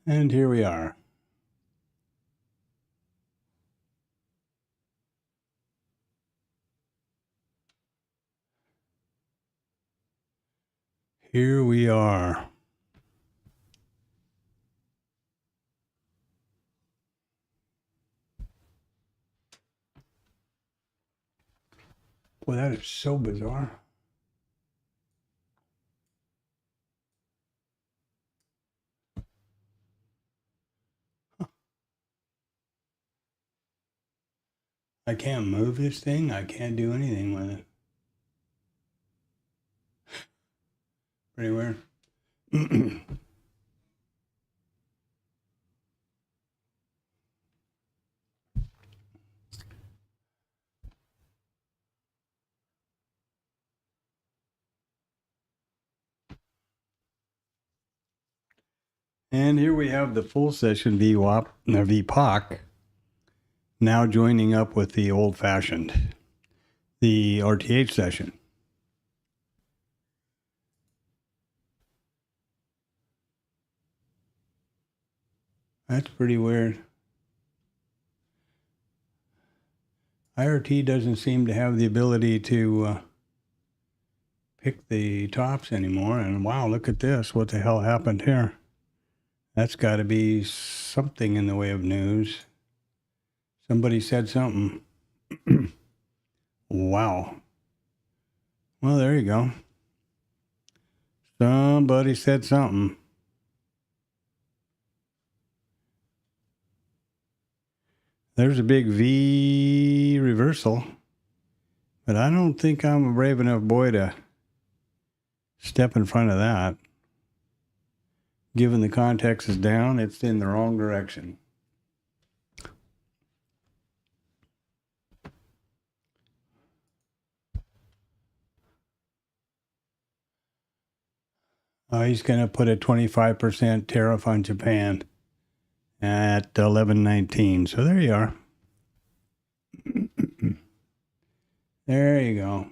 and here we are. Here we are. Well, that is so bizarre. I can't move this thing. I can't do anything with it. Pretty weird. And here we have the full session VPOC now joining up with the old-fashioned, the RTH session. That's pretty weird. IRT doesn't seem to have the ability to pick the tops anymore. And wow, look at this. What the hell happened here? That's got to be something in the way of news. Somebody said something. Wow. Well, there you go. Somebody said something. There's a big V reversal. But I don't think I'm a brave enough boy to step in front of that. Given the context is down, it's in the wrong direction. He's going to put a 25% tariff on Japan at 11.19. So there you are. There you go.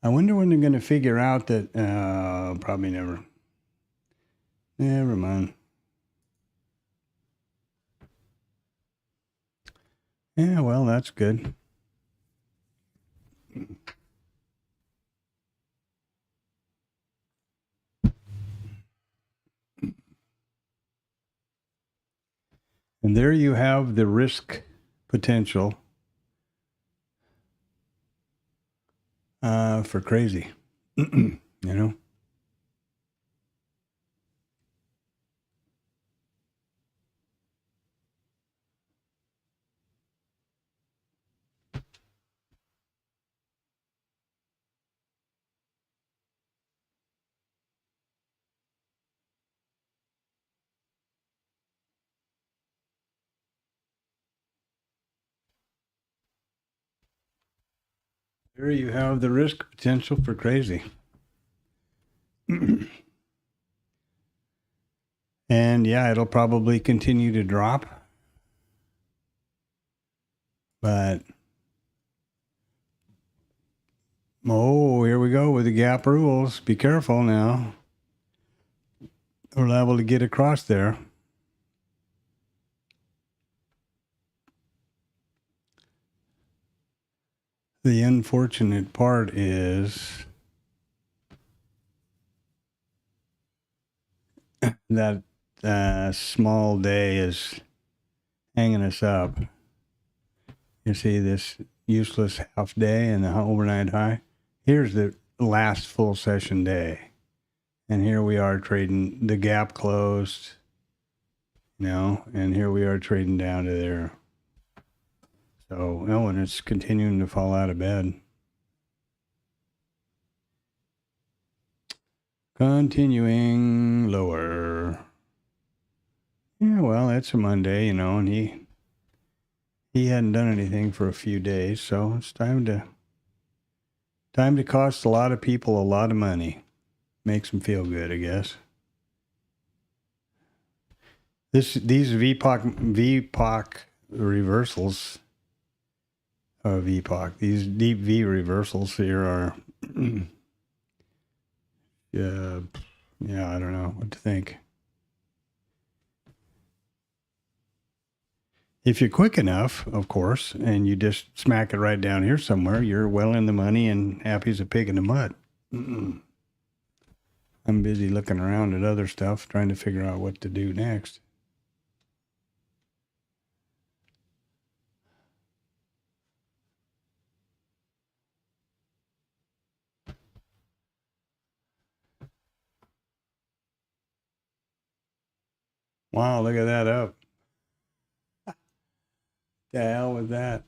I wonder when they're going to figure out that, probably never. Never mind. Yeah, well, that's good. And there you have the risk potential for crazy, you know? There you have the risk potential for crazy. And yeah, it'll probably continue to drop. But, oh, here we go with the gap rules. Be careful now. We're liable to get across there. The unfortunate part is that small day is hanging us up. You see this useless half day and the overnight high. Here's the last full session day. And here we are trading, the gap closed, you know, and here we are trading down to there. So, oh, and it's continuing to fall out of bed. Continuing lower. Yeah, well, it's a Monday, you know, and he hadn't done anything for a few days, so it's time to cost a lot of people a lot of money. Makes them feel good, I guess. These VPOC reversals of epoch. These deep V reversals here are, yeah, I don't know what to think. If you're quick enough, of course, and you just smack it right down here somewhere, you're well in the money and happy as a pig in the mud. I'm busy looking around at other stuff, trying to figure out what to do next. Wow, look at that up. The hell was that?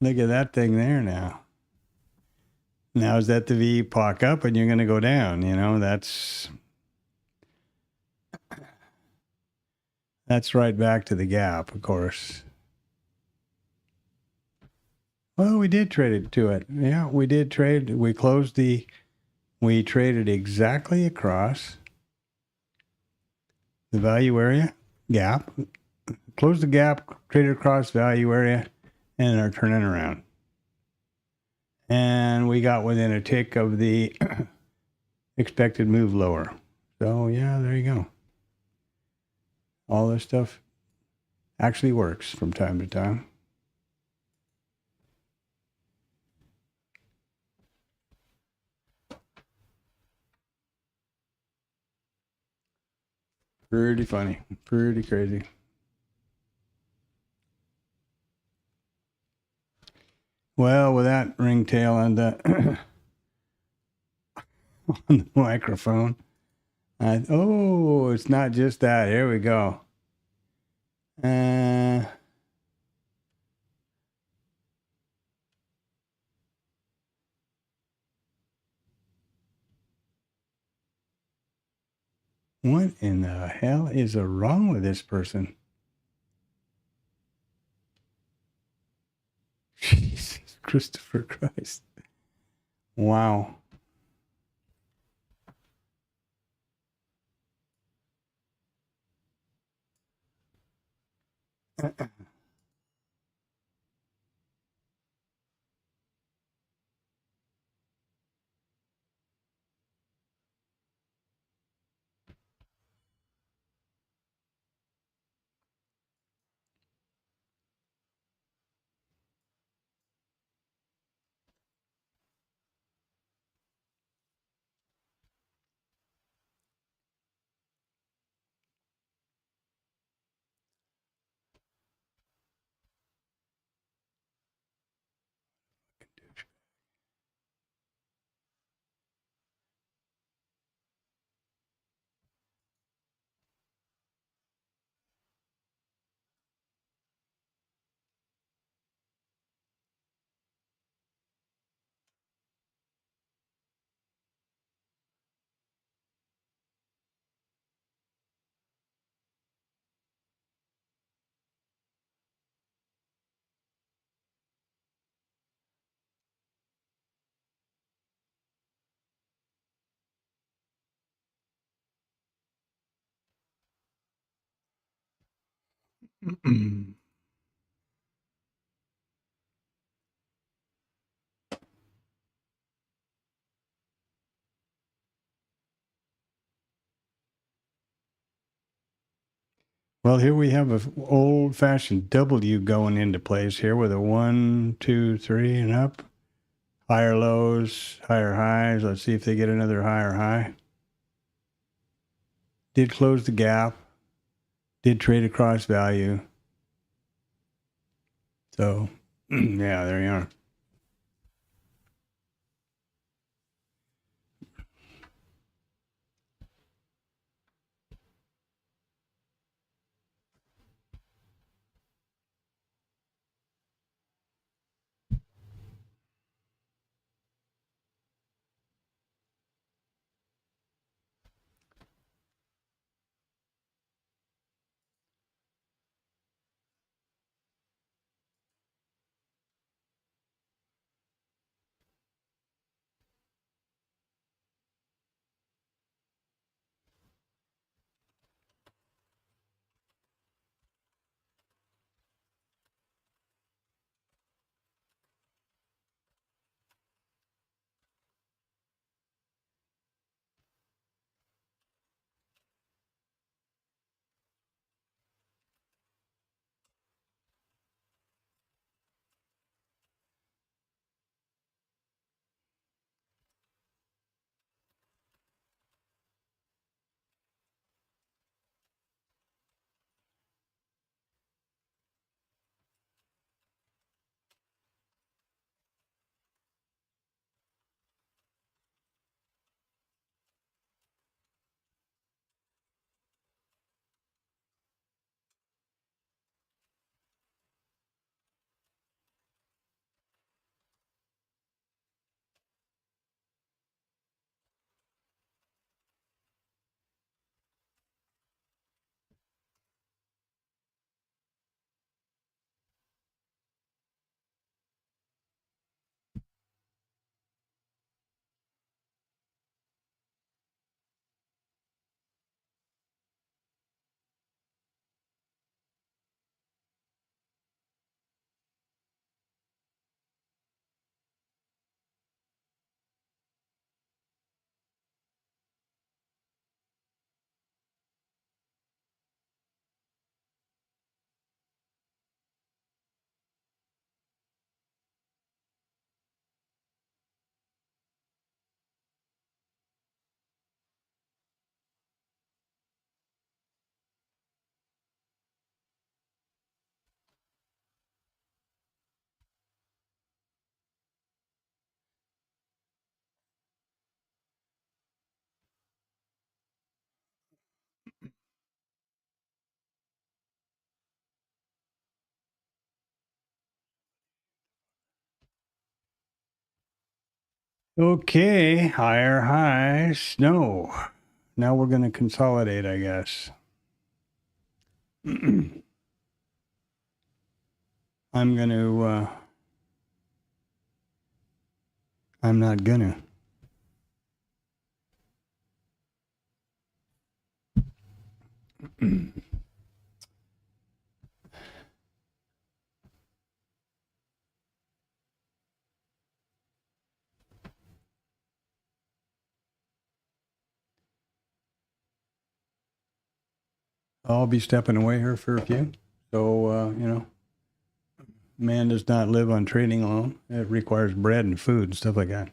Look at that thing there now. Now is that the V epoch up and you're going to go down? You know, that's right back to the gap, of course. Well, we did trade it to it. Yeah, we did trade. We traded exactly across the value area gap, closed the gap, traded across value area, and are turning around. And we got within a tick of the expected move lower. So yeah, there you go. All this stuff actually works from time to time. Pretty funny, pretty crazy. Well, with that ringtail on the on the microphone, oh, it's not just that. Here we go. What in the hell is wrong with this person? Jesus, Christopher Christ. Wow. Well, here we have an old-fashioned W going into place here with a 1, 2, 3 and up. Higher lows, higher highs. Let's see if they get another higher high. Did close the gap. Did trade across value. So, yeah, there you are. Okay, higher highs. No. Now we're going to consolidate, I guess. I'm going to, I'm not going to. I'll be stepping away here for a few. So, you know, man does not live on trading alone. It requires bread and food and stuff like that.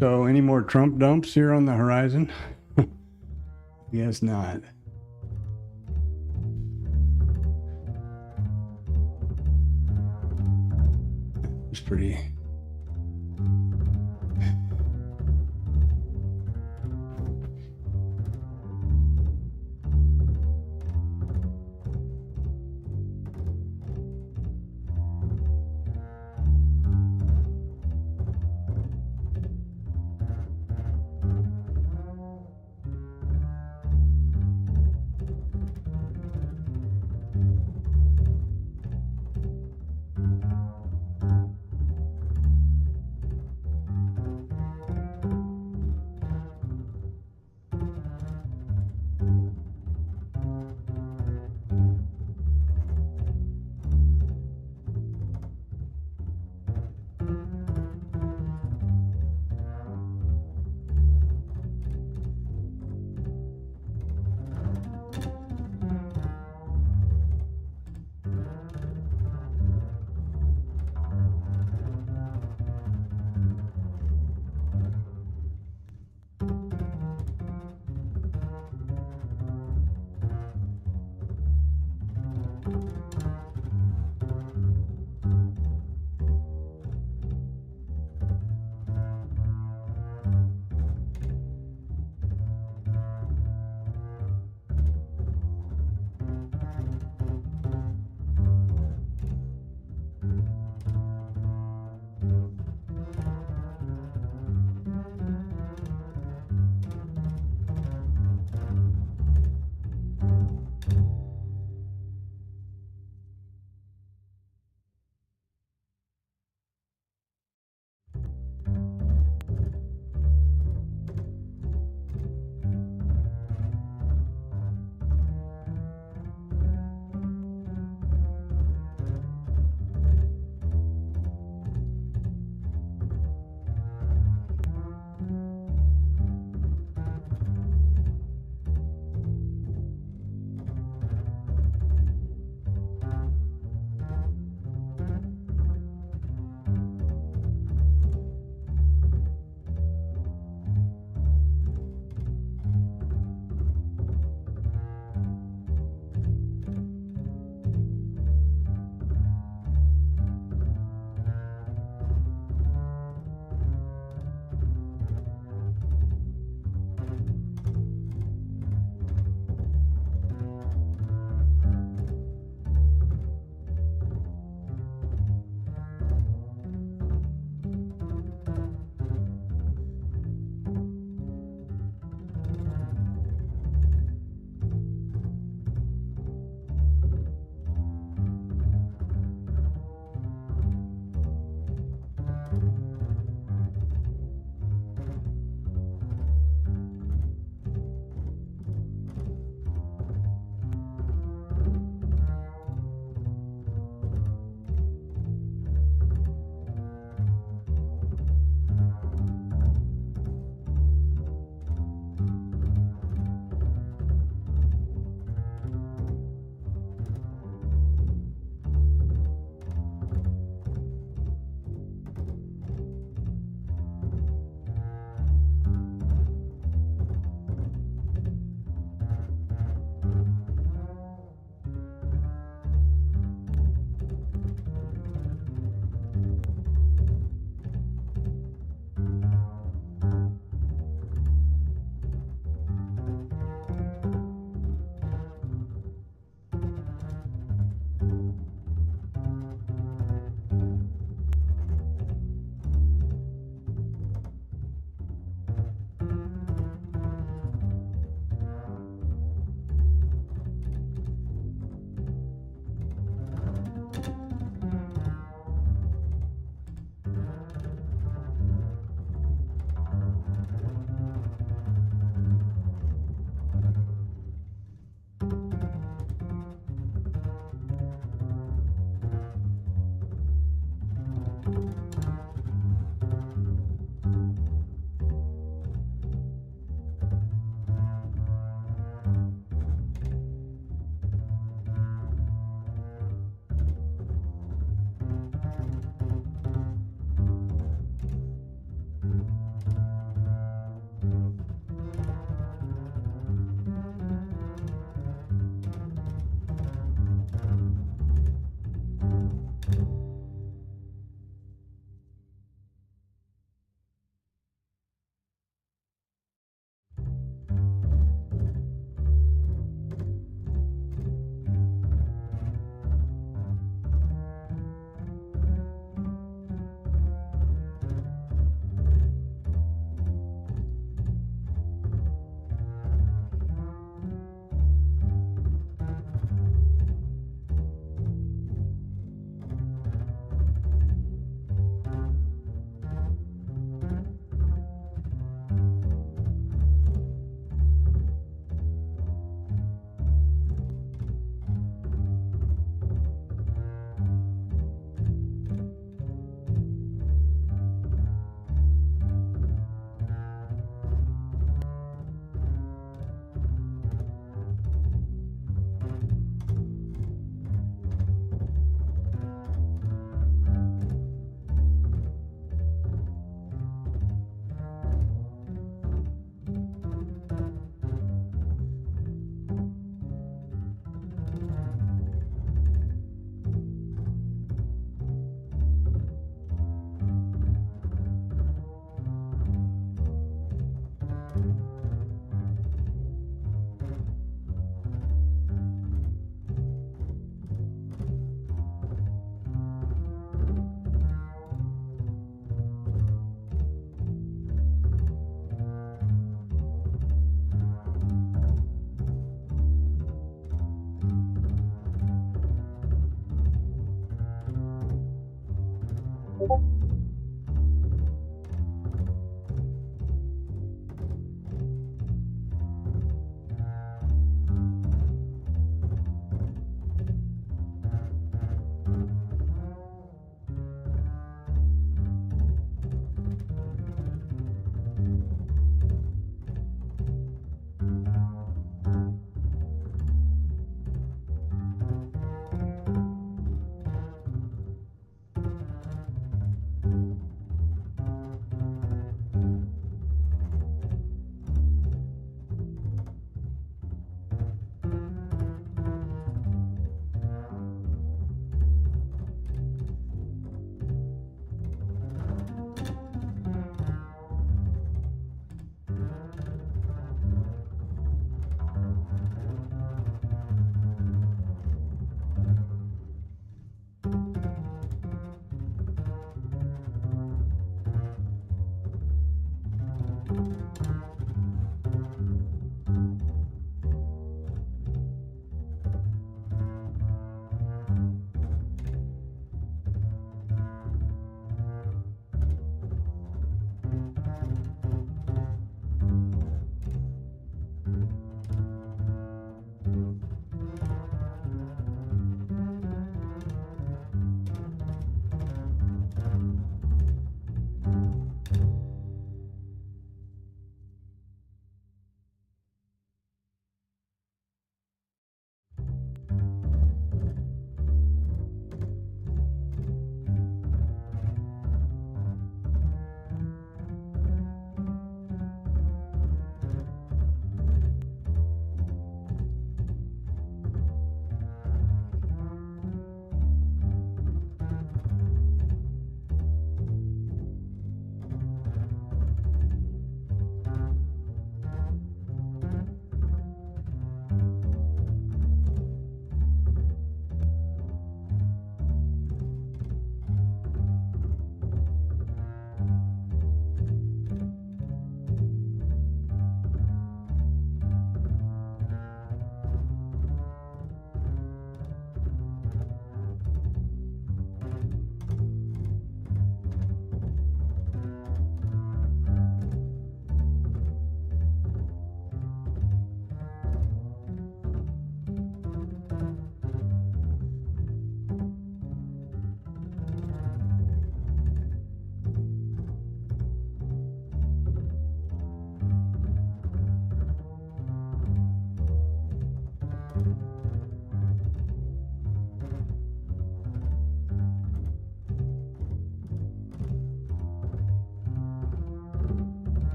So any more Trump dumps here on the horizon? Guess not. It's pretty.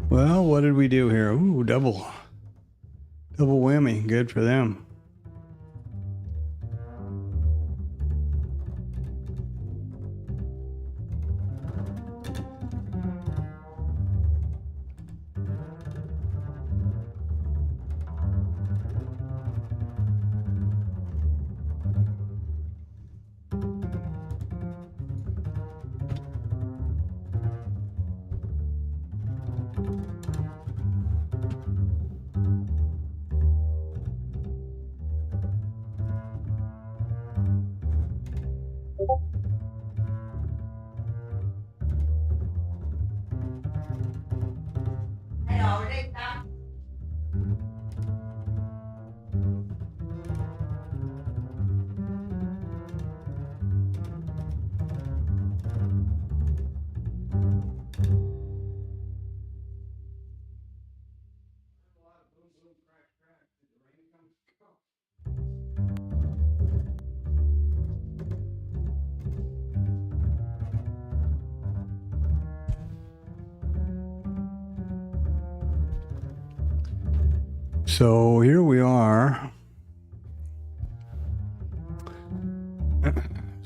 Well, what did we do here? Ooh, double whammy. Good for them. So here we are,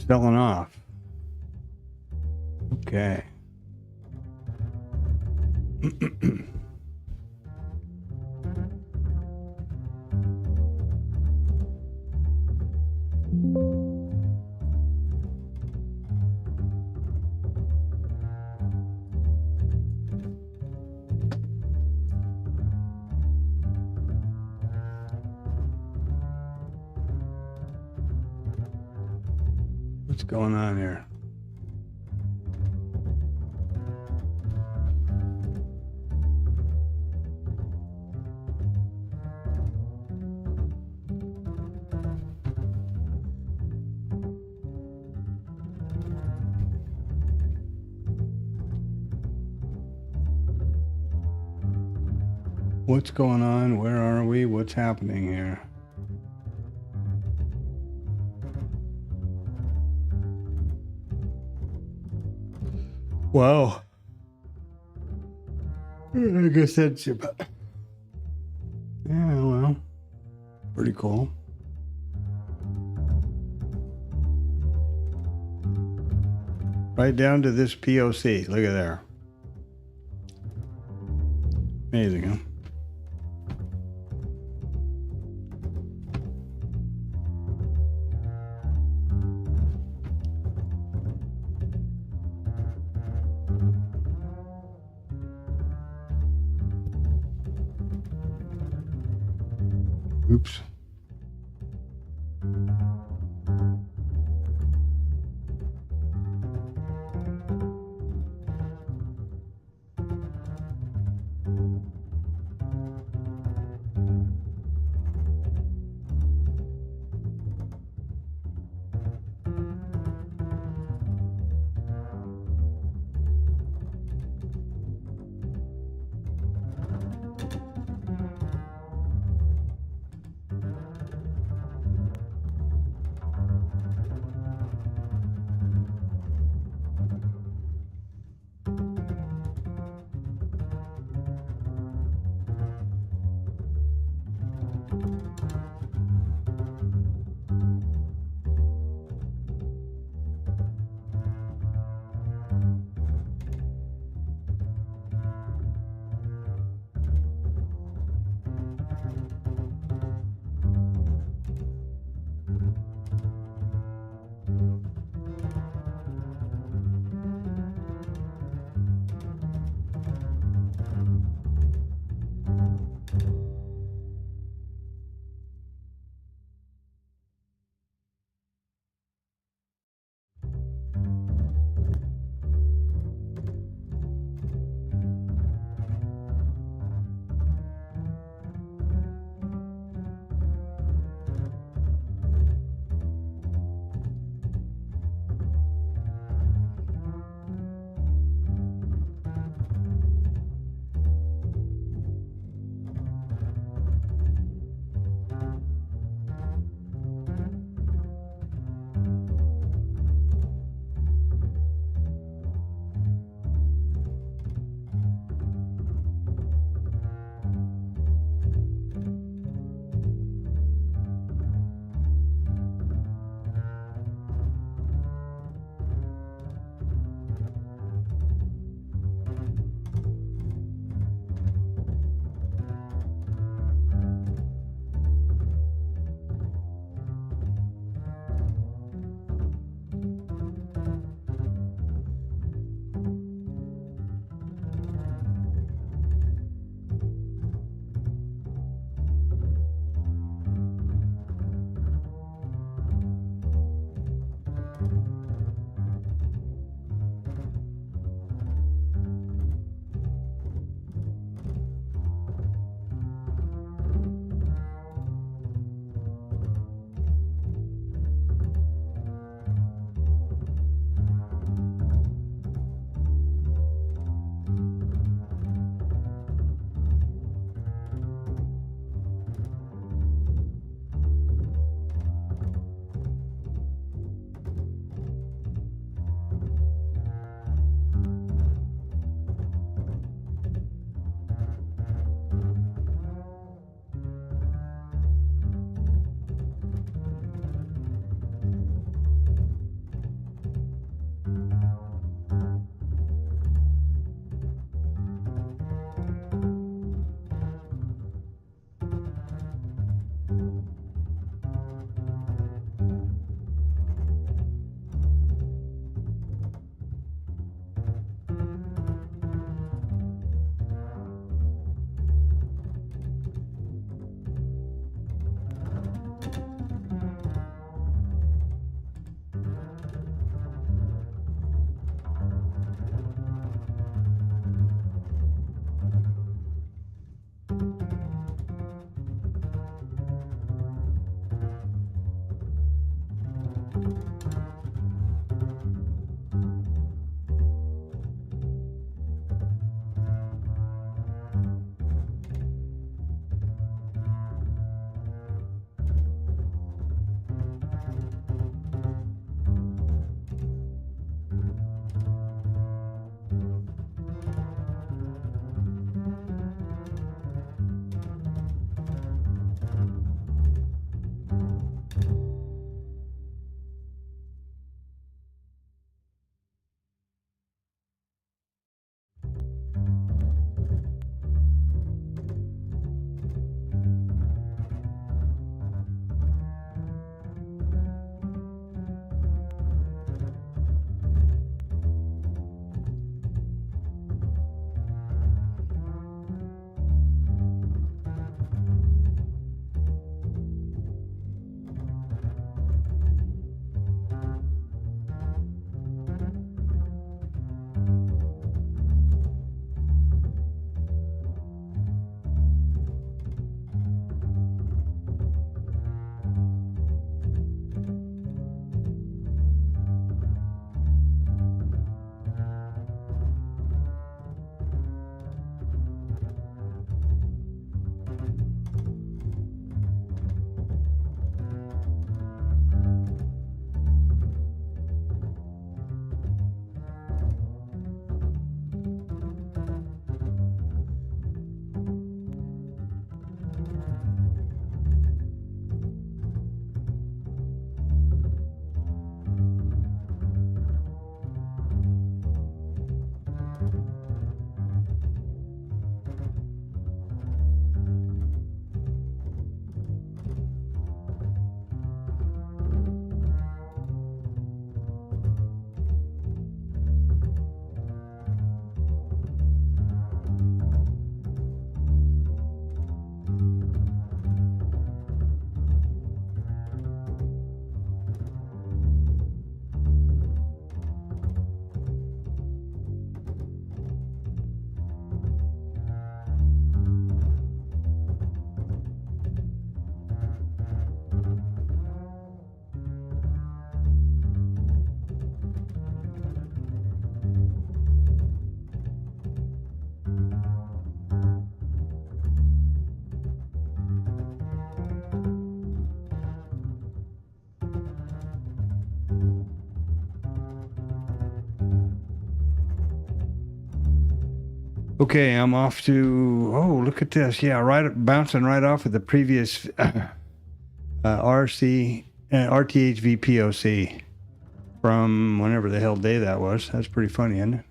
selling off. Okay. What's going on here? What's going on? Where are we? What's happening here? Wow. I guess that's about... Yeah, well, pretty cool. Right down to this POC. Look at there. Amazing, huh? Oops. Okay, I'm off to. Oh, look at this. Yeah, bouncing right off of the previous RTH VPOC from whenever the hell day that was. That's pretty funny, isn't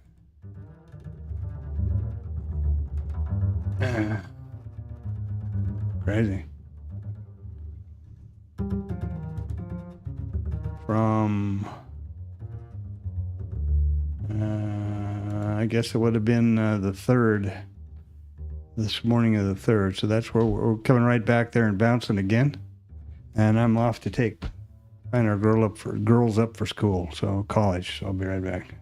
it? Crazy. From I guess it would have been the 3rd, this morning of the 3rd. So that's where we're coming right back there and bouncing again. And I'm off to find our girls up for school, so college. So I'll be right back.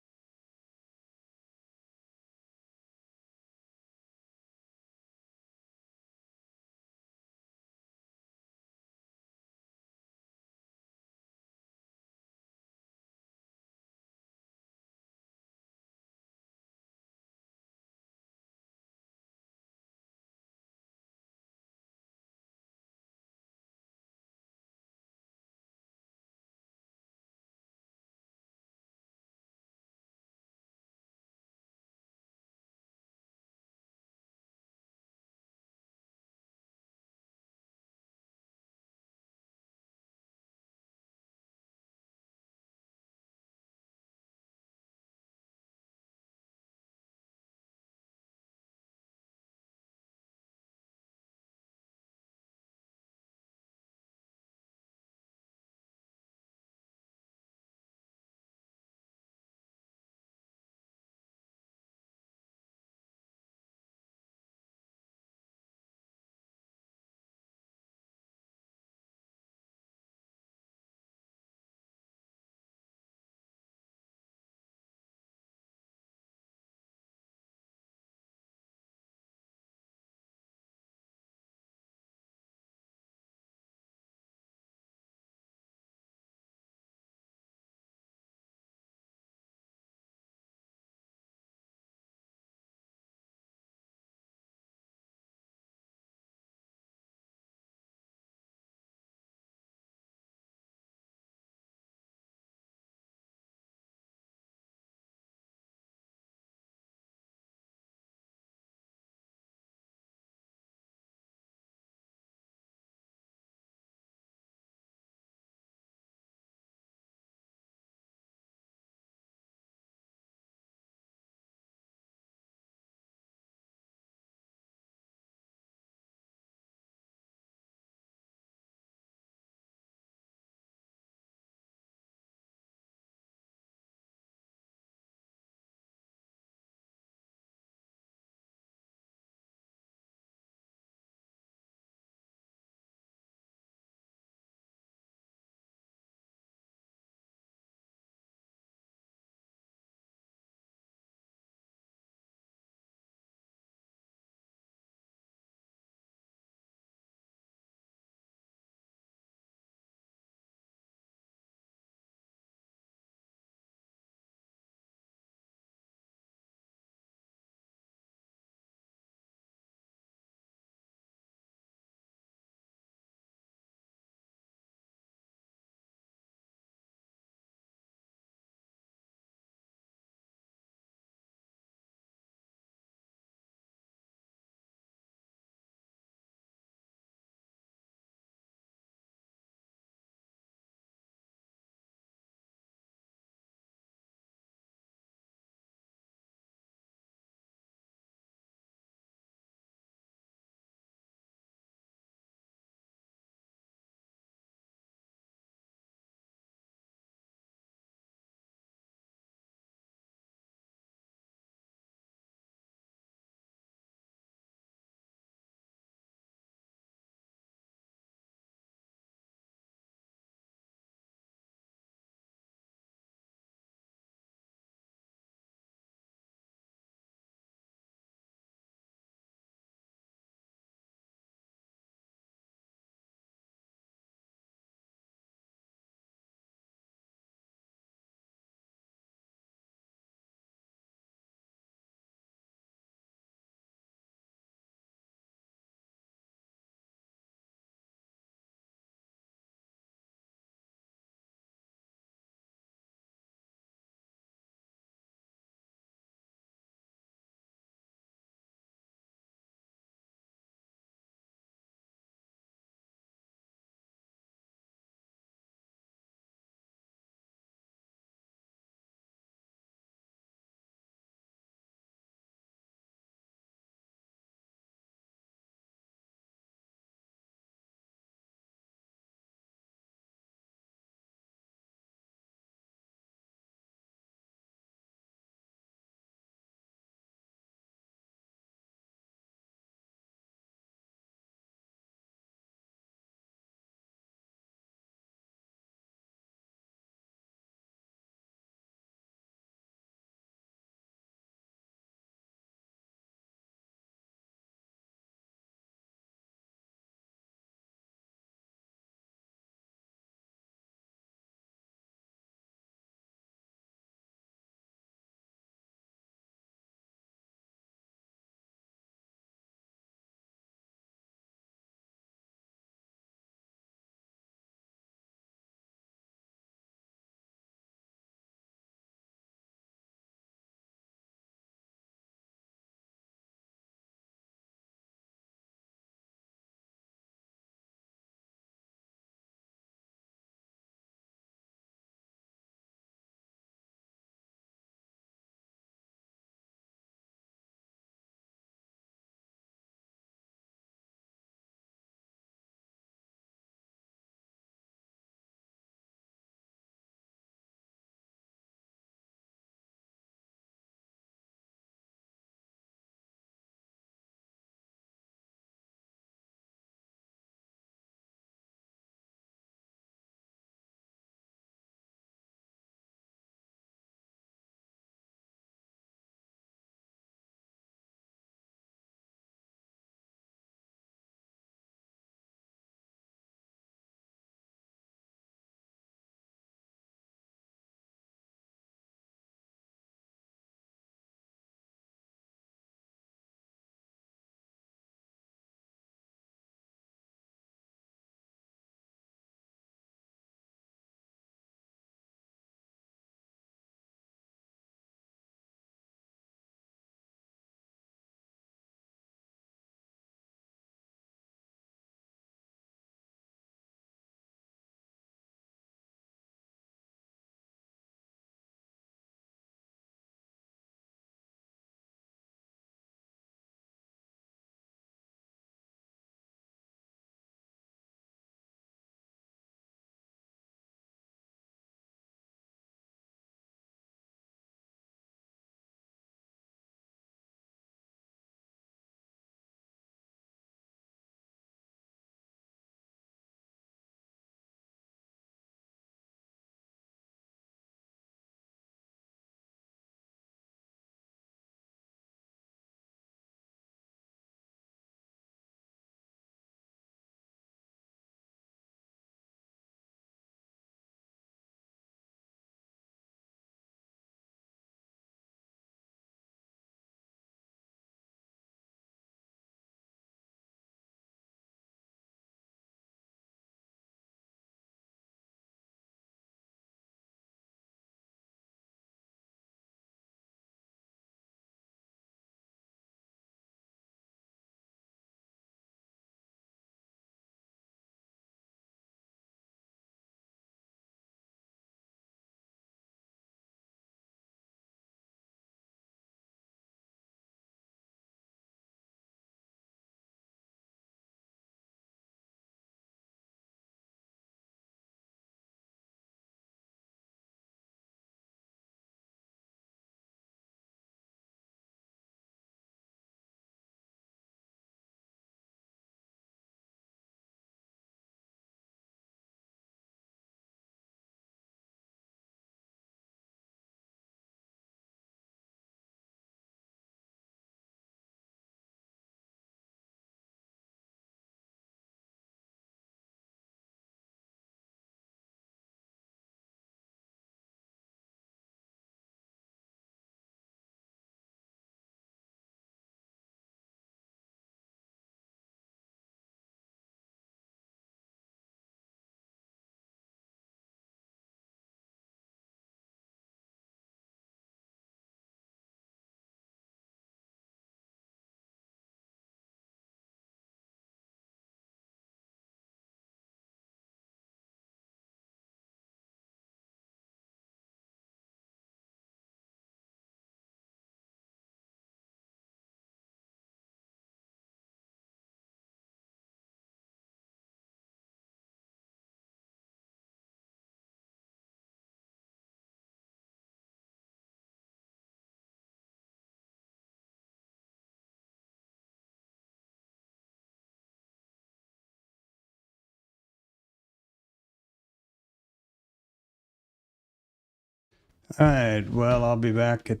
All right. Well, I'll be back at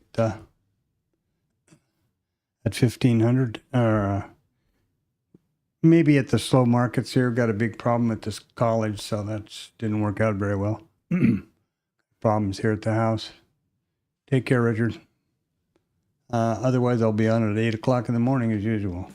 1500 or maybe at the slow markets here. Got a big problem at this college, so that didn't work out very well. Problems here at the house. Take care, Richard. Otherwise, I'll be on at 8 o'clock in the morning as usual.